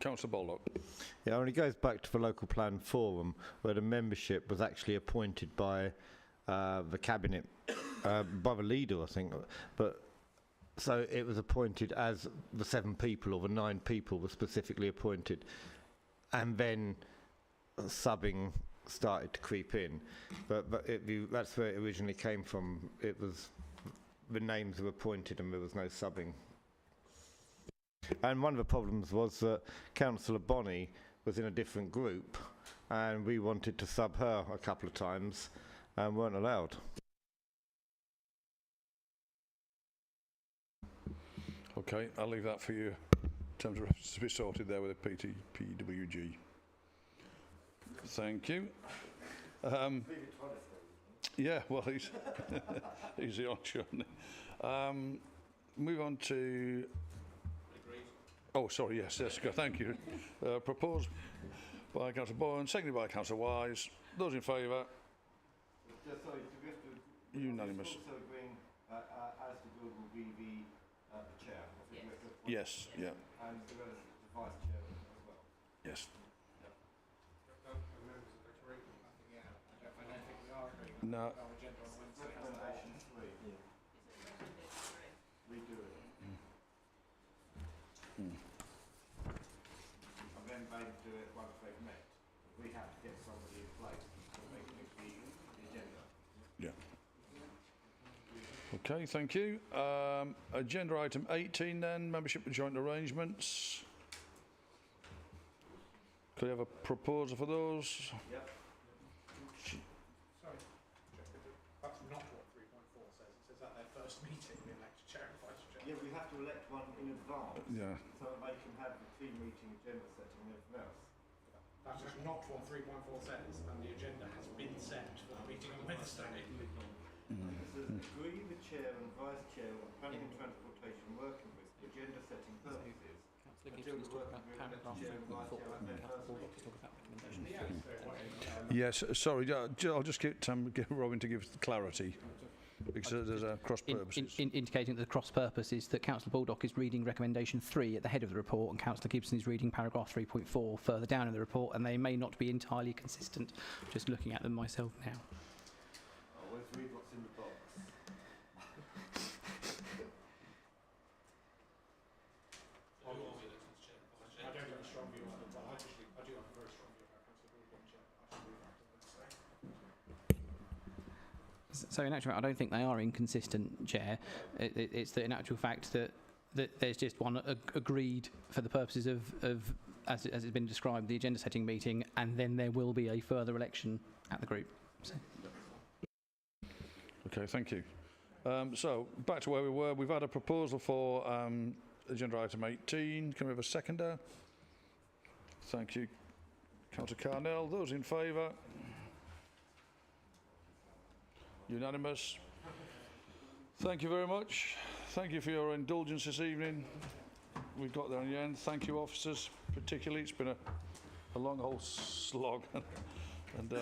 Councillor Baldock. Yeah, and it goes back to the local plan forum, where the membership was actually appointed by the cabinet, by the leader, I think. But so it was appointed as the 7 people or the 9 people were specifically appointed, and then subbing started to creep in. But that's where it originally came from. It was the names were appointed and there was no subbing. And one of the problems was that Councillor Bonney was in a different group, and we wanted to sub her a couple of times and weren't allowed. Okay, I'll leave that for you in terms of reference to be sorted there with the PWG. Thank you. Yeah, well, he's the option. Move on to. Oh, sorry, yes, thank you. Proposed by Councillor Bowen, seconded by Councillor Wise. Those in favour? Sorry, unanimous. Also agreeing as the group will be the chair. Yes, yeah. And the vice chair as well. Yes. No. Recommendation 3. Redo it. And then they do it once they've met. We have to get somebody in place to make the agenda. Yeah. Okay, thank you. Agenda item 18 then, membership of joint arrangements. Could I have a proposal for those? Yep. Sorry, that's not what 3.4 says. It says at their first meeting, we elect a chair and vice chair. Yeah, we have to elect one in advance. Yeah. So that they can have the team meeting, agenda setting and everything else. That is not what 3.4 says, and the agenda has been set for the meeting on Wednesday. It says agree the chair and vice chair on planning and transportation working with agenda setting purposes. Until the working group elect the chair and vice chair at their first meeting. Yes, sorry, I'll just get Robin to give clarity, because there's a cross purposes. Indicating that the cross purpose is that Councillor Baldock is reading recommendation 3 at the head of the report, and Councillor Gibson is reading paragraph 3.4 further down in the report, and they may not be entirely consistent. Just looking at them myself now. Always read what's in the box. I don't have a strong view on it, but I do have a very strong view about Councillor Baldock. So in actual fact, I don't think they are inconsistent, Chair. It's that in actual fact that there's just one agreed for the purposes of as it's been described, the agenda setting meeting, and then there will be a further election at the group. So. Okay, thank you. So back to where we were. We've had a proposal for agenda item 18. Can we have a seconder? Thank you, Councillor Carnell. Those in favour? Unanimous. Thank you very much. Thank you for your indulgence this evening. We've got there in the end. Thank you, officers, particularly. It's been a long old slog. And